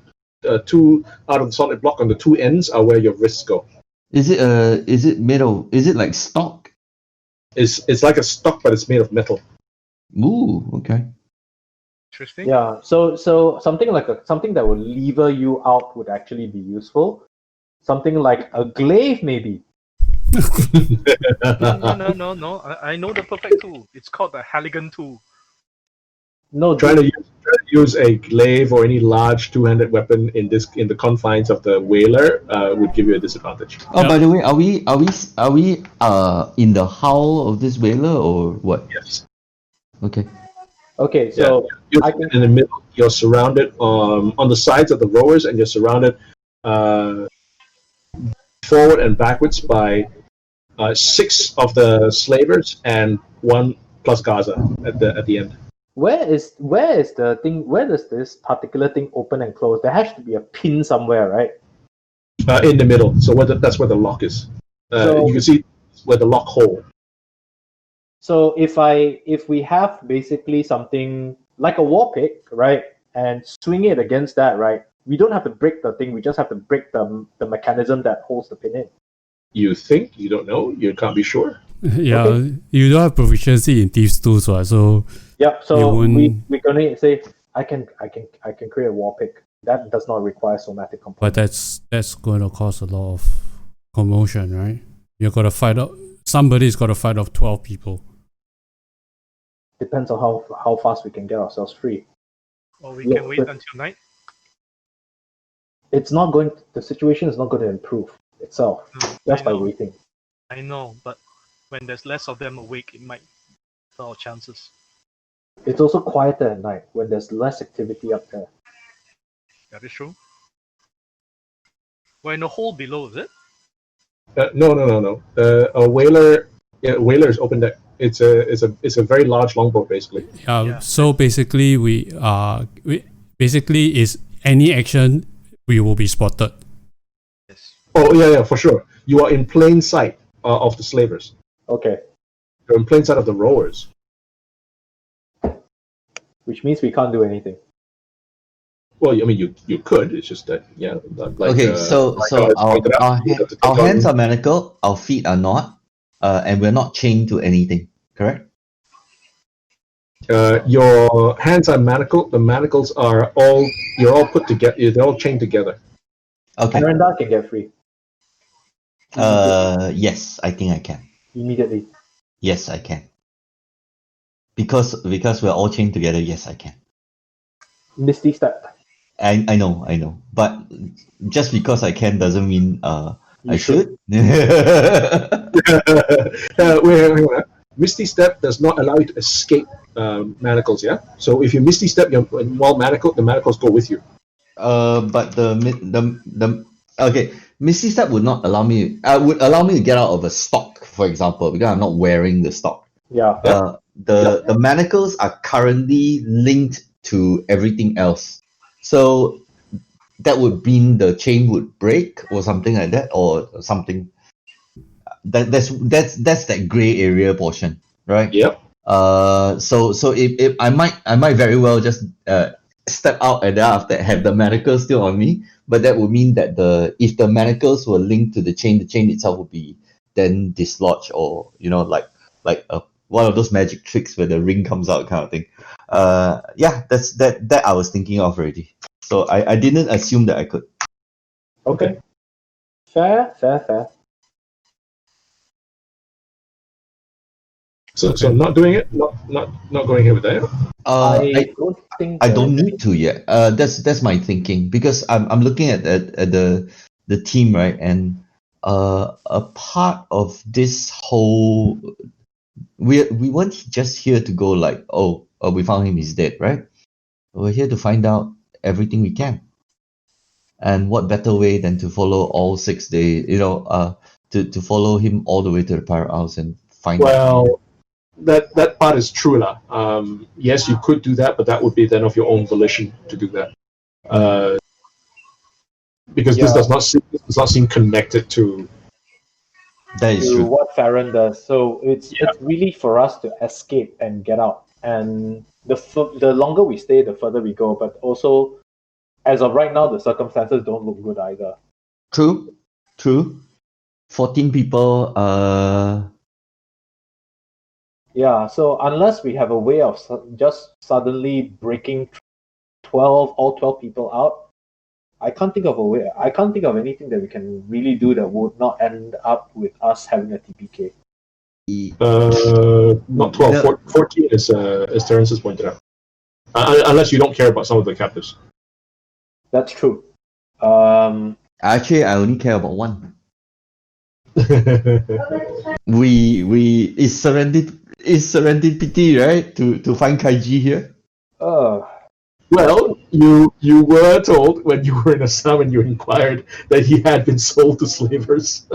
two out of the solid block on the two ends are where your wrists go. Is it made of? Is it like stock? It's like a stock, but it's made of metal. Ooh, okay. Interesting. Yeah. So something like something that would lever you out would actually be useful. Something like a glaive, maybe. No. I know the perfect tool. It's called the Halligan tool. No, Trying to use a glaive or any large two-handed weapon in the confines of the whaler would give you a disadvantage. Oh, by the way, are we in the hull of this whaler or what? Yes. Okay. Okay, so You're I can- in the middle. You're surrounded on the sides of the rowers, and you're surrounded forward and backwards by 6 of the slavers and 1 plus Gaza at the end. where is the thing? Where does this particular thing open and close? There has to be a pin somewhere, right? In the middle. So that's where the lock is. So- You can see where the lock hole. So if we have basically something like a war pick, right, and swing it against that, right, we don't have to break the thing. We just have to break the mechanism that holds the pin in. You think you don't know. You can't be sure. Yeah, Okay. you don't have proficiency in thieves tools, right? So Yep. You So won't- we can only say I can create a war pick that does not require somatic But components. that's going to cause a lot of commotion, right? You're going to fight up. Somebody's got to fight off 12 people. Depends on how fast we can get ourselves free. Or we Yeah, can wait but- until night. It's not going. The situation is not going to improve itself just I by know. waiting. I know, but when there's less of them awake, it might hurt our chances. It's also quieter at night when there's less activity up there. That is true. We're in a hole below, is it? No. A whaler is open deck. It's a very large longboat basically. Yeah. So basically, basically is any action, we will be spotted. Yes. Oh yeah, for sure. You are in plain sight of the slavers. Okay, You're in plain sight of the rowers. which means we can't do anything. Well, I mean, you could. It's just that, Okay, so our hands are manacled, our feet are not, and we're not chained to anything. Correct? your hands are manacled. The manacles are you're all put together. They're all chained together. Okay. Miranda can get free Yes, I think I can. immediately. Yes, I can. Because we're all chained together. Yes, I can. Misty Step. I know. But just because I can doesn't mean I should. Wait. Misty Step does not allow you to escape manacles. Yeah. So if you Misty Step, while manacled, the manacles go with you. But the okay, Misty Step would not allow me. Would allow me to get out of a stock, for example, because I'm not wearing the stock. Yeah. The manacles are currently linked to everything else, so that would mean the chain would break or something like that, or something. That's that gray area portion, right? Yep. So if I might very well just step out and then after have the manacles still on me, but that would mean that if the manacles were linked to the chain itself would be then dislodged, or like one of those magic tricks where the ring comes out kind of thing. Yeah, that's that I was thinking of already. So I didn't assume that I could. Okay. Fair. So not doing it, not going here with that. I don't think. I don't need to yet. That's my thinking, because I'm looking at the team, right, and a part of this whole we weren't just here to go like, oh, we found him, he's dead, right? We're here to find out everything we can, and what better way than to follow all 6 days, to follow him all the way to the pirate house and find out. Well, that part is true, lah. Yes, you could do that, but that would be then of your own volition to do that. Because this does not seem connected to. That is To true. what Farron does. So it's really for us to escape and get out. And the longer we stay, the further we go. But also, as of right now, the circumstances don't look good either. True. 14 people. Yeah. So unless we have a way of just suddenly breaking all 12 people out, I can't think of a way. I can't think of anything that we can really do that would not end up with us having a TPK. Not 12, 14 as Terence has pointed out. Unless you don't care about some of the captives. That's true. Actually, I only care about one. It's serendipity, right? To find Kaiji here. Well, you were told when you were in Assam and you inquired that he had been sold to slavers.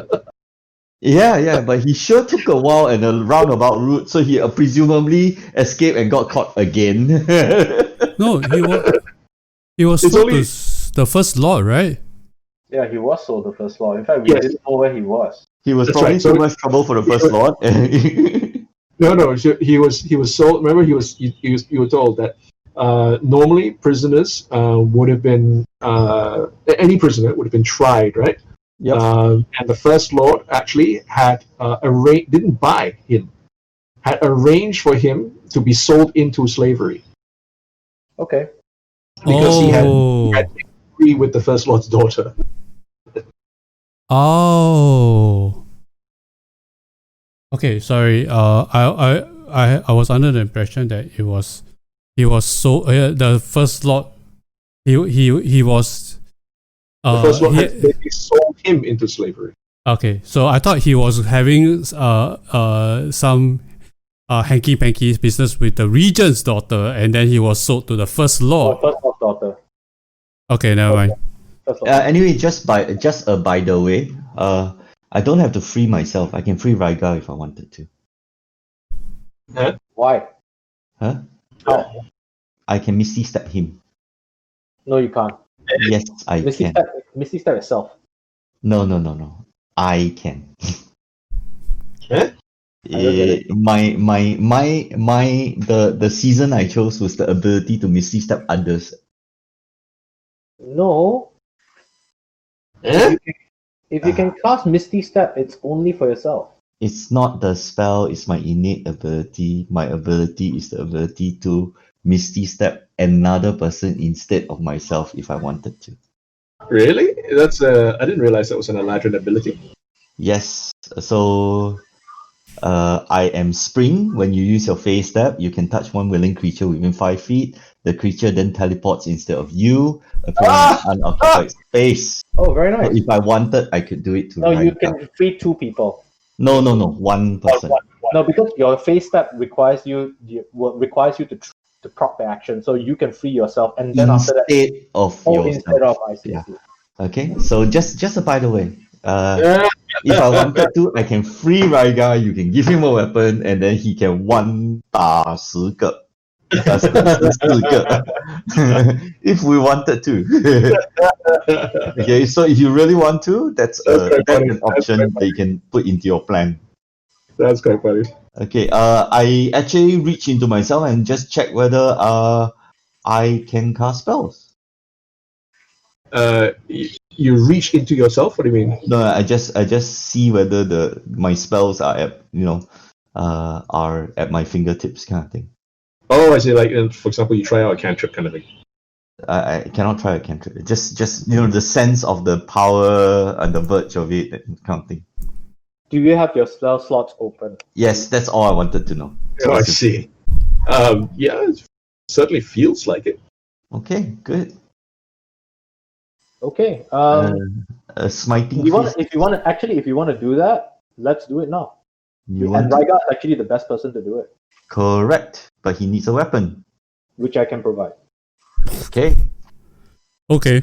Yeah, but he sure took a while and a roundabout route, so he presumably escaped and got caught again. No, he was It's sold only- to the first lord, right? Yeah, he was sold the first law. In fact, we Yes. didn't know where he was. He was That's probably right, so so- much trouble for the first lord. No, he was sold. Remember, you were told that normally prisoners would have been any prisoner would have been tried, right? Yep. And the first lord actually had didn't buy him, had arranged for him to be sold into slavery Okay. because he had be with the First Lord's daughter. Oh. Okay, sorry. I was under the impression that he was so the First Lord. He was. The First Lord he- had basically sold him into slavery. Okay, so I thought he was having some hanky panky business with the regent's daughter, and then he was sold to the First Lord. First Lord's daughter. Okay, never mind. First Lord. Anyway, by the way, I don't have to free myself. I can free Raiga if I wanted to. Why? Huh? How? I can Misty Step him. No, you can't. Yes, I can. Misty Step itself. No. I can. Huh? I don't get it. The season I chose was the ability to Misty Step others. No. Eh? If you can cast Misty Step, it's only for yourself. It's not the spell, it's my innate ability. My ability is the ability to Misty Step another person instead of myself if I wanted to. Really? That's I didn't realize that was an Eladrin ability. Yes, so I am Spring. When you use your phase step, you can touch one willing creature within 5 feet. The creature then teleports instead of you, appearing in unoccupied space. Oh, very So nice. if I wanted, I could do it to No, you Raiga. can free 2 people. No, one person. No, because your face step requires you to proc the action, so you can free yourself, and then after that, Instead of yourself. instead of I see. Yeah. Okay, so just by the way, if I wanted to, I can free Raiga. You can give him a weapon, and then he can 1打10个, 14个, if we wanted to. Okay, so if you really want to, that's an option that you can put into your plan. That's quite funny. Okay, I actually reach into myself and just check whether I can cast spells. You reach into yourself. What do you mean? No, I just see whether my spells are at are at my fingertips kind of thing. Oh, I see. Like, for example, you try out a cantrip kind of thing. I cannot try a cantrip. Just the sense of the power and the verge of it, that kind of thing. Do you have your spell slots open? Yes, that's all I wanted to know. Oh, I see. Yeah, it certainly feels like it. Okay, good. Okay. Smiting. If you want to do that, let's do it now. You And want to? Raiga is actually the best person to do it, Correct, but he needs a weapon. which I can provide. Okay, Okay.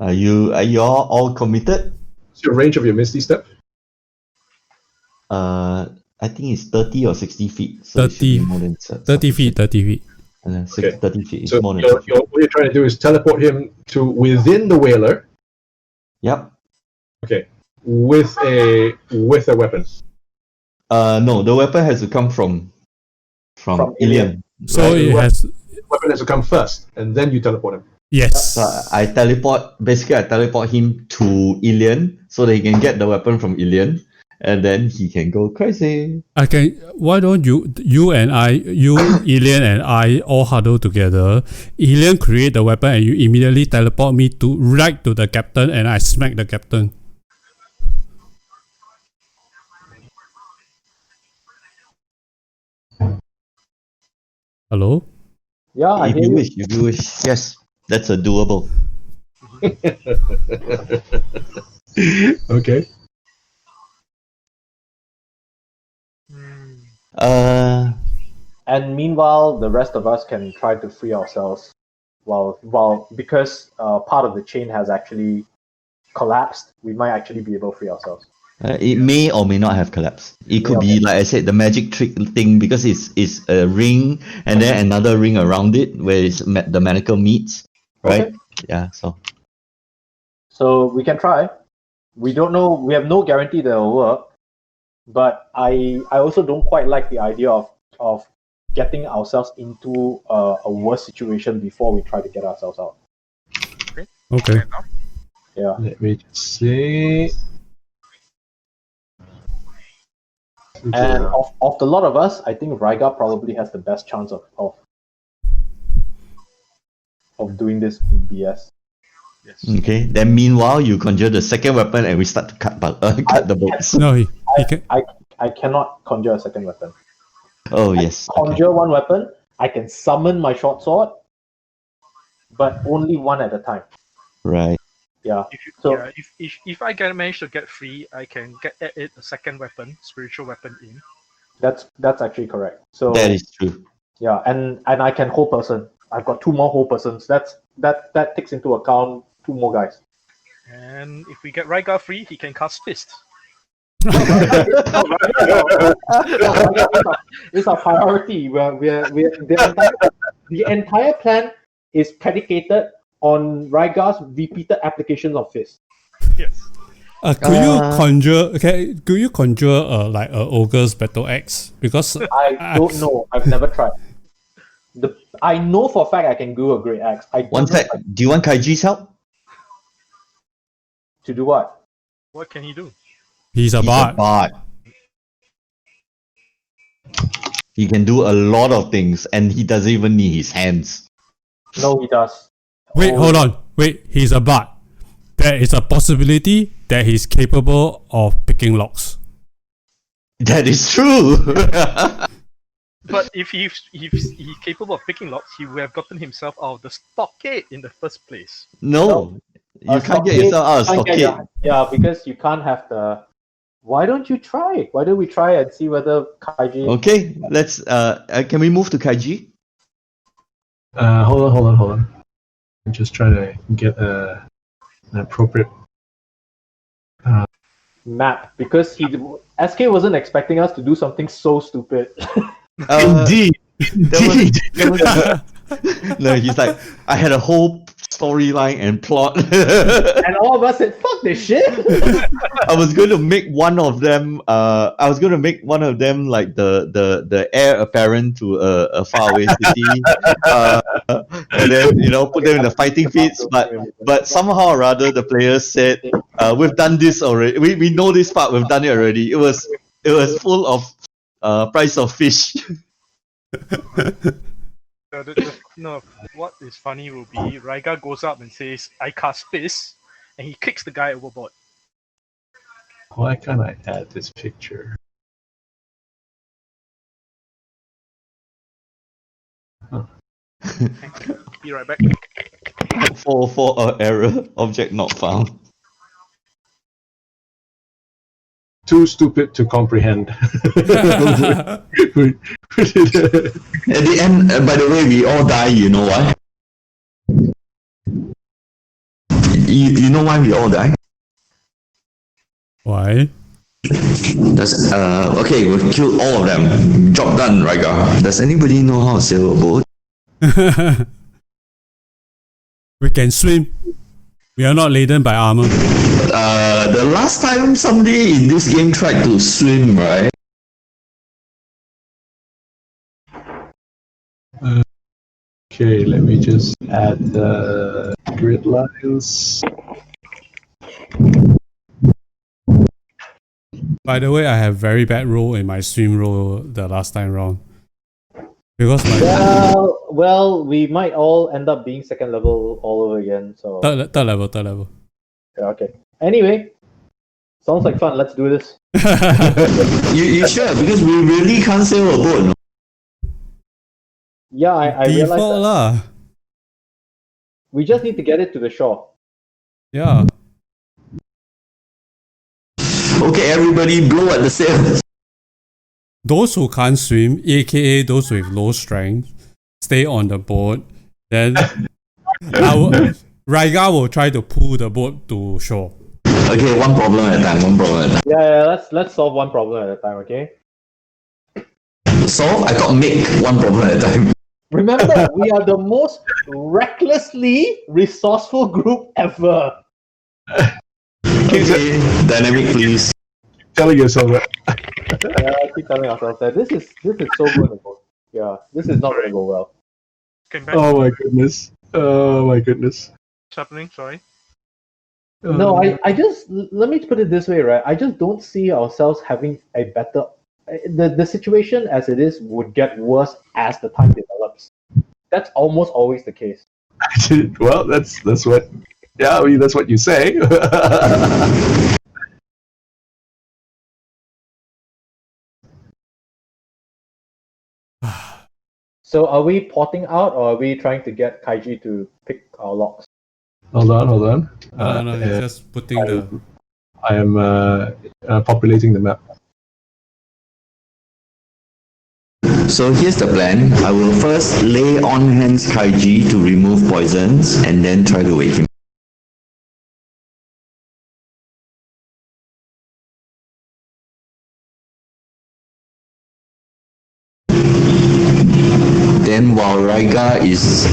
are you all committed? What's your range of your Misty Step? I think it's 30 or 60 feet. So it should be 30 more than 30 feet, 30 feet. Okay. 30 feet. It's So more than what you're trying to do is teleport him to within the whaler. Yep. Okay, with a weapon. No, the weapon has to come from Ilian. So Right, it what- has. The weapon has to come first, and then you teleport him. Yes. So I teleport him to Ilian so that he can get the weapon from Ilian, and then he can go crazy. I can. Why don't you and I, Elian and I all huddle together. Elian create the weapon, and you immediately teleport me right to the captain, and I smack the captain. Hello. Yeah, I If hear you you. wish, yes, that's a doable. Okay. And meanwhile, the rest of us can try to free ourselves. While because part of the chain has actually collapsed, we might actually be able to free ourselves. It may or may not have collapsed. It could be, like I said, the magic trick thing, because it's a ring and then another ring around it where the manacle meets, right? Okay. Yeah. So we can try. We don't know. We have no guarantee that it'll work. But I also don't quite like the idea of getting ourselves into a worse situation before we try to get ourselves out. Okay. Yeah. Let me just see. And of the lot of us, I think Raiga probably has the best chance of doing this BS. Yes. Okay. Then meanwhile, you conjure the second weapon and we start to cut the boats. No, he can. I cannot conjure a second weapon. Oh yes. Okay. Conjure one weapon. I can summon my short sword, but only one at a time. Right. Yeah. If you, So- yeah, if I manage to get free, I can add it a second weapon, spiritual weapon in. That's actually correct. So That is true. yeah, and I can whole person. I've got 2 more whole persons. That takes into account 2 more guys. And if we get Rygar free, he can cast Fist. It's our priority. The entire plan is predicated on Rygar's repeated applications of Fist. Yes. Could you conjure like a ogre's battle axe? Because I don't know. I've never tried. I know for a fact I can do a great axe. I don't One know sec. Do you want Kaiji's help? to do what? What can he do? he's a He's bard. a bard. He can do a lot of things, and he doesn't even need his hands. No, he does. Wait, Oh, hold on. Wait, he's a bard. There is a possibility that he's capable of picking locks. That is true. But if he's capable of picking locks, he would have gotten himself out of the stockade in the first place. No, you a can't get stockade- yourself out of can't get stockade. Yeah, because you can't have the. Why don't you try? Why don't we try and see whether Kaiji? Okay, let's. Can we move to Kaiji? Hold on. I'm just trying to get an appropriate. Map, because SK wasn't expecting us to do something so stupid. Indeed. There was- no, he's like, I had a whole storyline and plot. And all of us said, "Fuck this shit." I was going to make one of them. Like the heir apparent to a faraway city, and then put them in the fighting feats. But somehow or other, the players said, "We've done this already. We know this part. We've done it already." It was full of price of fish. No, what is funny will be Rygar goes up and says, "I cast Fist," and he kicks the guy overboard. Why can't I add this picture? Be right back. for error, object not found. Too stupid to comprehend. At the end, by the way, we all die. You know why? You know why we all die? Why? Okay, we've killed all of them. Job done, Rygar. Does anybody know how to sail a boat? We can swim. We are not laden by armor. The last time somebody in this game tried to swim, right? Okay, let me just add the grid lines. By the way, I have very bad roll in my swim roll the last time round. Because my Well, we might all end up being second level all over again. So third level. yeah, okay. Anyway, sounds like fun. Let's do this. You sure? Because we really can't sail a boat. No? Yeah, I realized Default that. lah. We just need to get it to the shore. Yeah. Okay, everybody blow at the sail. Those who can't swim, aka those with low strength, stay on the boat. Then Rygar will try to pull the boat to shore. Okay, one problem at a time. Yeah, let's solve one problem at a time, okay? Solve? I thought make one problem at a time. Remember, we are the most recklessly resourceful group ever. Okay, dynamic, please. Telling yourself that. I keep telling ourselves that this is so going to go. Yeah, this is not going to go well. Came back. Oh my goodness. What's happening? Sorry. No, I just let me put it this way, right? I just don't see ourselves having a better. The situation as it is would get worse as the time develops. That's almost always the case. Well, that's what Yeah, I mean, that's what you say. So are we porting out or are we trying to get Kaiji to pick our locks? Hold on. No, it's just putting the. I am populating the map. So here's the plan. I will first lay on hands Kaiji to remove poisons and then try to wake him. Then while Raiga is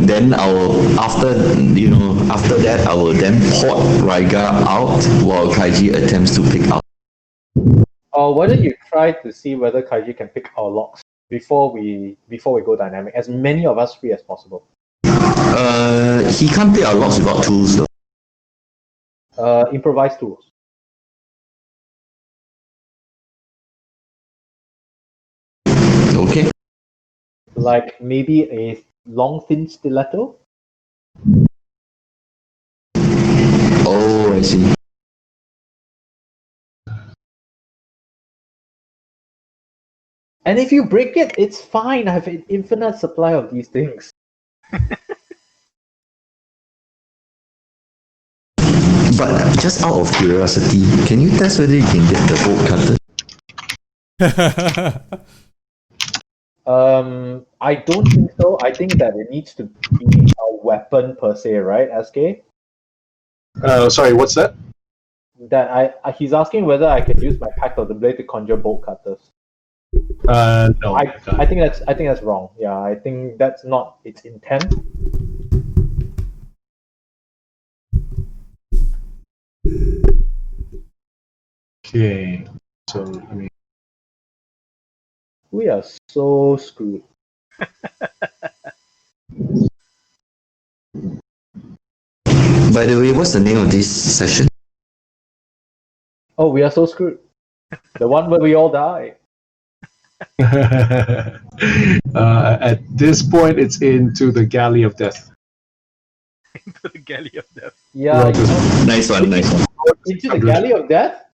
then after that I will then port Raiga out while Kaiji attempts to pick up. Or why don't you try to see whether Kaiji can pick our locks before we go dynamic, as many of us free as possible. He can't pick our locks without tools though. Improvise tools. Okay. Like maybe a long thin stiletto. Oh, I see. And if you break it, it's fine. I have an infinite supply of these things. But just out of curiosity, can you test whether you can get the bolt cutter? I don't think so. I think that it needs to be a weapon per se, right, SK? Sorry, what's that? That he's asking whether I can use my Pact of the Blade to conjure bolt cutters. No. I think that's wrong. Yeah, I think that's not its intent. Okay. So I mean, We are so screwed. By the way, what's the name of this session? Oh, we are so screwed. The one where we all die. at this point, it's into the galley of death. Into the galley of death. Yeah, Well, Nice one. into the galley of death.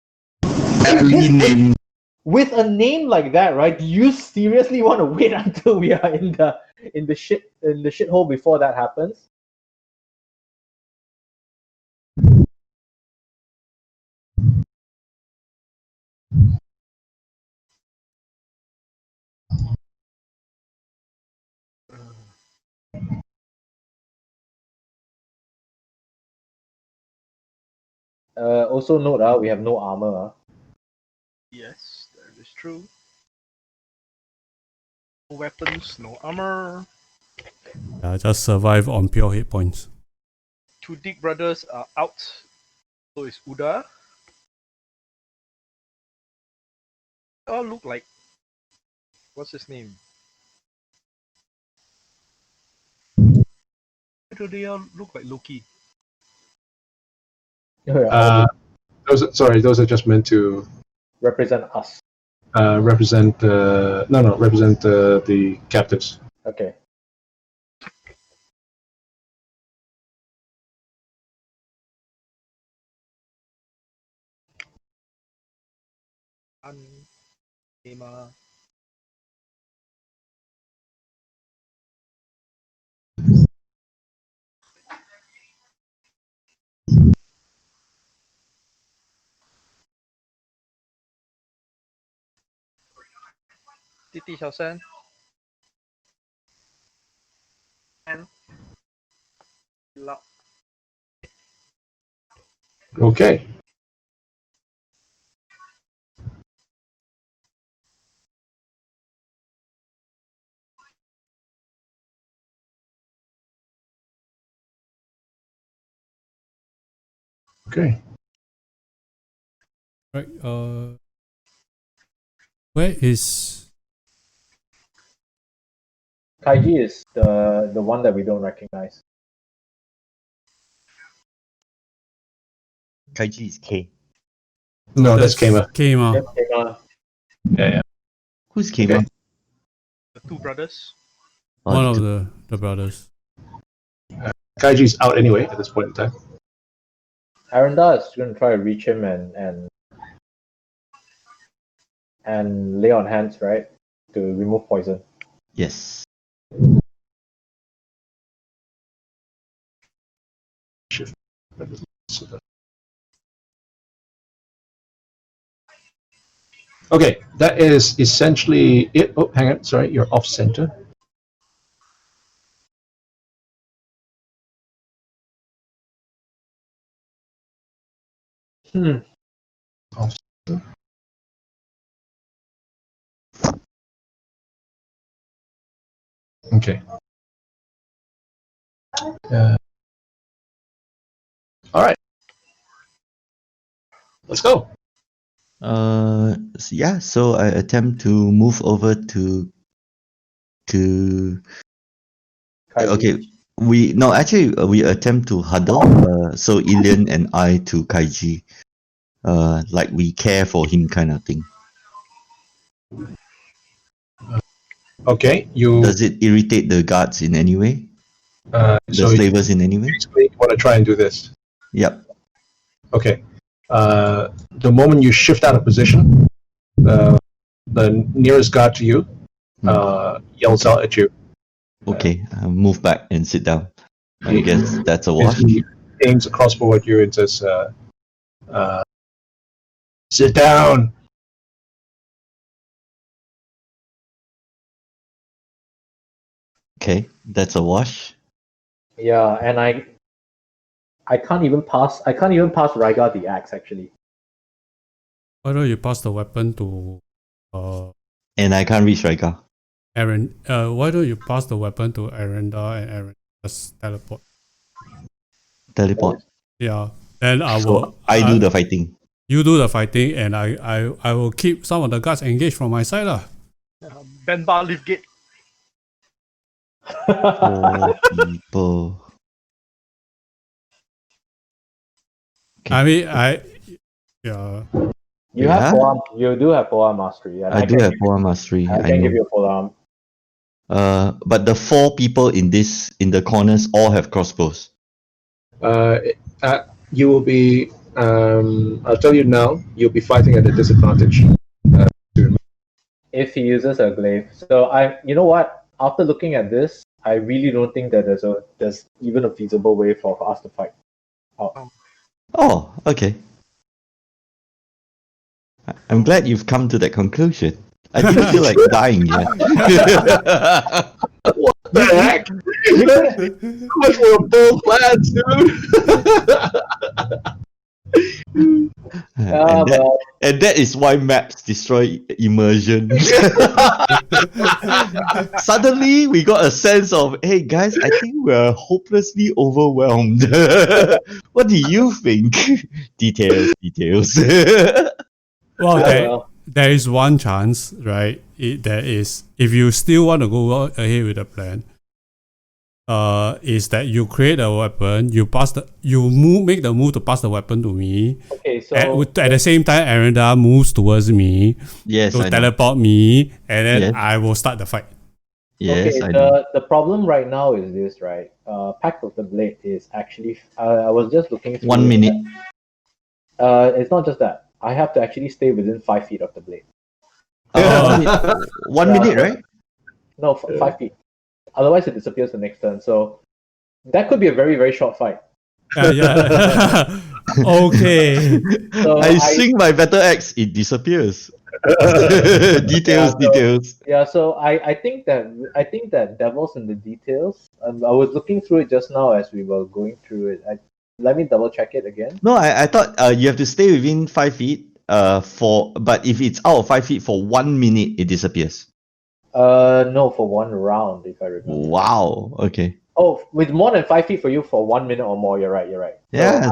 Aptly named. With a name like that, right? Do you seriously want to wait until we are in the shithole before that happens? Also note, we have no armor. Yes, that is true. No weapons, no armor. Yeah, just survive on pure hit points. Two Dick brothers are out. So is Uda. They all look like. What's his name? Why do they all look like Loki? Those are just meant to Represent us. represent the captives. Okay. Ema. Titi Xiaoshan. And Lao. Okay. Okay. Right. Where is? Kaiji is the one that we don't recognize. Kaiji is K. No, that's Kema. Kema. Yep, Kema. Yeah. Who's Kema? Okay. The two brothers. One of the brothers. Kaiji's out anyway at this point in time. Aranda is going to try to reach him and lay on hands, right, to remove poison. Yes. Shift. Okay, that is essentially it. Oh, hang on. Sorry, you're off center. Off center. Okay. All right. Let's go. Yeah, so I attempt to move over to okay, we attempt to huddle, so Ilian and I to Kaiji, like we care for him kind of thing. Okay, you. Does it irritate the guards in any way? The so slavers in any way? basically, you want to try and do this. Yep. Okay. The moment you shift out of position, the nearest guard to you yells out at you. Okay, move back and sit down. I guess that's a wash. He aims a crossbow at you and says, "Sit down." Okay, that's a wash. Yeah, and I can't even pass Rygar the axe actually. Why don't you pass the weapon to And I can't reach Raika. Aaron? Why don't you pass the weapon to Aranda and Aaron just teleport? Teleport. Yeah. Then I So will. I do the fighting. You do the fighting, and I will keep some of the guards engaged from my side lah. Ben Bar lift gate. 4 people. I mean, yeah. You have forearm. You do have forearm mastery. And I do have forearm mastery. I I can give know. you a forearm. But the 4 people in the corners all have crossbows. You will be. I'll tell you now. You'll be fighting at a disadvantage. If he uses a glaive. So you know what? After looking at this, I really don't think that there's even a feasible way for us to fight. Oh, okay. I'm glad you've come to that conclusion. I didn't feel like dying yet. What the heck? So much for a bold plans, dude. And that is why maps destroy immersion. Suddenly, we got a sense of, hey guys, I think we're hopelessly overwhelmed. What do you think? Details. Well, there is one chance, right? There is, if you still want to go ahead with the plan, is that you create a weapon, make the move to pass the weapon to me. Okay, so at the same time, Aranda moves towards me Yes, to I know. teleport me, and then Yes. I will start the fight. Yes, okay, I know. the problem right now is this, right? Pact of the Blade is actually. I was just looking through 1 minute. It's not just that. I have to actually stay within 5 feet of the blade. 1 minute, right? No, 5 feet. Otherwise, it disappears the next turn. So that could be a very, very short fight. Yeah. Okay. So I swing my battle axe, it disappears. Details. Yeah, so I think that devil's in the details. I was looking through it just now as we were going through it. Let me double check it again. No, I thought you have to stay within 5 feet. But if it's out of 5 feet for 1 minute, it disappears. No, for one round, if I remember. Wow. Okay. Oh, with more than 5 feet for you for 1 minute or more. You're right. Yeah.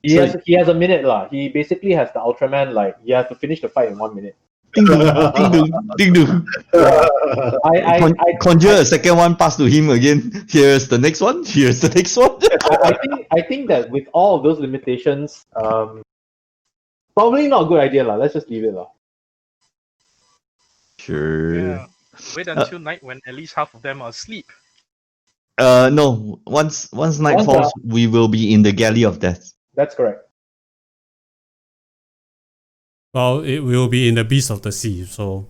He has a minute lah. He basically has the Ultraman he has to finish the fight in 1 minute. ding dong. I Conjure a second one, pass to him again. Here's the next one. I think that with all of those limitations, probably not a good idea lah. Let's just leave it lah. Sure. Yeah. Wait until night when at least half of them are asleep. No. Once night Once, falls, we will be in the galley of death. That's correct. Well, it will be in the Beast of the Sea, so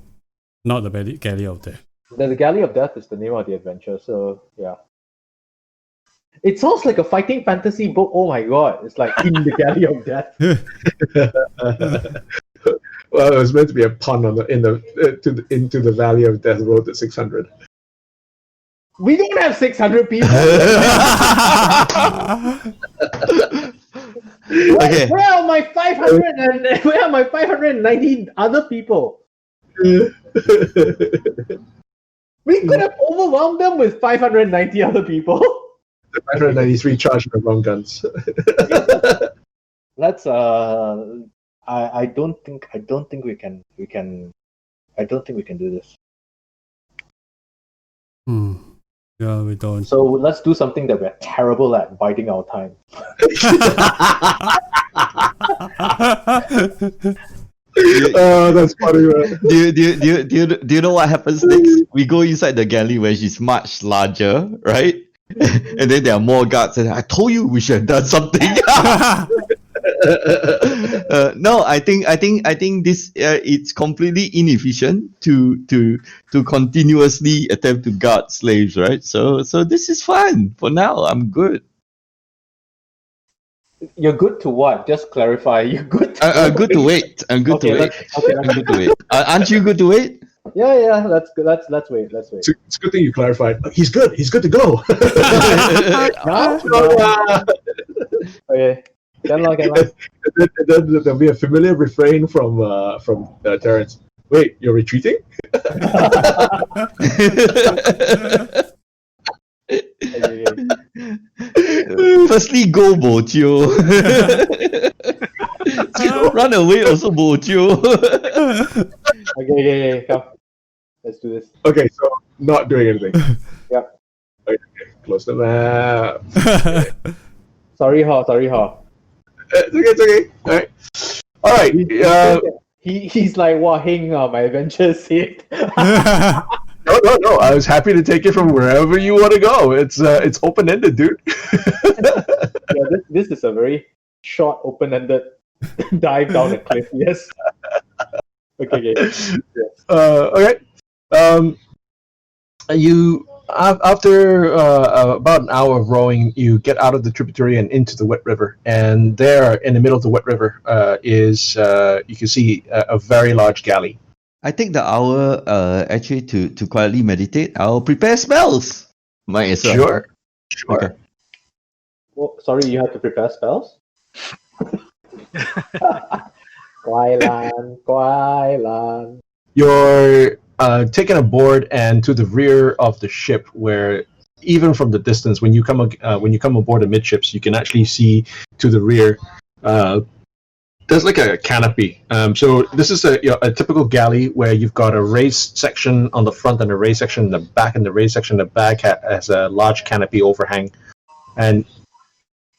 not the Galley of Death. The Galley of Death is the name of the adventure, so yeah. It sounds like a fighting fantasy book. Oh my god, it's like in the Galley of Death. Well, it was meant to be a pun on into the Valley of Death Road at 600. We don't have 600 people. Okay. Where are my 500 and where are my 590 other people? We could have overwhelmed them with 590 other people. 593 charged with wrong guns. Let's I don't think we can do this. Yeah, we don't. So let's do something that we're terrible at, biding our time. Oh, that's funny, man. Do you know what happens next? We go inside the galley where she's much larger, right? And then there are more guards, and I told you we should have done something. No, I think this it's completely inefficient to continuously attempt to guard slaves, right? So this is fun for now. I'm good. You're good to what? Just clarify. You're good to I'm good to wait. I'm good to wait. I'm good to wait. Aren't you good to wait? Yeah, that's good. Let's wait. It's a good thing you clarified. He's good. He's good to go. Now? Okay. Can I? And then there'll be a familiar refrain from Terrence. Wait, you're retreating? Firstly, go Bojo. Run away also Bojo. Okay, come. Let's do this. Okay, so not doing anything. Yep. Okay, close the map. Sorry, Ha. It's okay. All right. He's like, wow, Heng, my adventure saved. No. I was happy to take it from wherever you want to go. It's open-ended, dude. Yeah, this is a very short, open-ended dive down a cliff. Yes. Okay. Yes. Okay. You after about an hour of rowing, you get out of the tributary and into the wet river. And there, in the middle of the wet river, is you can see a very large galley. I take the hour actually to quietly meditate. I'll prepare spells. Might as well. Sure. Okay. Well, sorry, you have to prepare spells? Guailan. You're taken aboard and to the rear of the ship, where even from the distance, when you come aboard amidships, you can actually see to the rear. There's like a canopy. So this is a typical galley where you've got a raised section on the front and a raised section in the back, and the raised section in the back has a large canopy overhang, and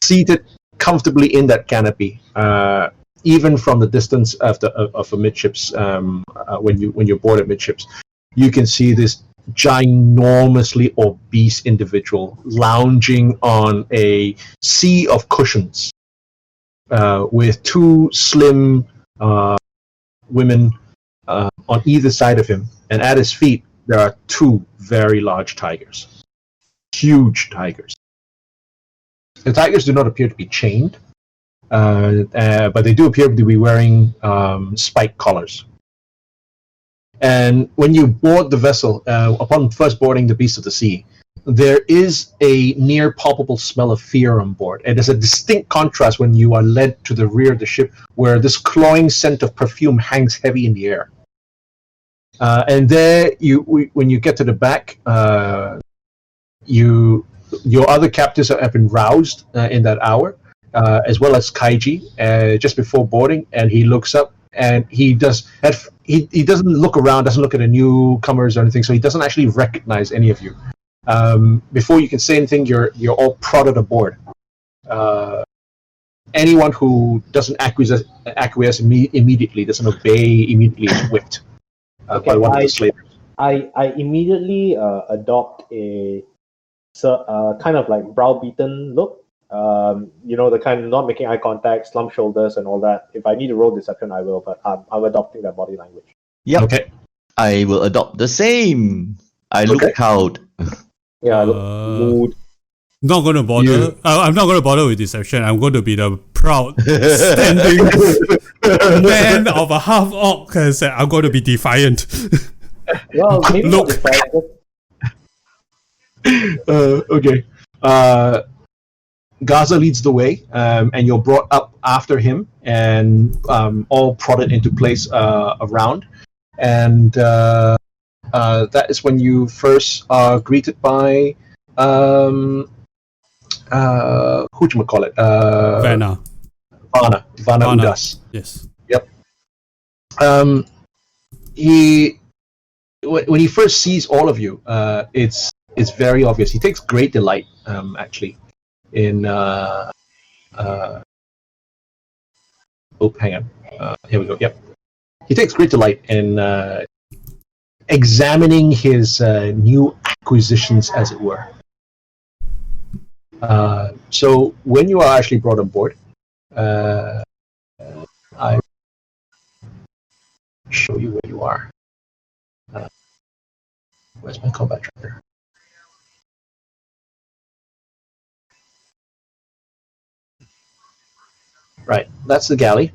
seated comfortably in that canopy. Even from the distance of amidships, when you're board amidships, you can see this ginormously obese individual lounging on a sea of cushions, with two slim women on either side of him, and at his feet there are two very large tigers, huge tigers. The tigers do not appear to be chained. But they do appear to be wearing spike collars. And when you board the vessel, upon first boarding the Beast of the Sea, there is a near palpable smell of fear on board. It is a distinct contrast when you are led to the rear of the ship, where this cloying scent of perfume hangs heavy in the air. And there, when you get to the back, your other captives have been roused in that hour. As well as Kaiji, just before boarding, and he looks up and he doesn't look around, doesn't look at the newcomers or anything, so he doesn't actually recognize any of you. Before you can say anything, you're all prodded aboard. Anyone who doesn't acquiesce immediately, doesn't obey immediately, is whipped by one of the slavers. I immediately adopt a kind of like browbeaten look. The kind of not making eye contact, slumped shoulders, and all that. If I need to roll deception, I will, but I'm adopting that body language. Yep. Okay. I will adopt the same. I look cowed. Yeah, I look mood. Not going to bother. I'm not going to bother with deception. I'm going to be the proud, standing man of a half orc and say, I'm going to be defiant. Well, maybe Look. not defiant. Okay. Gaza leads the way, and you're brought up after him, and all prodded into place around. And that is when you first are greeted by who'chamacallit? Vanna. Vanna Udas. Yes. Yep. When he first sees all of you, it's very obvious. He takes great delight, actually, in hang on. Here we go. Yep. He takes great delight in examining his new acquisitions, as it were. So when you are actually brought on board, I show you where you are. Where's my combat tracker? Right, that's the galley.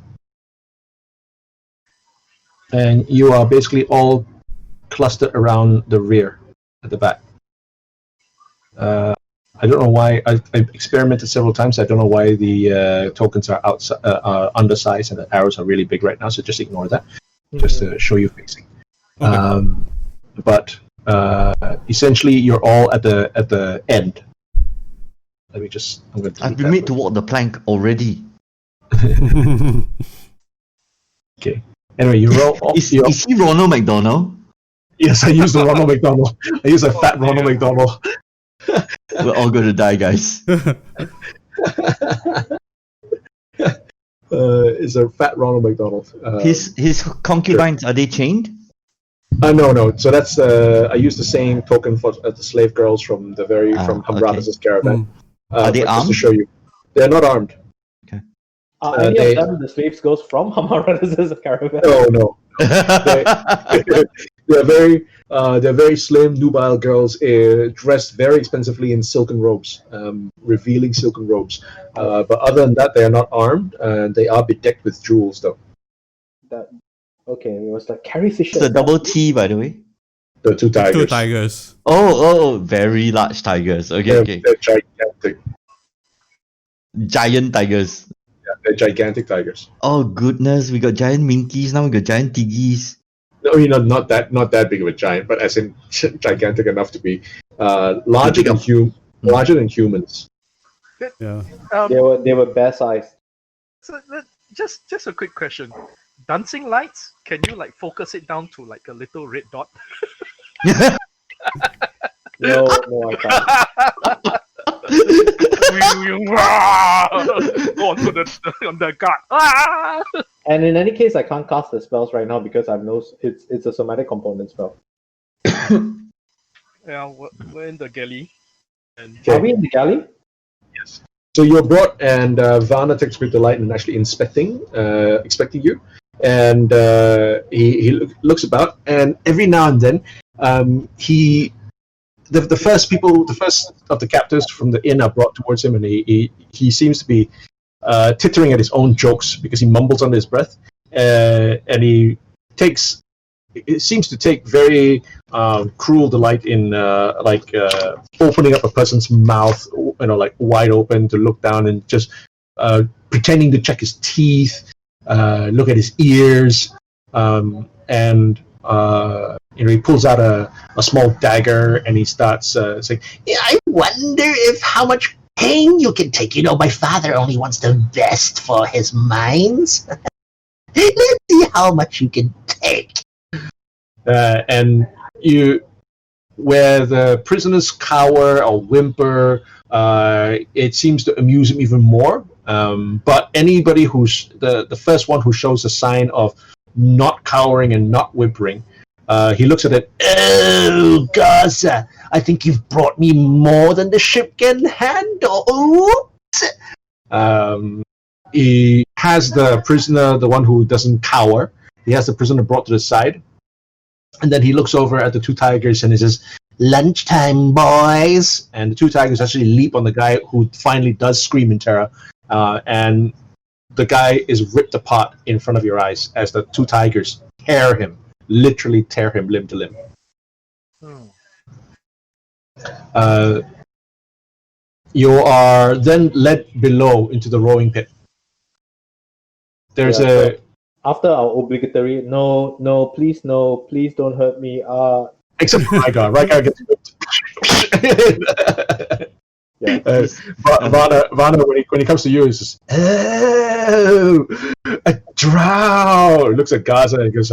And you are basically all clustered around the rear at the back. I don't know why. I've experimented several times. I don't know why the tokens are outside, undersized, and the arrows are really big right now. So just ignore that. Just to show you facing. Okay. But essentially, you're all at the end. Let me just. I've been made to walk the plank already. Okay. Anyway, you roll. Is he Ronald McDonald? Yes, I use the Ronald McDonald. I use a fat Ronald McDonald. We're all going to die, guys. It's a fat Ronald McDonald. His concubines, are they chained? No. So that's I use the same token for the slave girls from Hamradis' caravan. Are they just armed? to show you, they're not armed. Any of them the slaves goes from Hamradis' caravan? No. They're very slim, nubile girls, dressed very expensively in silken robes, revealing silken robes. But other than that, they are not armed, and they are bedecked with jewels, though. Okay, it was like Carrie Fisher. The double T, by the way. The two tigers. Two tigers. Oh, very large tigers. Okay. They're gigantic. Giant tigers. Yeah, they're gigantic tigers. Oh goodness, we got giant minkies, now we got giant tiggies. No, not that big of a giant, but as in gigantic enough to be larger than humans. Yeah. They were bear sized. So just a quick question. Dancing lights, can you like focus it down to like a little red dot? No, I can't. Onto the guard. And in any case, I can't cast the spells right now because I've no. It's a somatic component spell. Yeah, we're in the galley. And Are we in the galley? Yes. So you're brought, and Vanna takes great delight in actually expecting you, and he looks about, and every now and then, the first of the captives from the inn are brought towards him, and he seems to be tittering at his own jokes because he mumbles under his breath, and it seems to take very cruel delight in opening up a person's mouth, like wide open to look down and just pretending to check his teeth, look at his ears, and he pulls out a small dagger and he starts saying, "I wonder if how much pain you can take. My father only wants the best for his mines. Let's see how much you can take." And where the prisoners cower or whimper, it seems to amuse him even more. But anybody who's the first one who shows a sign of not cowering and not whimpering, He looks at it. Oh, Gaza, I think you've brought me more than the ship can handle. He has the prisoner, the one who doesn't cower. He has the prisoner brought to the side. And then he looks over at the two tigers and he says, "Lunchtime, boys." And the two tigers actually leap on the guy who finally does scream in terror. And the guy is ripped apart in front of your eyes as the two tigers literally tear him limb to limb. You are then led below into the rowing pit. There's after our obligatory no, please don't hurt me. Except for Rygar gets Vana, when he comes to you, he says, "Oh, a drow." Looks at Gaza and goes,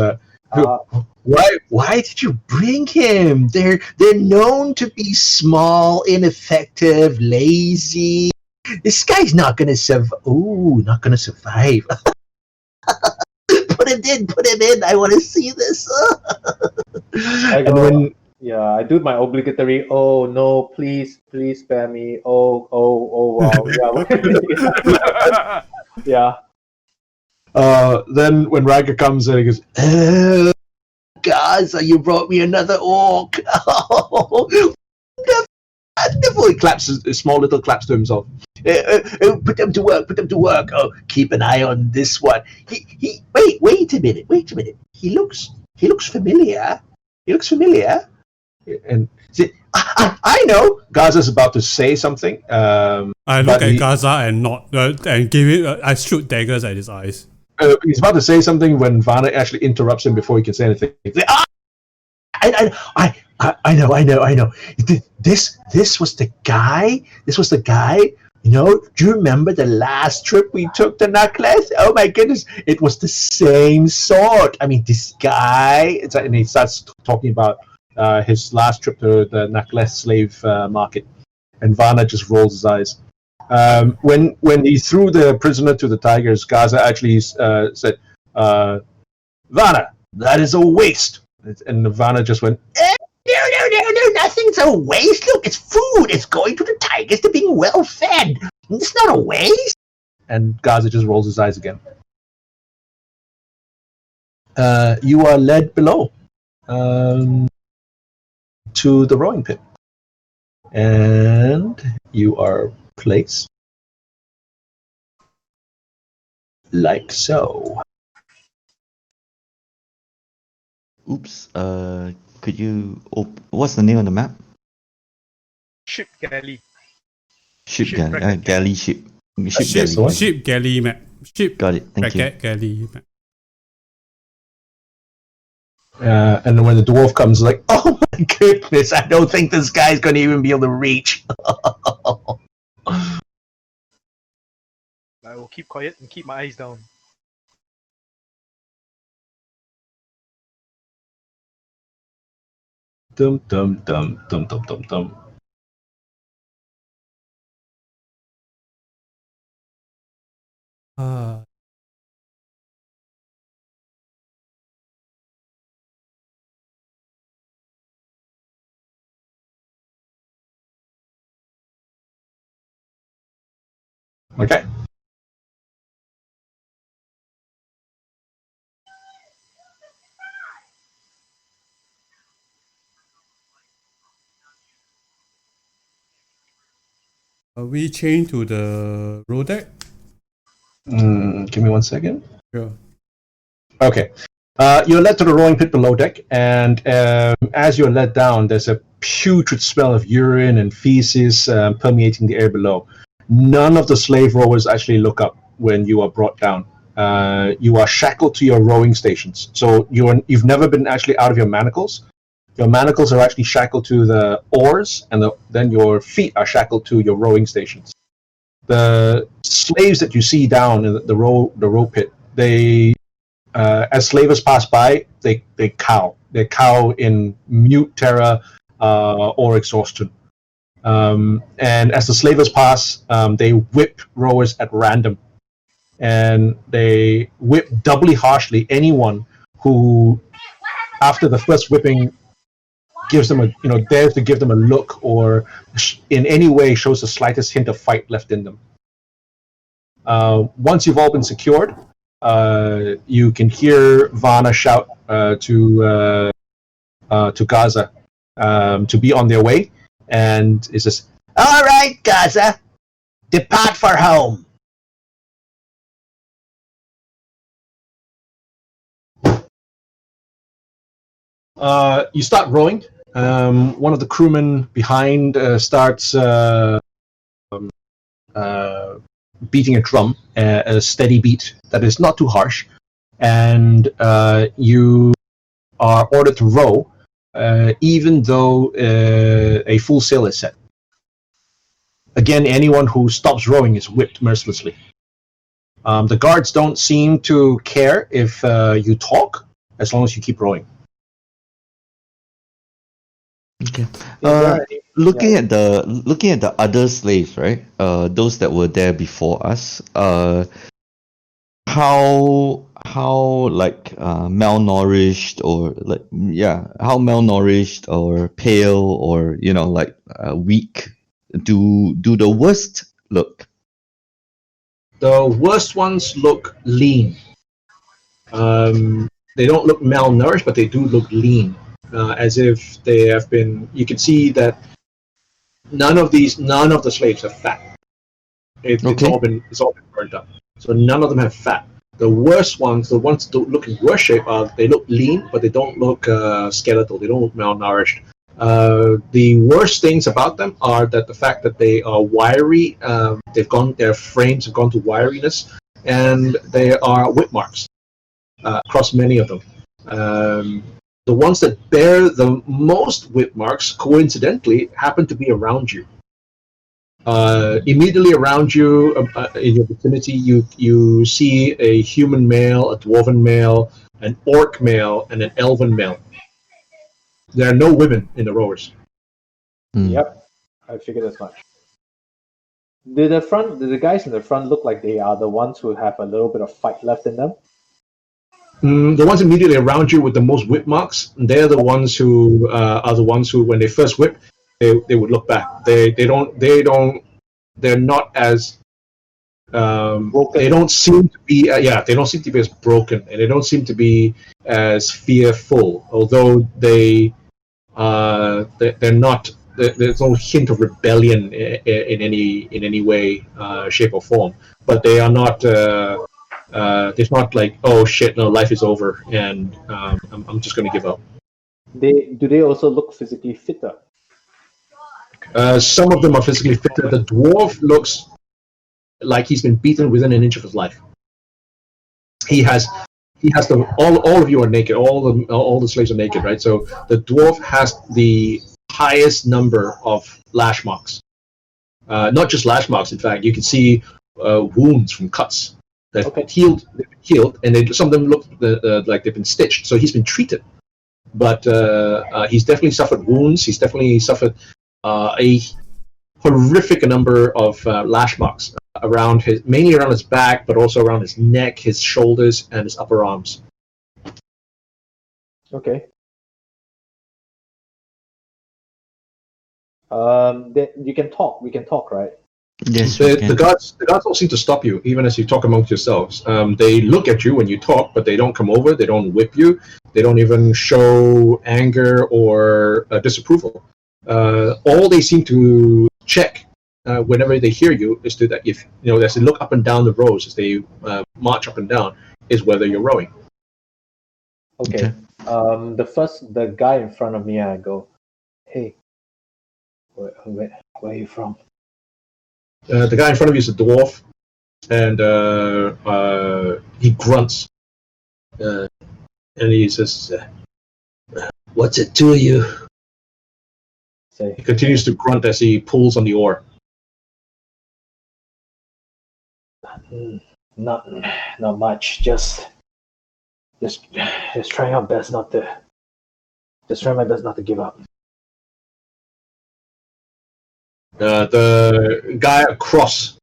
Why did you bring him? They're known to be small, ineffective, lazy. This guy's not gonna survive. Put him in. I want to see this. I do my obligatory. Oh no, please spare me. Oh wow, yeah. Then when Rygar comes in, he goes, "Oh, Gaza, you brought me another orc." Wonderful. He claps small little claps to himself. Put them to work. Oh, keep an eye on this one. He wait a minute. He looks familiar. And I know Gaza's about to say something. I look at Gaza and not and give it. I shoot daggers at his eyes. He's about to say something when Vana actually interrupts him before he can say anything. I know. This was the guy. You know, do you remember the last trip we took to Necklace? Oh my goodness, it was the same sort. I mean, this guy. And he starts talking about his last trip to the Necklace slave market, and Vana just rolls his eyes. When he threw the prisoner to the tigers, Gaza actually said, "Vana, that is a waste." And Vana just went, No, nothing's a waste. Look, it's food. It's going to the tigers. They're being well fed. It's not a waste. And Gaza just rolls his eyes again. You are led below to the rowing pit. And you are placed like so. Oops. Could you... what's the name of the map? Ship galley. Ship galley. bracket. Galley ship. Ship Ship's the galley. one. Ship galley map. Ship Got it. Thank you. bracket galley map. And when the dwarf comes, like, oh my goodness, I don't think this guy's going to even be able to reach. I will keep quiet and keep my eyes down. Dum dum dum dum dum dum dum. Okay. We chain to the road deck. Give me 1 second. Sure. Okay. You're led to the rowing pit below deck, and as you're led down, there's a putrid smell of urine and feces permeating the air below. None of the slave rowers actually look up when you are brought down. You are shackled to your rowing stations. So you've never been actually out of your manacles. Your manacles are actually shackled to the oars, and then your feet are shackled to your rowing stations. The slaves that you see down in the row pit, they as slavers pass by, they cow. They cow in mute terror or exhaustion. And as the slavers pass, they whip rowers at random, and they whip doubly harshly anyone who after the first whipping, gives them dares to give them a look or in any way shows the slightest hint of fight left in them. Once you've all been secured, you can hear Vanna shout to Gaza to be on their way, and it says, "All right, Gaza, depart for home." You start rowing. One of the crewmen behind starts beating a drum, a steady beat that is not too harsh, and you are ordered to row, even though a full sail is set. Again, anyone who stops rowing is whipped mercilessly. The guards don't seem to care if you talk, as long as you keep rowing. Okay. Looking at the other slaves, right? Those that were there before us. How malnourished or how malnourished or pale or weak do the worst look? The worst ones look lean. They don't look malnourished, but they do look lean. As if they have been. You can see that none of the slaves have fat. It's all been burnt up. So none of them have fat. The worst ones, the ones that look in worse shape, they look lean, but they don't look skeletal. They don't look malnourished. The worst things about them are that the fact that they are wiry. Their frames have gone to wiriness, and they are whip marks across many of them. The ones that bear the most whip marks, coincidentally, happen to be around you. Immediately around you, in your vicinity, you see a human male, a dwarven male, an orc male, and an elven male. There are no women in the rowers. Yep, I figured as much. Do the guys in the front look like they are the ones who have a little bit of fight left in them? The ones immediately around you with the most whip marks, they're the ones who are the ones who, when they first whip, they would look back. They're not as broken. They don't seem to be they don't seem to be as broken, and they don't seem to be as fearful. Although they're not. There's no hint of rebellion in any way, shape, or form. But they are not. It's not like, oh shit, no, life is over, and I'm just going to give up. Do they also look physically fitter? Some of them are physically fitter. The dwarf looks like he's been beaten within an inch of his life. He has all of you are naked. All the slaves are naked, right? So the dwarf has the highest number of lash marks. Not just lash marks. In fact, you can see wounds from cuts. They've healed, and some of them look like they've been stitched. So he's been treated, but he's definitely suffered wounds. He's definitely suffered a horrific number of lash marks mainly around his back, but also around his neck, his shoulders, and his upper arms. Okay. You can talk. We can talk, right? Yes, the guards don't seem to stop you, even as you talk amongst yourselves. They look at you when you talk, but they don't come over. They don't whip you. They don't even show anger or disapproval. All they seem to check whenever they hear you is that if as they look up and down the rows, as they march up and down, is whether you're rowing. Okay. The guy in front of me, I go, hey, where are you from? The guy in front of you is a dwarf, and he grunts, and he says, "What's it to you?" He continues to grunt as he pulls on the oar. Not much. Just trying our best not to. Just trying my best not to give up. The guy across,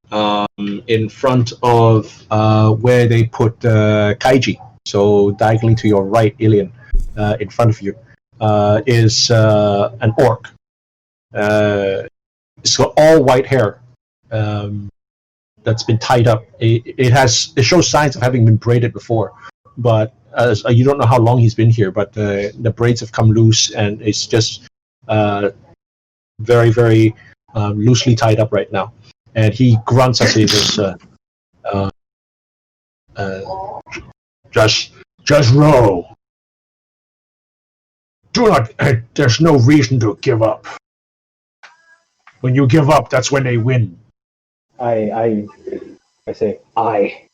in front of where they put Kaiji, so diagonally to your right, Ilian, in front of you is an orc. It's got all white hair that's been tied up. It shows signs of having been braided before, but you don't know how long he's been here. But the braids have come loose, and it's just very, very loosely tied up right now. And he grunts as he goes, "Just row. Do not. There's no reason to give up. When you give up, that's when they win." I say I.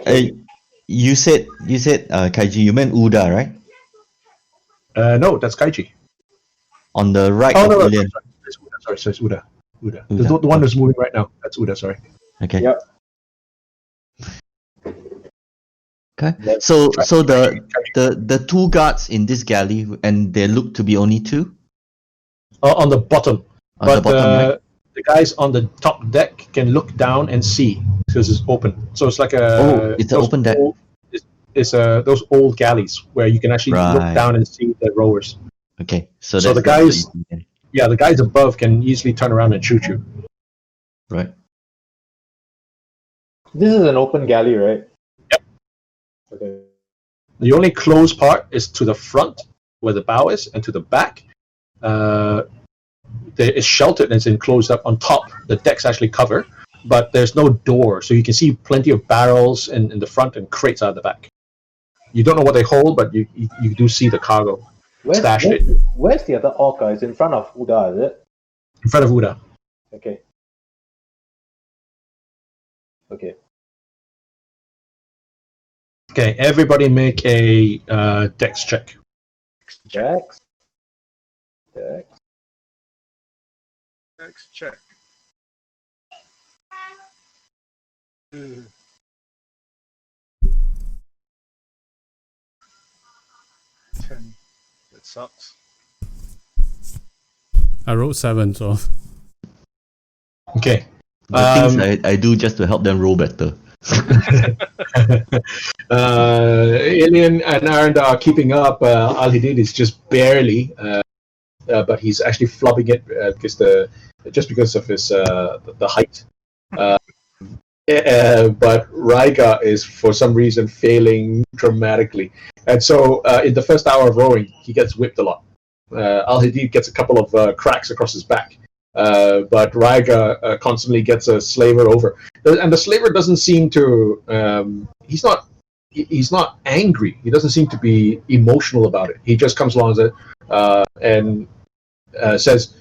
Hey, you said Kaiji. You meant Uda, right? No, that's Kaiji. On the right Oh of no, Ilian. sorry, it's Uda. Uda. Uda. The one that's moving right now. That's Uda. Sorry. Okay. Yep. Okay. So the two guards in this galley, and they look to be only two. On the bottom. On the bottom, right? The guys on the top deck can look down and see because it's open. So it's like It's an open deck. It's those old galleys where you can actually look Right. down and see the rowers. Okay. So So that's the guys- not easy then. Yeah, the guys above can easily turn around and shoot you. Right. This is an open galley, right? Yep. Okay. The only closed part is to the front where the bow is, and to the back. It's sheltered and it's enclosed up on top. The deck's actually covered, but there's no door, so you can see plenty of barrels in the front and crates out the back. You don't know what they hold, but you do see the cargo stashed Where's the other orca? It's in front of Uda, is it? in front of Uda. Okay. Okay. Okay, everybody make a dex check. Dex. Next check. Ugh. Ten. That sucks. I wrote 7, so Okay. The things I do just to help them roll better. Alien and Aaron are keeping up. All he did is just barely, but he's actually flubbing it because of his the height. But Raiga is for some reason failing dramatically, and so in the first hour of rowing, he gets whipped a lot. Al Hadid gets a couple of cracks across his back, but Raiga constantly gets a slaver over, and the slaver doesn't seem to. He's not angry. He doesn't seem to be emotional about it. He just comes along and says,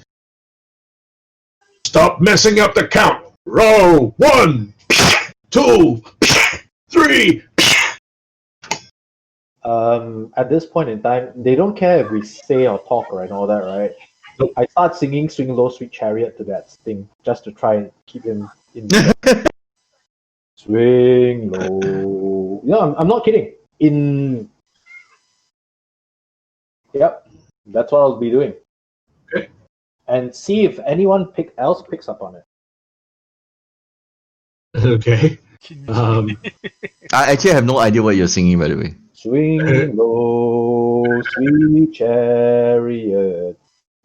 "Stop messing up the count. Row 1, 2, 3." At this point in time, they don't care if we say or talk and all that, right? Nope. I start singing "Swing Low, Sweet Chariot" to that thing just to try and keep him in. Swing low. No, I'm not kidding. Yep, that's what I'll be doing. Okay. And see if anyone else picks up on it. Okay. I actually have no idea what you're singing, by the way. Swing low, sweet chariot,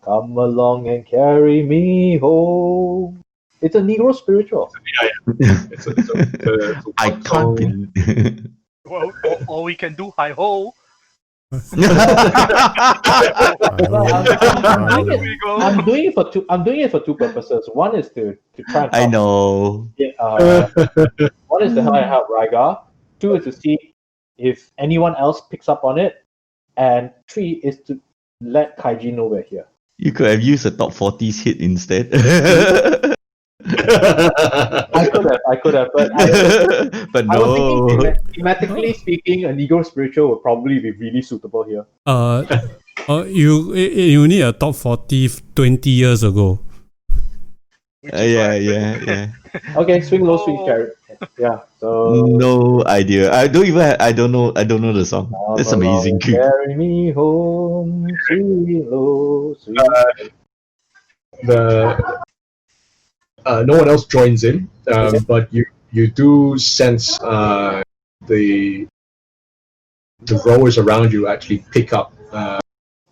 come along and carry me home. It's a Negro spiritual. It's a I can't believe. Well, or we can do hi ho. I'm doing it for two. I'm doing it for two purposes. One is to try and I know. one is to help Raiga. Two is to see if anyone else picks up on it, and three is to let Kaiji know we're here. You could have used a top 40s hit instead. I could have, but But I was no. thinking thematically speaking, a Negro spiritual would probably be really suitable here. You need a top 40 20 years ago. Yeah. Okay, swing low, sweet chariot. Yeah. So No idea. I don't know the song. That's amazing. Carry me home, sweet low, sweet. No one else joins in, but you do sense the the rowers around you actually pick up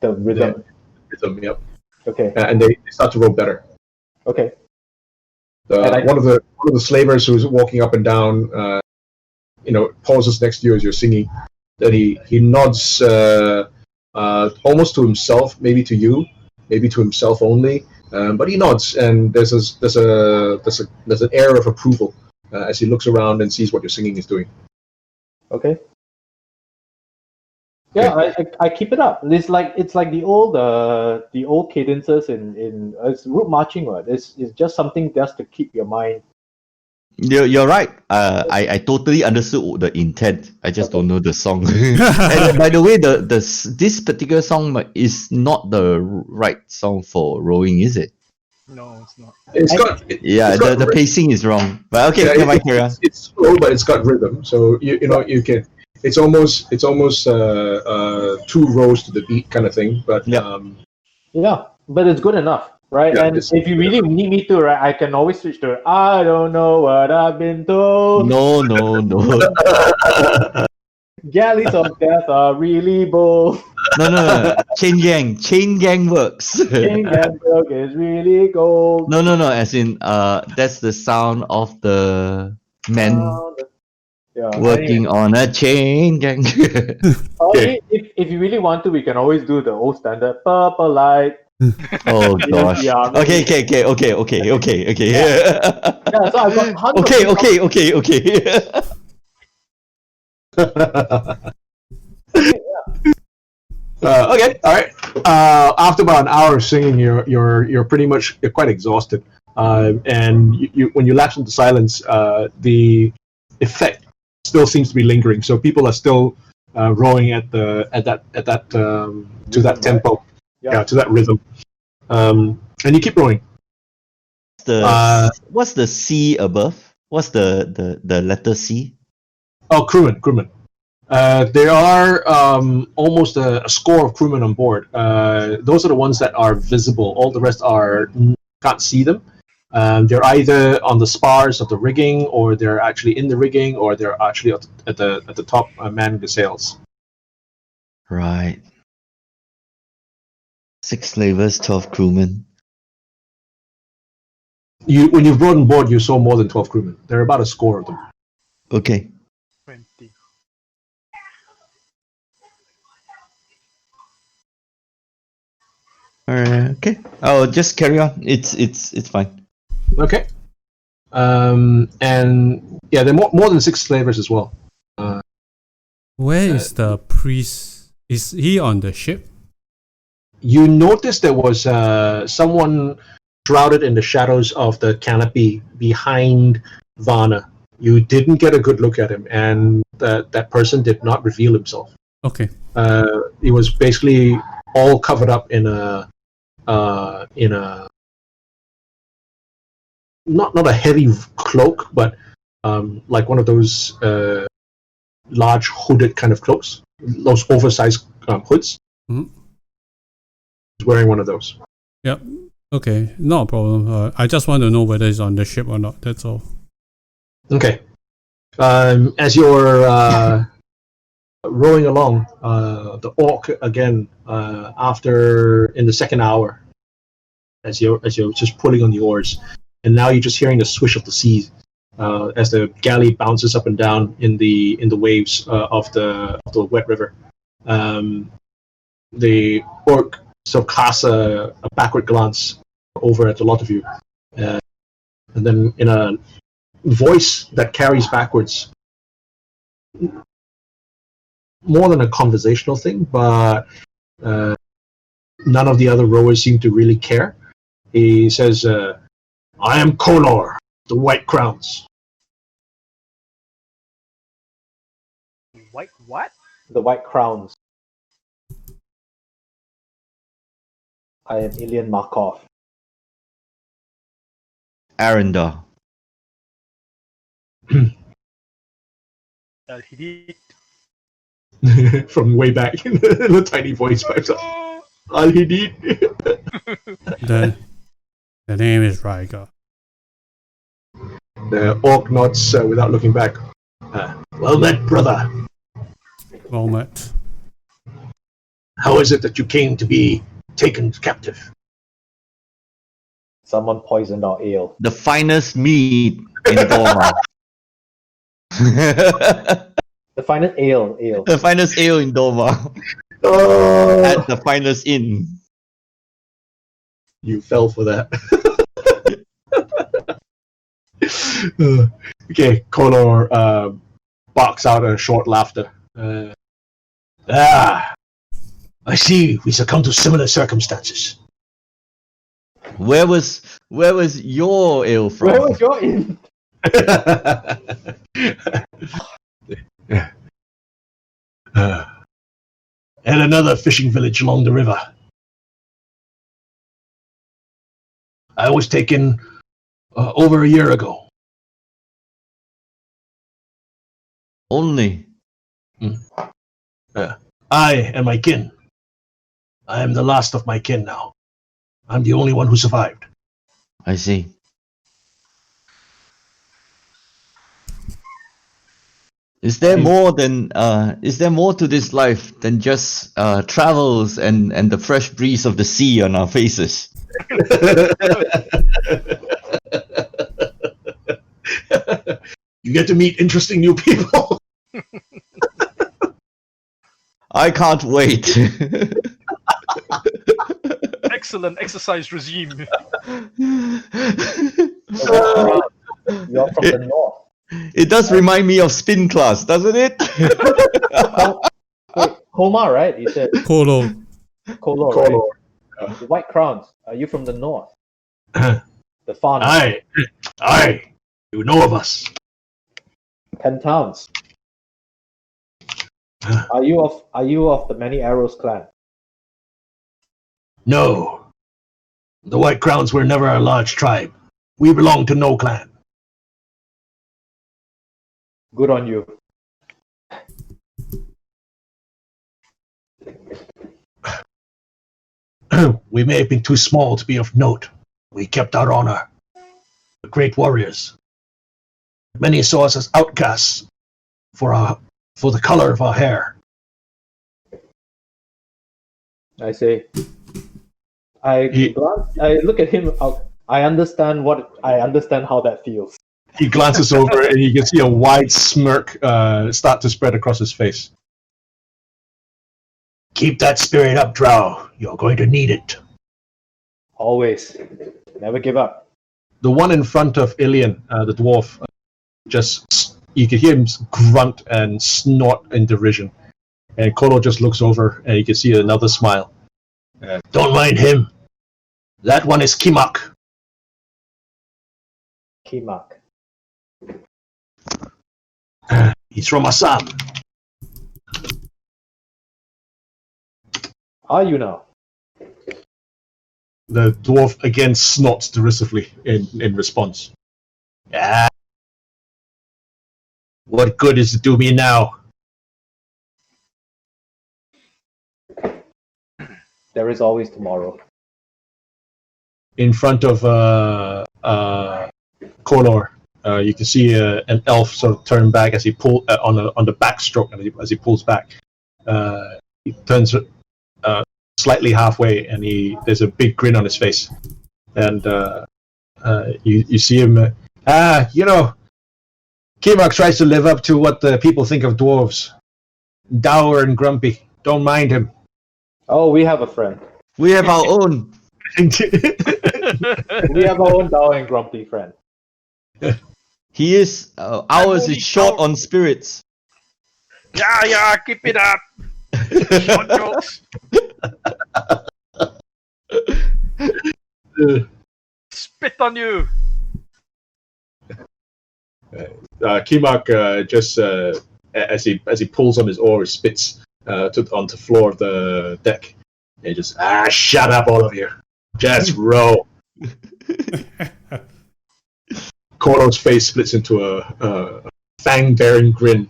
The rhythm. rhythm. Yep, Okay. and they start to row better. Okay. And One of the slavers who's walking up and down, pauses next to you as you're singing. Then he nods almost to himself, maybe to you, maybe to himself only. But he nods, and there's an air of approval as he looks around and sees what your singing is doing. Okay. Yeah, I keep it up. It's like the old cadences in it's route marching. Right? It's just something just to keep your mind. You're right. I totally understood the intent. I just don't know the song. And by the way, this particular song is not the right song for rowing, is it? No, it's not. The pacing is wrong. But okay, carry on. It's slow, but it's got rhythm. So you can. It's almost 2 rows to the beat kind of thing. But yeah, but it's good enough. Right, yeah, and if you really need me to, right, I can always switch to I don't know what I've been told. No. Galleys of death are really bold. No. Chain gang works. Chain gang work is really gold. No. As in, that's the sound of the men working on a chain gang. Okay. If you really want to, we can always do the old standard purple light. Oh gosh. Okay. Yeah, so I've got hundreds. Okay, all right. After about an hour of singing, you're pretty much quite exhausted, and you when you lapse into silence, the effect still seems to be lingering. So people are still rowing at that to that tempo, to that rhythm, and you keep rowing. What's the C above? What's the letter C? Oh, crewmen. There are almost a score of crewmen on board. Those are the ones that are visible. All the rest can't see them. They're either on the spars of the rigging, or they're actually in the rigging, or they're actually at the top manning the sails. Right. 6 slavers, 12 crewmen. When you've brought on board, you saw more than 12 crewmen. There are about a score of them. Okay. 20. Okay. I'll just carry on. It's fine. Okay. And yeah, there are more than 6 slavers as well. Where is the priest? Is he on the ship? You noticed there was someone shrouded in the shadows of the canopy behind Varna. You didn't get a good look at him, and that person did not reveal himself. Okay. He was basically all covered up in a not a heavy cloak, but like one of those large hooded kind of cloaks, those oversized hoods. Mm-hmm. He's wearing one of those. Yep. Okay, no problem. I just want to know whether he's on the ship or not. That's all. Okay. As you're rowing along, the orc again. After in the second hour, as you're just pulling on the oars, and now you're just hearing the swish of the sea as the galley bounces up and down in the waves of the wet river. The orc sort of casts a backward glance over at the lot of you, and then in a voice that carries backwards, more than a conversational thing, but none of the other rowers seem to really care. He says, I am Kolor, the White Crowns. White what? The White Crowns. I am Ilian Markov. Arendar. He did. From way back, the tiny voice pipes up. All he did. The name is Rygar. The orc nods without looking back. Well met, brother. Well met. How is it that you came to be taken captive? Someone poisoned our ale. The finest meat in Dorma. The finest ale. The finest ale in Dorma. At the finest inn. You fell for that. Okay, Kolor barks out a short laughter. I see we succumb to similar circumstances. Where was your ale from? Where was your inn? And another fishing village along the river. I was taken over a year ago. Only. I and my kin. I am the last of my kin now. I'm the only one who survived. I see. Is there more to this life than just travels and the fresh breeze of the sea on our faces? You get to meet interesting new people. I can't wait. Excellent exercise regime. You're from the north. It does remind me of spin class, doesn't it? Wait, Koma, right? You said Kolo. Kolo, right? The White Crowns. Are you from the north? The Fawn. Aye. You know of us. 10 towns. Are you of the Many Arrows clan? No. The White Crowns were never a large tribe. We belong to no clan. Good on you. We may have been too small to be of note. We kept our honor. The great warriors. Many saw us as outcasts for the color of our hair. I say. I look at him. I understand how that feels. He glances over and you can see a wide smirk start to spread across his face. Keep that spirit up, Drow. You're going to need it. Always. Never give up. The one in front of Ilian, the dwarf, you can hear him grunt and snort in derision. And Kolo just looks over and you can see another smile. Don't mind him. That one is Kimak. Kimak. He's from Assam. Are you now? The dwarf again snorts derisively in response. What good does it do me now? There is always tomorrow. In front of Kolor, you can see an elf sort of turn back as he pull on the backstroke as he pulls back. He turns slightly halfway, and there's a big grin on his face, and you see him. Kimak tries to live up to what the people think of dwarves. Dour and grumpy. Don't mind him. Oh, we have a friend. We have our own. We have our own dour and grumpy friend. He is. Ours is short on spirits. Yeah, keep it up. Short jokes. Spit on you. Kimak just as he pulls on his oar, spits onto the floor of the deck. And just shut up, all of you. Just row. Koro's face splits into a fang-bearing grin.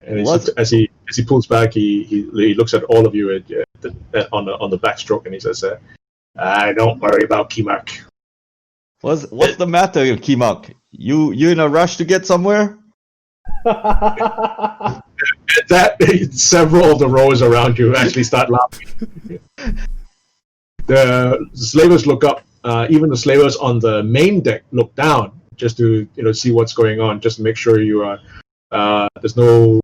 And as he pulls back, he looks at all of you on the backstroke, and he says, "Don't worry about Kimak." What's the matter, Kimak? You in a rush to get somewhere? That several of the rowers around you actually start laughing. The slavers look up. Even the slavers on the main deck look down just to see what's going on, just to make sure you are there's no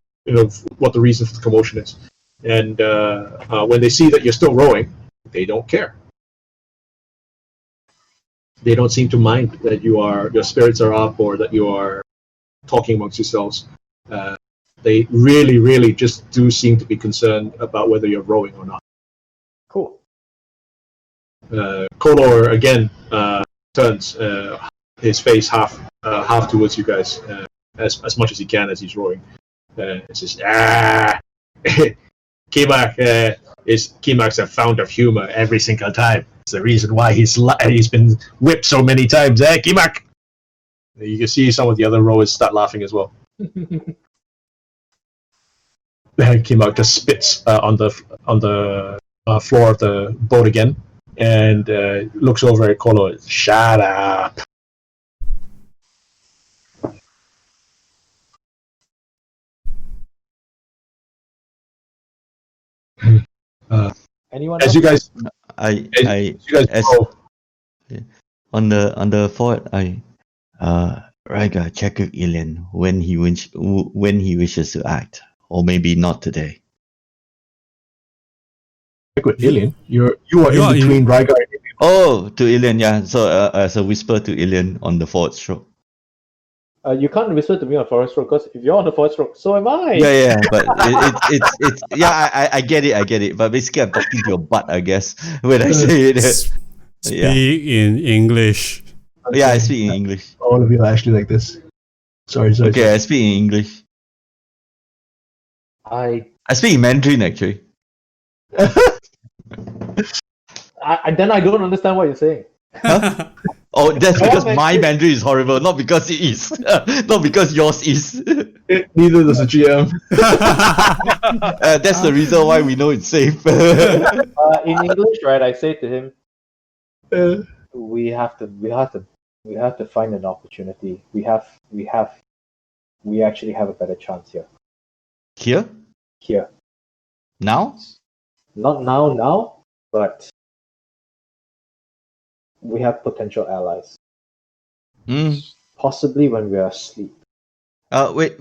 what the reason for the commotion is. And when they see that you're still rowing, they don't care. They don't seem to mind that your spirits are up or that you are talking amongst yourselves. They really, really just do seem to be concerned about whether you're rowing or not. Cool. Kolor again turns his face half towards you guys as much as he can as he's rowing. It says, Kimak's a fount of humor every single time. It's the reason why he's been whipped so many times, Kimak? You can see some of the other rowers start laughing as well. Kimak just spits on the floor of the boat again and looks over at Kolo. Shut up. Anyone As else? you guys, On the fort, Riga, check with Ilian when he wishes to act, or maybe not today. with Ilian, you are in between Rygar and Ilian. Oh, to Ilian, yeah. So as a whisper to Ilian on the fort stroke. You can't whisper to me on forest stroke because if you're on the forest stroke, so am I. Yeah, but it's yeah. I get it. But basically, I'm talking to your butt, I guess, when I say it. Speak in English. Yeah, I speak in English. All of you are actually like this. Sorry. Okay, I speak in English. I speak in Mandarin actually. then I don't understand what you're saying. Huh? Oh, that's because my Mandarin is horrible, not because it is. Not because yours is. Neither does the GM. That's the reason why we know it's safe. In English, right? I say to him, we have to find an opportunity. We actually have a better chance here. Here. Now? Not now, but we have potential allies. Possibly when we are asleep. Wait.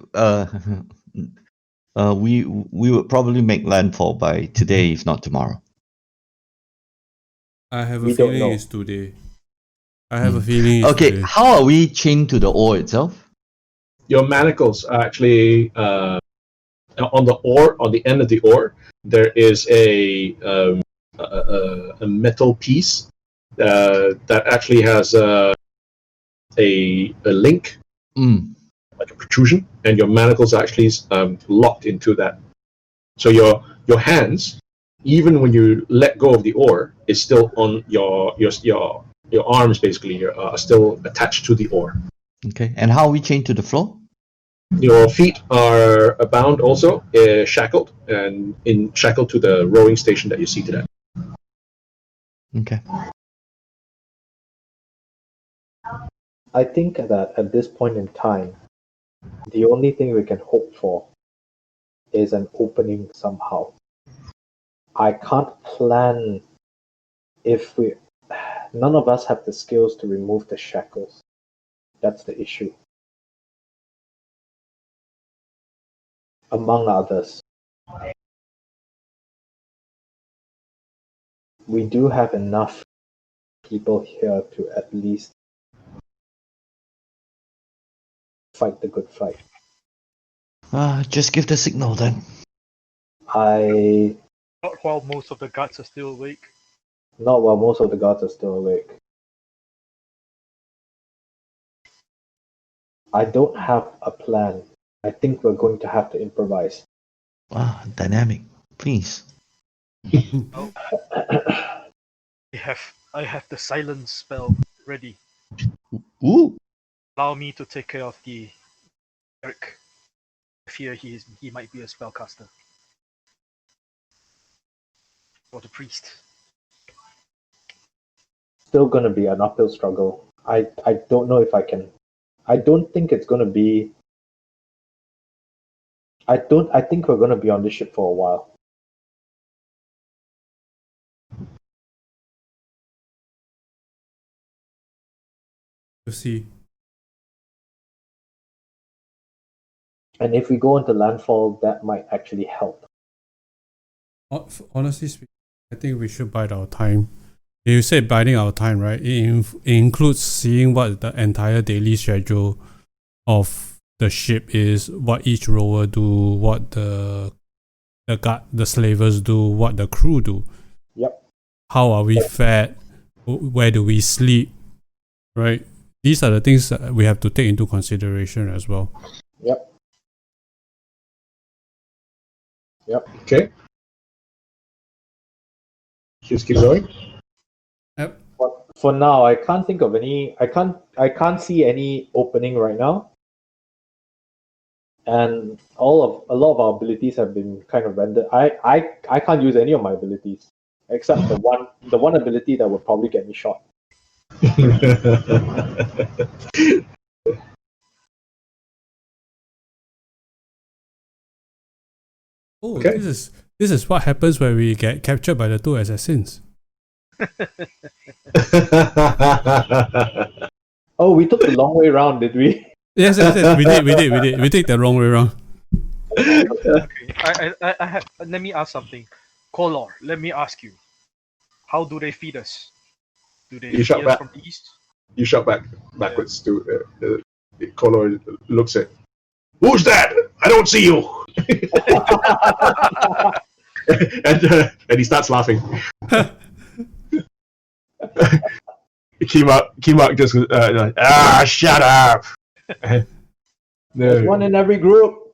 We would probably make landfall by today, if not tomorrow. I have a We don't feeling know. it's today. I have a feeling it's Okay, today. how are we chained to the oar itself? Your manacles are actually on the oar, on the end of the oar. There is a metal piece that actually has a link, like a protrusion, and your manacles are actually locked into that. So your hands, even when you let go of the oar, is still on your arms. Basically, are still attached to the oar. Okay, and how are we chained to the floor? Your feet are bound also, shackled, and shackled to the rowing station that you see today. Okay. I think that at this point in time, the only thing we can hope for is an opening somehow. I can't plan if none of us have the skills to remove the shackles. That's the issue. Among others. We do have enough people here to at least fight the good fight. Just give the signal then. Not while most of the guards are still awake. Not while most of the guards are still awake. I don't have a plan. I think we're going to have to improvise. Dynamic. Please. I have the silence spell ready. Ooh. Allow me to take care of the Eric. I fear he might be a spellcaster. Or the priest. Still gonna be an uphill struggle. I don't know if I can. I don't think it's gonna be. I think we're gonna be on this ship for a while. You see. And if we go into landfall, that might actually help. Honestly speaking, I think we should bide our time. You said biding our time, right? It includes seeing what the entire daily schedule of the ship is, what each rower do, what the slavers do, what the crew do. Yep. How are we fed? Where do we sleep? Right? These are the things that we have to take into consideration as well. Yep. Okay. Just keep going. Yep. For now, I can't think of any. I can't see any opening right now. And a lot of our abilities have been kind of rendered. I can't use any of my abilities except the one ability that would probably get me shot. Oh, Okay. this is what happens when we get captured by the two assassins. Oh, we took the long way round, did we? Yes, we did. We take the wrong way around. Okay. I have. Let me ask something. Color, let me ask you. How do they feed us? Do they You shot feed us back. from the east? You shot backwards to Connor looks at. Who's that? I don't see you. and he starts laughing. Kimak just shut up. There's one in every group.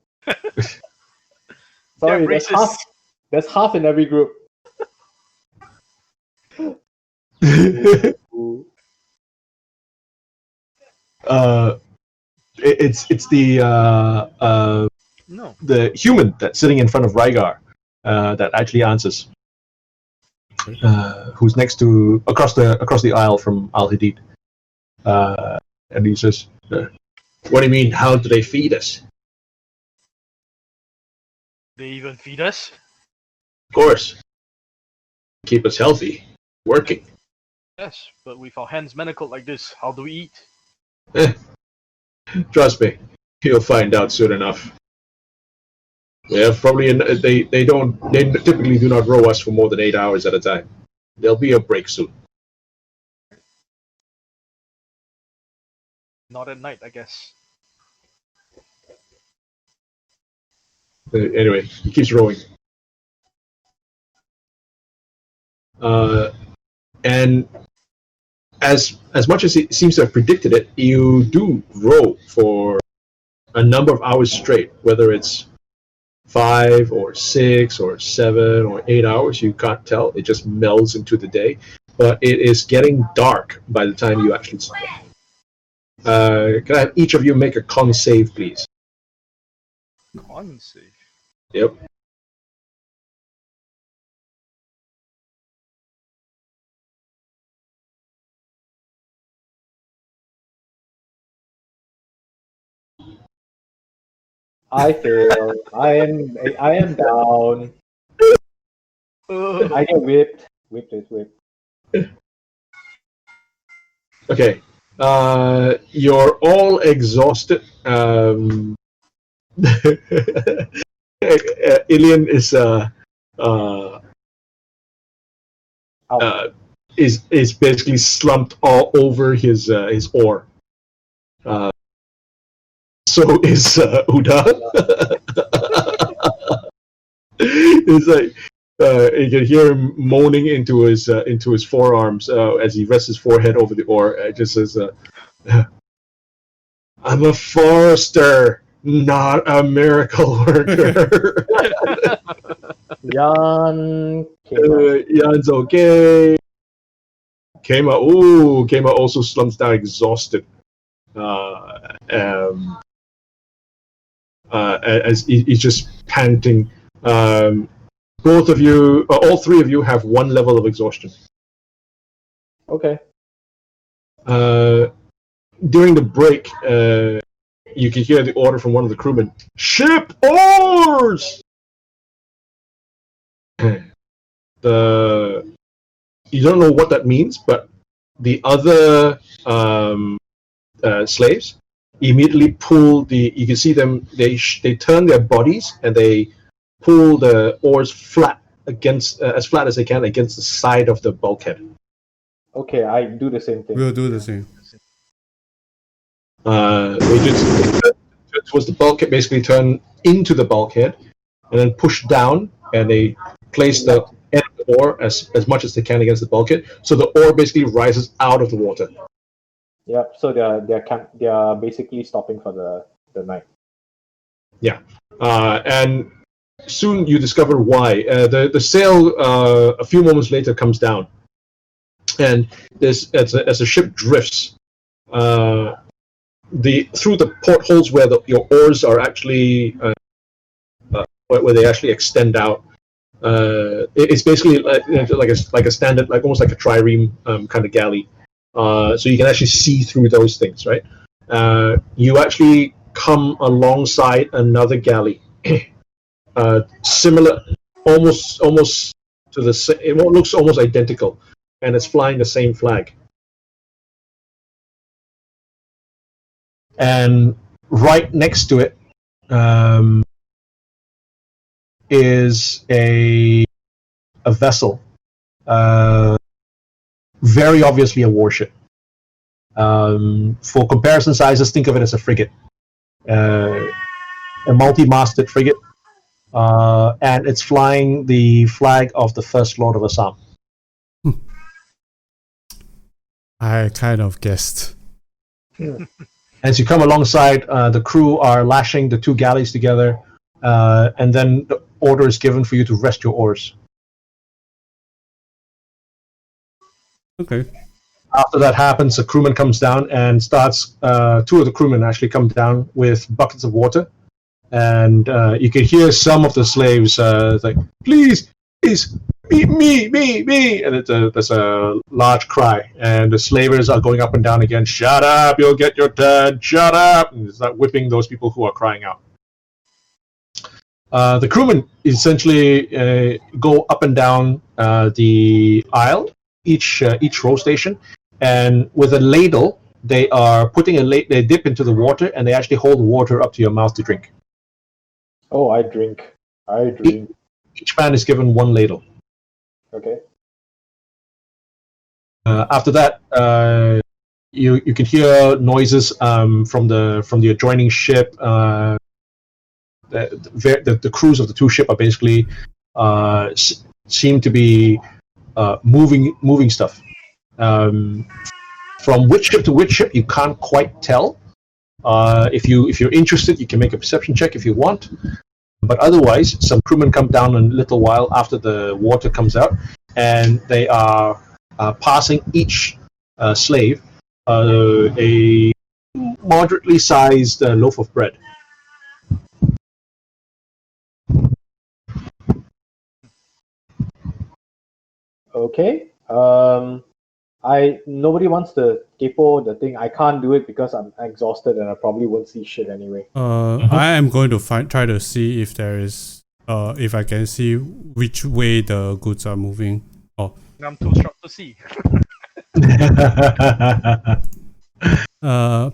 Sorry, Yeah, there's racist. There's half in every group. It's No. the human that's sitting in front of Rygar that actually answers. Who's next to across the aisle from Al Hadid, and he says, "What do you mean? How do they feed us? They even feed us? Of course, keep us healthy, working. Yes, but with our hands manacled like this, how do we eat? Trust me, you'll find out soon enough. They have probably they typically do not row us for more than 8 hours at a time. There'll be a break soon." Not at night, I guess. Anyway, he keeps rowing. And as much as it seems to have predicted it, you do row for a number of hours straight, whether it's 5 or 6 or 7 or 8 hours, you can't tell. It just melds into the day. But it is getting dark by the time you actually stop. Can I have each of you make a con save, please? Con save. Yep. I fail. I am down. I get whipped. Whipped is whipped. Okay. You're all exhausted. Ilian is basically slumped all over his oar. So is Uda. It's like you can hear him moaning into his forearms as he rests his forehead over the oar. It just says, "I'm a forester, not a miracle worker." Jan. Jan's okay. Kema also slumps down exhausted. As he's just panting. Both of you, all three of you, have one level of exhaustion. Okay. During the break, you can hear the order from one of the crewmen: "Ship oars!" You don't know what that means, but the other slaves immediately pull the. You can see them. They turn their bodies and they pull the oars flat against as flat as they can against the side of the bulkhead. Okay, I do the same thing. We'll do the same. They just towards the bulkhead, basically turn into the bulkhead, and then push down, and they place the end of the oar as much as they can against the bulkhead, so the oar basically rises out of the water. Yep. So they're basically stopping for the night. Yeah, and soon you discover why. The sail a few moments later comes down, and as the ship drifts, through the portholes where your oars are actually where they actually extend out. It's basically like a standard, like almost like a trireme kind of galley. So you can actually see through those things, right? You actually come alongside another galley, similar, almost to the same. It looks almost identical, and it's flying the same flag. And right next to it is a vessel, very obviously a warship. For comparison sizes, think of it as a frigate, a multi-masted frigate, and it's flying the flag of the First Lord of Assam. I kind of guessed. As you come alongside, the crew are lashing the two galleys together, and then the order is given for you to rest your oars. Okay. After that happens, a crewman comes down and starts. Two of the crewmen actually come down with buckets of water, and you can hear some of the slaves like, "Please, me!" And there's a large cry, and the slavers are going up and down again. "Shut up! You'll get your turn! Shut up!" And start whipping those people who are crying out. The crewmen essentially go up and down the aisle, each row station, and with a ladle, they are putting they dip into the water, and they actually hold water up to your mouth to drink. Oh, I drink. Each man is given one ladle. Okay. After that, you can hear noises from the adjoining ship. The crews of the two ships are basically seem to be moving stuff. From which ship to which ship, you can't quite tell. If you're interested, you can make a perception check if you want. But otherwise, some crewmen come down in a little while after the water comes out, and they are passing each slave a moderately sized loaf of bread. Okay. Nobody wants to capo the thing. I can't do it because I'm exhausted and I probably won't see shit anyway. I am going to try to see if there is if I can see which way the goods are moving. Oh, I'm too short to see.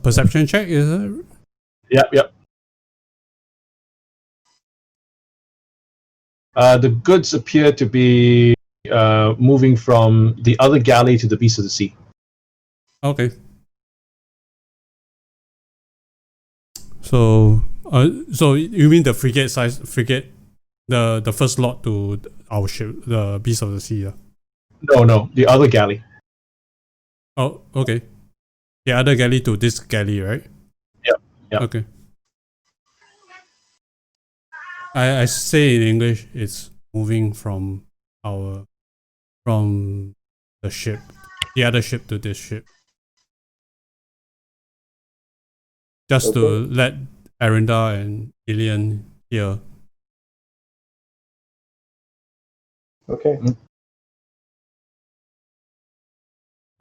perception check, is it? Yep. The goods appear to be moving from the other galley to the Beast of the Sea. Okay. So you mean the frigate, the first lot to our ship, the Beast of the Sea? No, the other galley. Oh, okay. The other galley to this galley, right? Yep. Okay. I say in English, it's moving from the ship, the other ship to this ship. Just to let Arinda and Ilian hear. Okay.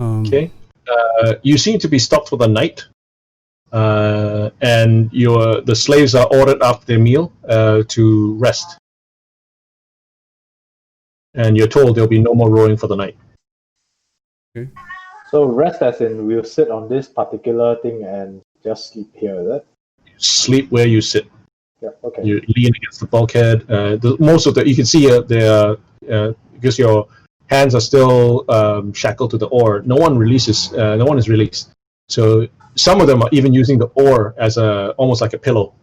Okay. You seem to be stopped for the night. and the slaves are ordered after their meal to rest. And you're told there'll be no more rowing for the night. So rest as in we'll sit on this particular thing and just sleep here, is it? Sleep where you sit. Yeah, okay. You lean against the bulkhead. Most of you can see because your hands are still shackled to the oar. No one is released. So some of them are even using the oar as almost like a pillow.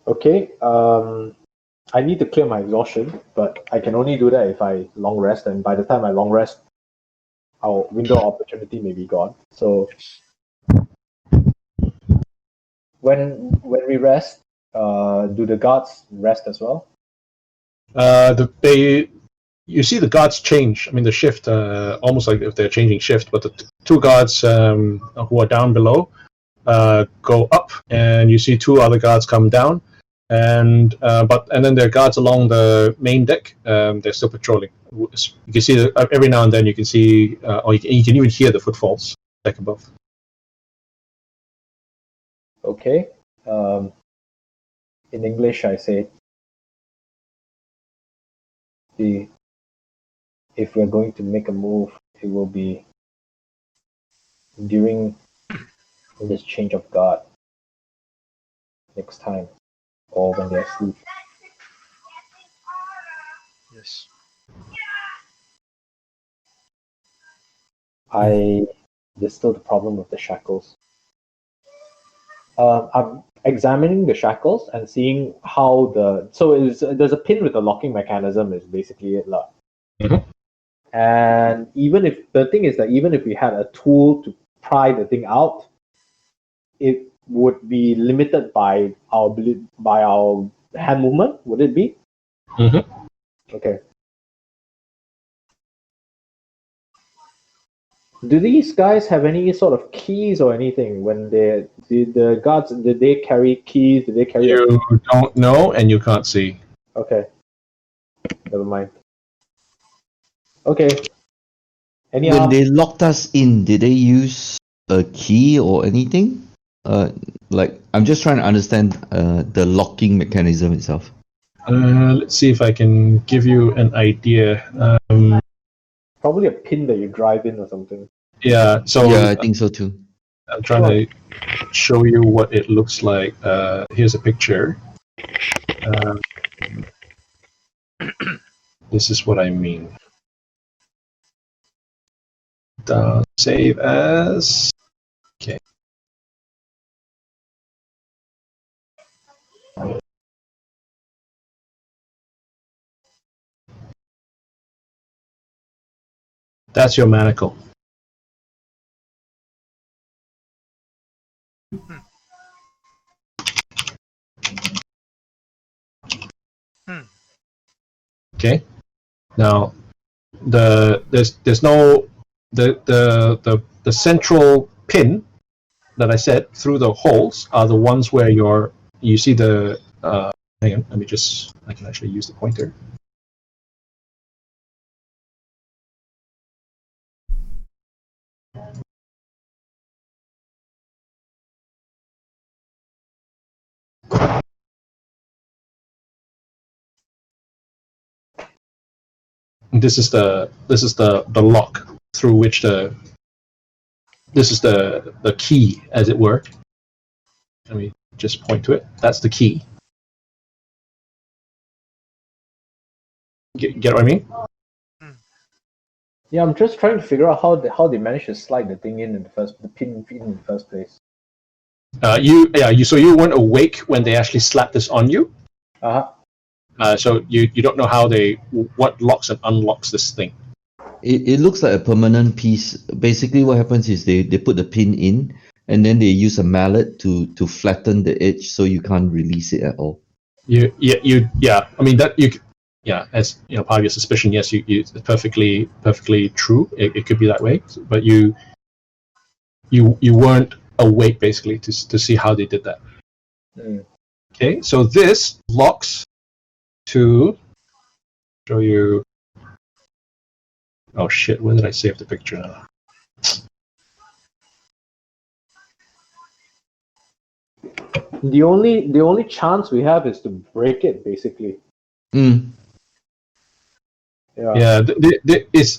Okay, I need to clear my exhaustion, but I can only do that if I long rest, and by the time I long rest, our window of opportunity may be gone. So when we rest, do the guards rest as well? You see the guards change. I mean, the shift, almost like if they're changing shift, but the two guards who are down below go up, and you see two other guards come down, and then there are guards along the main deck. They're still patrolling. You can see every now and then you can see, or you can even hear the footfalls deck above. Okay. In English, I say, if we're going to make a move, it will be during this change of guard next time, or when they're asleep. Yes. There's still the problem with the shackles. I'm examining the shackles and seeing how there's a pin with a locking mechanism is basically it, lah. Mhm. And even if we had a tool to pry the thing out, it would be limited by our hand movement. Would it be? Mhm. Okay. Do these guys have any sort of keys or anything? When the guards, did they carry keys? Did they carry? You don't know, and you can't see. Okay. Never mind. Okay. When they locked us in, did they use a key or anything? Like, I'm just trying to understand the locking mechanism itself. Let's see if I can give you an idea. Probably a pin that you drive in or something. Yeah, so Yeah, I think so too. I'm trying to show you what it looks like. Here's a picture. This is what I mean. Save as. Okay. That's your manacle. Okay. Now, there's no the central pin that I said through the holes are the ones where you see the. Hang on, I can actually use the pointer. This is the lock through which this is the key, as it were. Let me just point to it. That's the key. Get what I mean? Yeah, I'm just trying to figure out how they managed to slide the thing the pin in the first place. So you weren't awake when they actually slapped this on you. So you don't know what locks and unlocks this thing. It looks like a permanent piece. Basically, what happens is they put the pin in, and then they use a mallet to flatten the edge so you can't release it at all. I mean that you. Yeah, as you know, part of your suspicion. Yes, it's perfectly true. It could be that way, but you weren't awake basically to see how they did that. Okay, so this locks to show you. Oh shit! When did I save the picture now? The only chance we have is to break it, basically. Mm. Yeah. Yeah, it's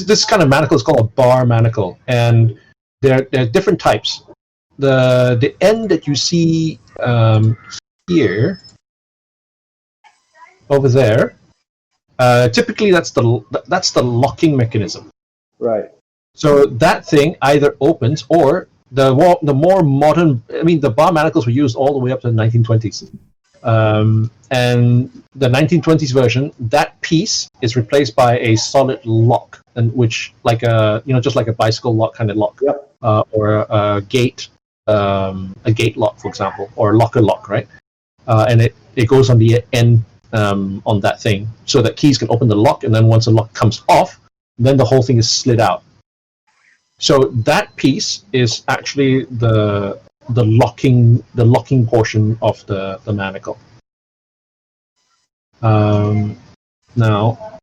this kind of manacle is called a bar manacle, and there are different types. The end that you see here over there, typically that's the locking mechanism. Right. So that thing either opens, or the more modern. I mean, the bar manacles were used all the way up to the 1920s. And the 1920s version, that piece is replaced by a solid lock, and which just like a bicycle lock kind of lock, Yep. or a gate lock, for example, or a locker lock, right? And it goes on the end on that thing, so that keys can open the lock, and then once the lock comes off, then the whole thing is slid out. So that piece is actually the locking portion of the manacle. Now,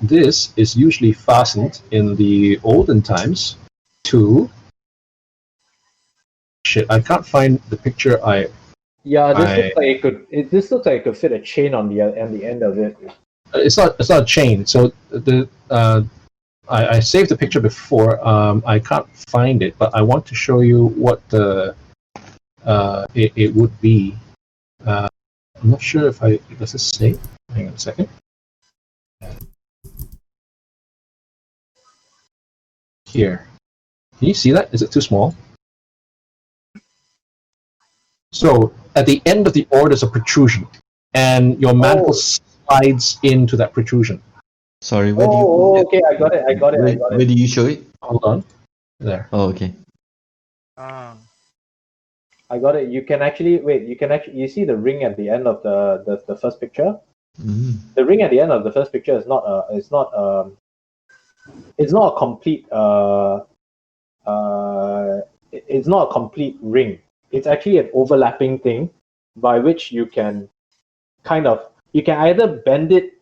this is usually fastened in the olden times to. Shit, I can't find the picture. Yeah, this looks like it could fit a chain on the end of it. It's not a chain. So I saved the picture before. I can't find it, but I want to show you what it would be. I'm not sure if does this say? Hang on a second. Here, can you see that? Is it too small? So at the end of the oar, there's a protrusion, and your manacle slides into that protrusion. Sorry, where do you? Okay, I got it. Where do you show it? Hold on. There. Oh, okay. I got it. You can actually you see the ring at the end of the first picture. Mm. The ring at the end of the first picture is not a complete it's not a complete ring. It's actually an overlapping thing by which you can either bend it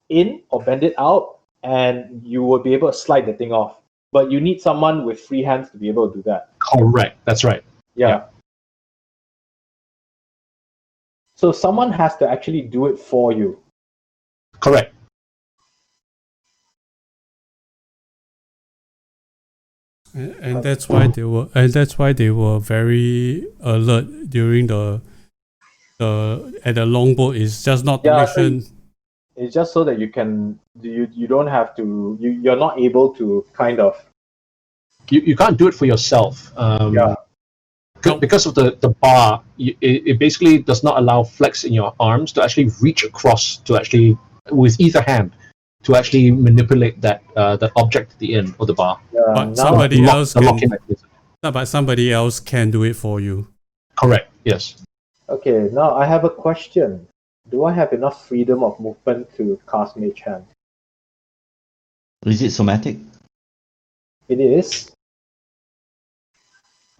in or bend it out, and you will be able to slide the thing off. But you need someone with free hands to be able to do that. Correct. That's right. Yeah. So someone has to actually do it for you. Correct. And that's why they were very alert during the at the longboat. It's just not to make sure. It's just so that you don't have to. You're not able to kind of. You can't do it for yourself. Because of the bar, it basically does not allow flex in your arms to actually reach across to actually with either hand to actually manipulate that object at the end of the bar. But somebody else can do it for you. Correct. Yes. Okay. Now I have a question. Do I have enough freedom of movement to cast Mage Hand? Is it somatic? It is.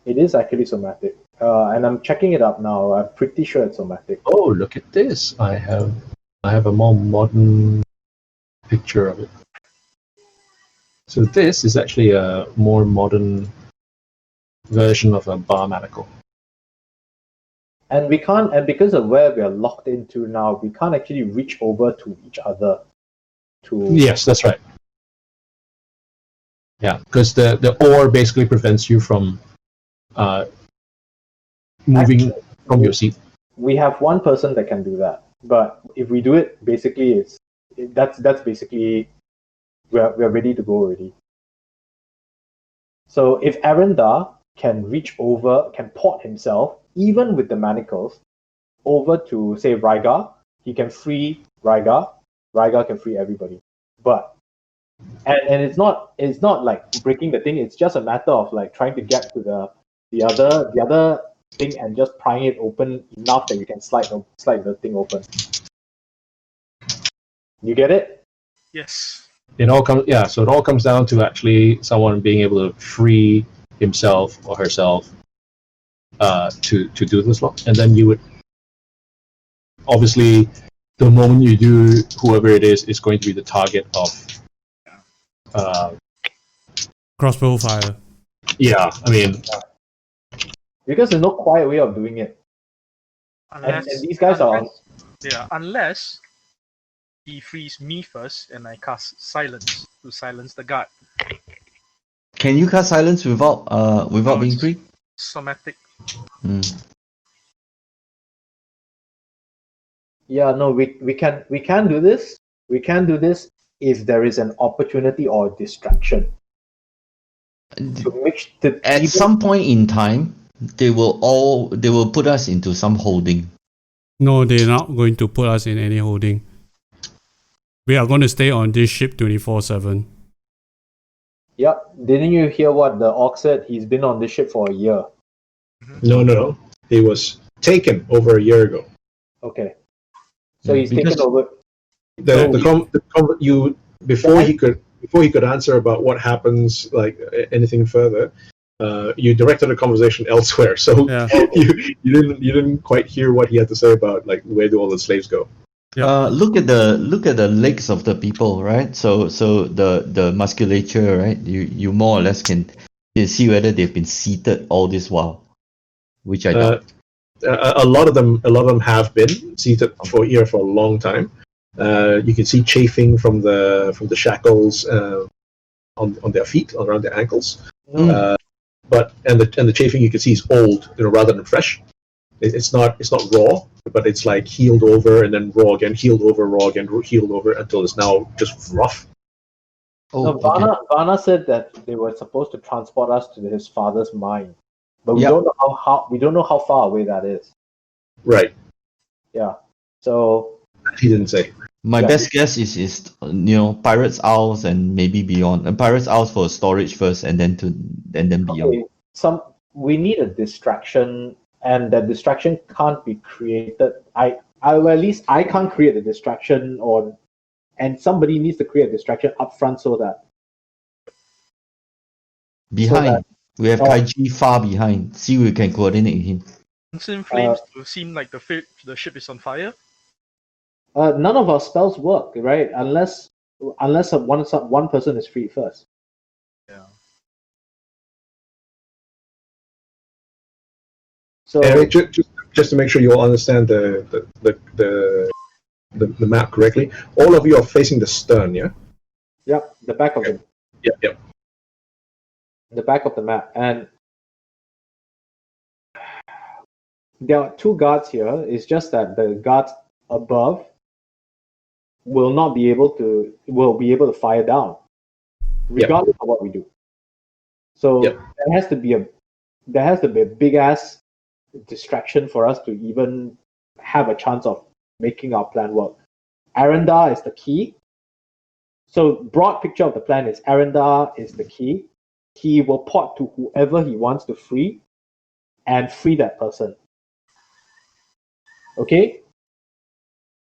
It is actually somatic. And I'm checking it up now. I'm pretty sure it's somatic. Oh, look at this! I have a more modern picture of it. So this is actually a more modern version of a bar manacle. And we can't, and because of where we are locked into now, we can't actually reach over to each other. Yes, that's right. Yeah, because the oar basically prevents you from moving from your seat. We have one person that can do that, but if we do it, basically, that's basically we're ready to go already. So if Arendar can reach over, can port himself, even with the manacles, over to say Rygar, he can free Rygar. Rygar can free everybody. But and it's not like breaking the thing. It's just a matter of like trying to get to the other thing and just prying it open enough that you can slide the thing open. You get it? Yes. It all comes down to actually someone being able to free himself or herself to do this lock, and then you would obviously the moment you do, whoever it is going to be the target of. Crossbow fire. Yeah, I mean, Because there's no quiet way of doing it. Unless And these guys are on. unless he frees me first and I cast silence to silence the guard. Can you cast silence without No, being it's free? somatic. Hmm. Yeah, no, we can do this. We can do this if there is an opportunity or distraction. At some point in time, they will put us into some holding. No, they're not going to put us in any holding. We are going to stay on this ship 24/7. Yep. Didn't you hear what the orc said? He's been on this ship for a year. no. He was taken over a year ago. Okay. So Yeah, he's taken over. Before he could answer about what happens, like anything further, you directed the conversation elsewhere. So Yeah. you didn't quite hear what he had to say about like where do all the slaves go. Yeah. Look at the legs of the people, right? So the musculature, right? You more or less can see whether they've been seated all this while, which I doubt. A lot of them have been seated for a long time. You can see chafing from the shackles on their feet, around their ankles. But the chafing you can see is old, rather than fresh. It's not raw, but it's like healed over and then raw again, healed over, raw again, healed over until it's now just rough. No, Vana said that they were supposed to transport us to his father's mine, but we don't know how far away that is. Right. Yeah. So he didn't say. My best guess is Pirates Isles and maybe beyond. And Pirates Isles for storage first, and then beyond. Okay, we need a distraction, and that distraction can't be created. Well, at least I can't create a distraction, and somebody needs to create a distraction up front so that behind. We have Taiji far behind. See if we can coordinate with him. Instant flames to seem like the ship is on fire. None of our spells work, right? Unless one person is freed first. Yeah. So just to make sure you all understand the map correctly, all of you are facing the stern, yeah? Yep, the back of the Yep. The back of the map, and there are two guards here. It's just that the guards above will be able to fire down, regardless of what we do. So there has to be a big ass distraction for us to even have a chance of making our plan work. Arendar is the key. So broad picture of the plan is Arendar is the key. He will port to whoever he wants to free and free that person. Okay?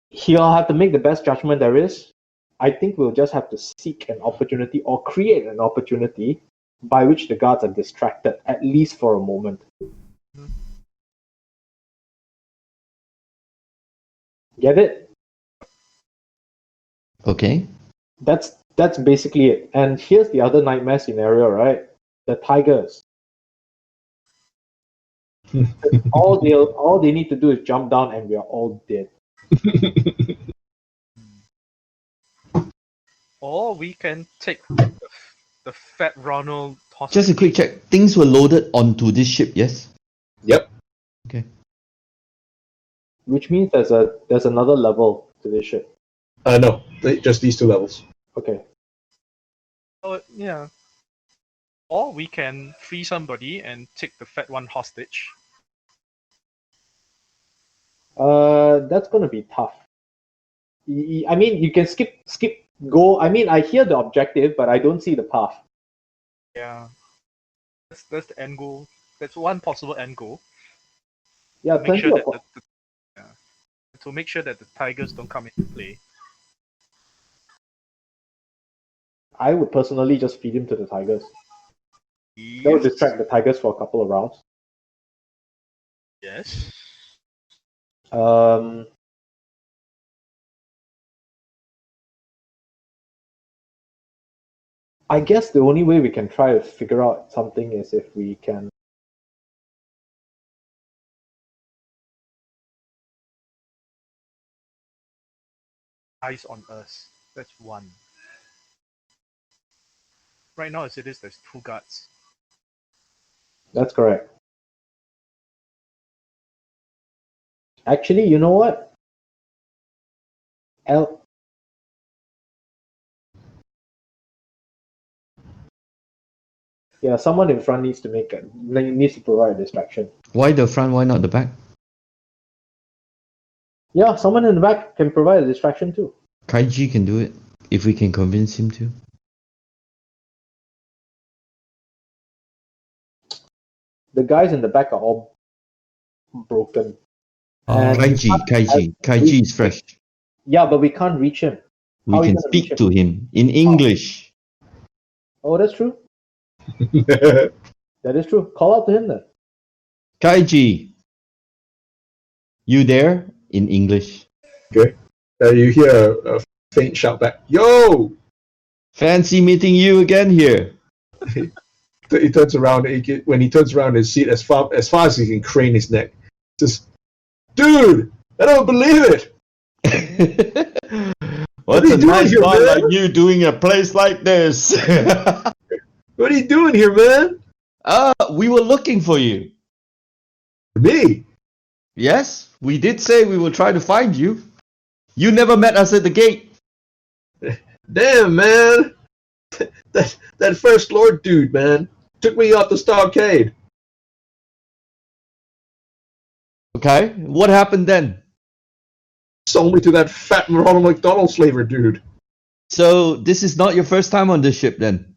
He'll have to make the best judgment there is. I think we'll just have to seek an opportunity or create an opportunity by which the guards are distracted, at least for a moment. Get it? Okay. That's basically it. And here's the other nightmare scenario, right? The tigers. all they need to do is jump down and we are all dead. Or we can take the fat Ronald hostage. Just a quick check. Things were loaded onto this ship, yes? Yep. Okay. Which means there's another level to this ship. No, just these two levels. Okay. Oh, yeah. Or we can free somebody and take the fat one hostage. That's gonna be tough. I mean, you can skip go. I mean, I hear the objective, but I don't see the path. Yeah. That's the end goal. That's one possible end goal. Yeah, Make sure that to make sure that the tigers don't come into play. I would personally just feed him to the tigers. That would distract the tigers for a couple of rounds. Yes. I guess the only way we can try to figure out something is if we can. Eyes on us. That's one. Right now, as it is, there's 2 guards. That's correct. Actually, you know what? Yeah, someone in front needs to provide a distraction. Why the front? Why not the back? Yeah, someone in the back can provide a distraction too. Kaiji can do it if we can convince him to. The guys in the back are all broken. And Kaiji is fresh. Yeah, but we can't reach him. We can speak to him in English. Oh, that's true. That is true. Call out to him then. Kaiji, you there? In English. Okay. You hear a faint shout back. Yo! Fancy meeting you again here. He turns around. When he turns around his seat, as far as he can crane his neck, says, "Dude, I don't believe it." What's a nice guy like you doing a place like this? What are you doing here, man? We were looking for you. Me? Yes, we did say we will try to find you. You never met us at the gate. Damn, man. That First Lord dude, man, took me off the stockade. Okay, what happened then? Sold me to that fat Ronald McDonald slaver dude. So this is not your first time on this ship then?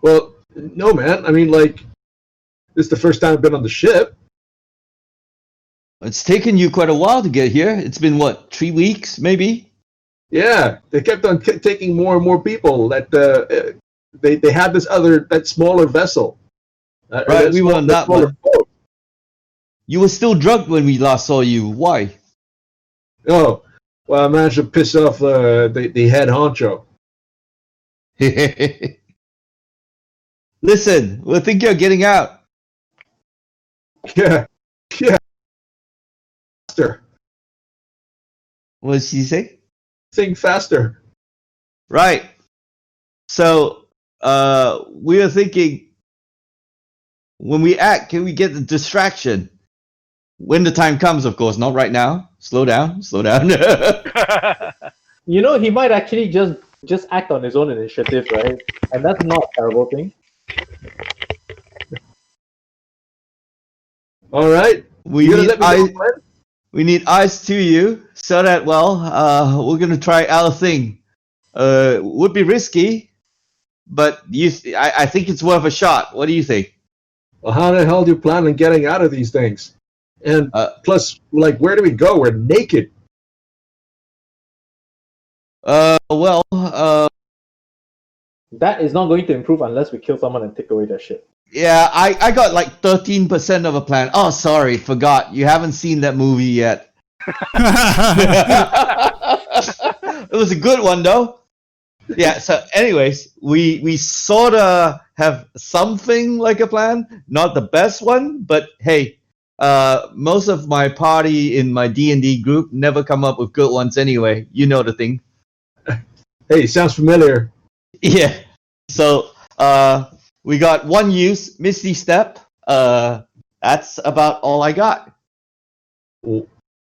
Well, no, man. I mean, like, this is the first time I've been on the ship. It's taken you quite a while to get here. It's been what, 3 weeks, maybe? Yeah, they kept on taking more and more people. That they had that smaller vessel. Right, we were on that one. Boat. You were still drugged when we last saw you. Why? Oh, well, I managed to piss off the head honcho. Listen, we'll think you're getting out. Yeah. Faster. What did she say? Think faster. Right. So, we were thinking, when we act, can we get the distraction? When the time comes, of course, not right now. Slow down. You know, he might actually just act on his own initiative, right? And that's not a terrible thing. All right. We need eyes to you so that, we're going to try our thing. Would be risky, but I think it's worth a shot. What do you think? Well, how the hell do you plan on getting out of these things? And plus, like, where do we go? We're naked. That is not going to improve unless we kill someone and take away their shit. Yeah, I got like 13% of a plan. Oh, sorry, forgot. You haven't seen that movie yet. It was a good one, though. Yeah, so anyways, we sort of have something like a plan. Not the best one, but hey, most of my party in my D&D group never come up with good ones anyway. You know the thing. Hey, sounds familiar. Yeah. So, we got one use, Misty Step. That's about all I got.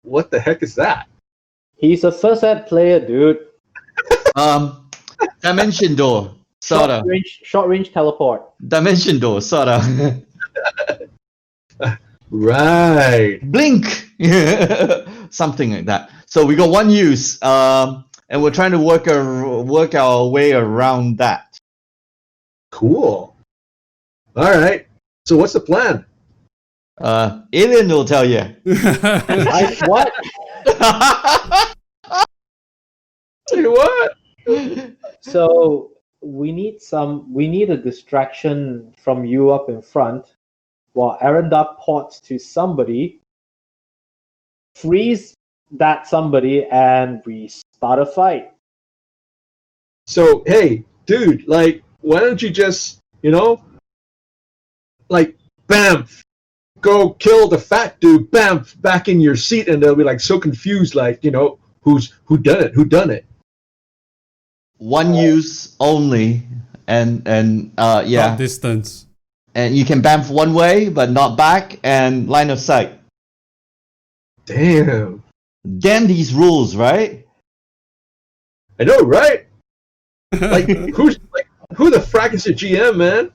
What the heck is that? He's a first ed player, dude. Dimension door, sorta. Short range teleport. Dimension door, sorta. Right. Blink! Something like that. So we got one use, and we're trying to work our way around that. Cool. All right. So what's the plan? Alien will tell you. What? Say what? So we need a distraction from you up in front, while Arendar ports to somebody, freeze that somebody, and we start a fight. So hey, dude, like, why don't you just, like, bam, go kill the fat dude, bam, back in your seat, and they'll be like so confused, like, who done it. One use only, and Short yeah, distance. and you can bamf one way but not back, and line of sight. Damn. Damn these rules, right? I know, right? Like, who the frack is your GM, man?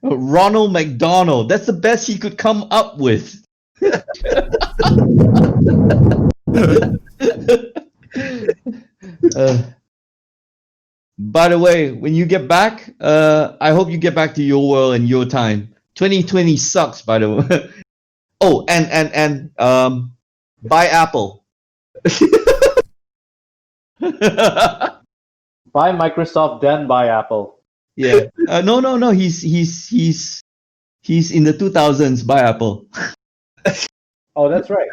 Ronald McDonald. That's the best he could come up with. By the way, when you get back, I hope you get back to your world and your time. 2020 sucks, by the way. Oh, and buy Apple. Buy Microsoft, then buy Apple. Yeah. No. He's in the 2000s. Buy Apple. Oh, that's right.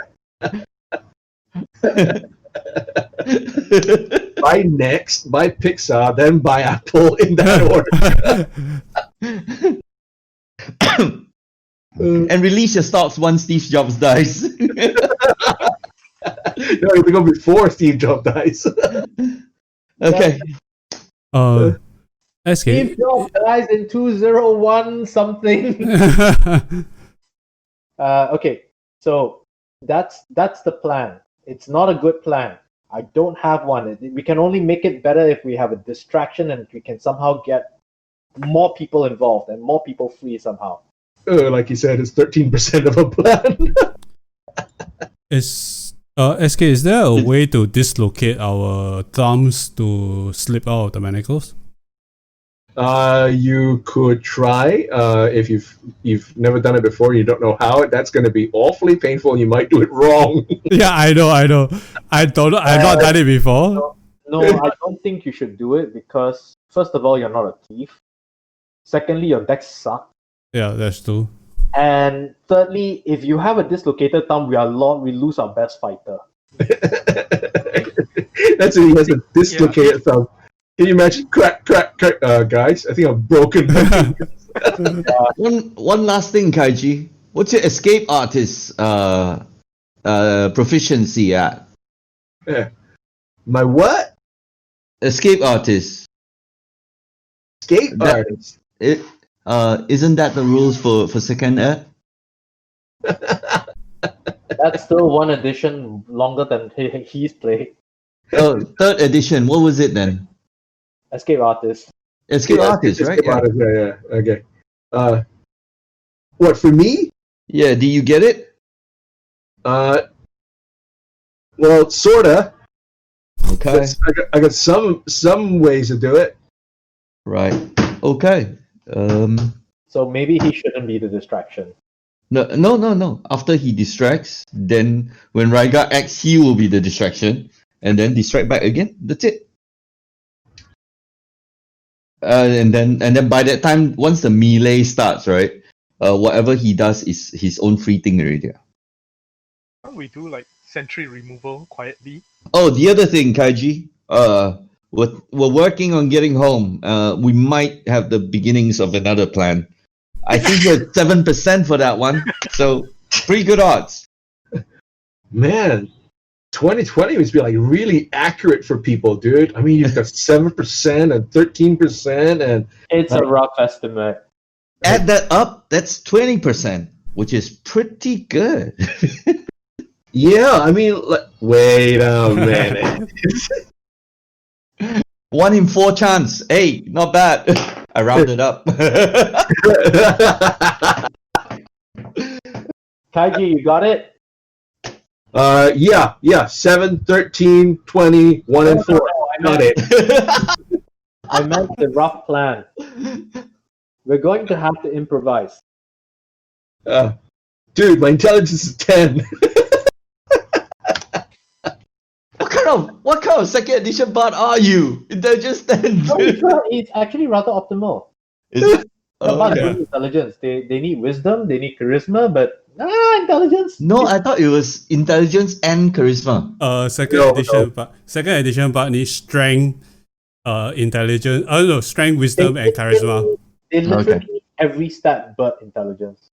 Buy Next, buy Pixar, then buy Apple in that order. And release your stocks once Steve Jobs dies. No, it'll go before Steve Jobs dies. Okay. SK. Steve Jobs dies in 201 something. Okay, so that's the plan. It's not a good plan. I don't have one. We can only make it better if we have a distraction and we can somehow get more people involved and more people free somehow. Like you said, it's 13% of a plan. SK, is there a way to dislocate our thumbs to slip out of the manacles? You could try. If you've never done it before, you don't know how. That's going to be awfully painful. You might do it wrong. Yeah, I know. I've not done it before. No, I don't think you should do it because first of all, you're not a thief. Secondly, your decks suck. Yeah, that's true. And thirdly, if you have a dislocated thumb, we lose our best fighter. That's if he has a dislocated thumb. Can you imagine? Crack, guys. I think I'm broken. One last thing, Kaiji. What's your escape artist proficiency at? Yeah. My what? Escape artist. Escape artist. Isn't that the rules for second ed? That's still one edition longer than he's played. Oh, third edition. What was it then? Escape artist. Escape artist, right? Escape artist. Yeah. Okay. What, for me? Yeah. Do you get it? Well, sorta. Okay. I got some ways to do it. Right. Okay. So maybe he shouldn't be the distraction. No. After he distracts, then when Rygar acts, he will be the distraction, and then distract back again. That's it. And then by that time, once the melee starts, right? Whatever he does is his own free thing already. We do like sentry removal quietly. Oh, the other thing, Kaiji. We're working on getting home. We might have the beginnings of another plan. I think we're 7% for that one. So pretty good odds. Man, 2020 must be like really accurate for people, dude. I mean, you've got 7% and 13%, and It's a rough estimate. Add that up, that's 20%, which is pretty good. yeah. I mean, wait a minute. 1 in 4 chance. Hey, not bad. I rounded up. Kaiji, you got it? Yeah. 7, 13, 20, 1 and 4. I Got it. I meant the rough plan. We're going to have to improvise. Dude, my intelligence is 10. What kind of second edition bard are you? Intelligence 10. No, it's actually rather optimal. Is it? Bards Okay. don't need intelligence. They need wisdom, they need charisma, but Intelligence. No, I thought it was intelligence and charisma. Second edition, but need strength, intelligence. No, strength, wisdom, and charisma. They literally Okay. need every stat but intelligence,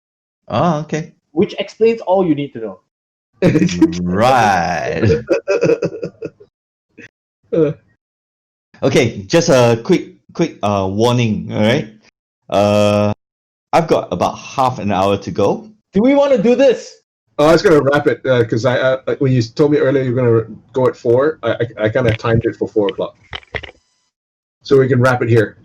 Oh, okay. which explains all you need to know. Right. Okay, just a quick warning, all right? I've got about half an hour to go. Do we want to do this? Oh, I was gonna wrap it because I when you told me earlier you're gonna go at 4, I kind of timed it for 4 o'clock, so we can wrap it here.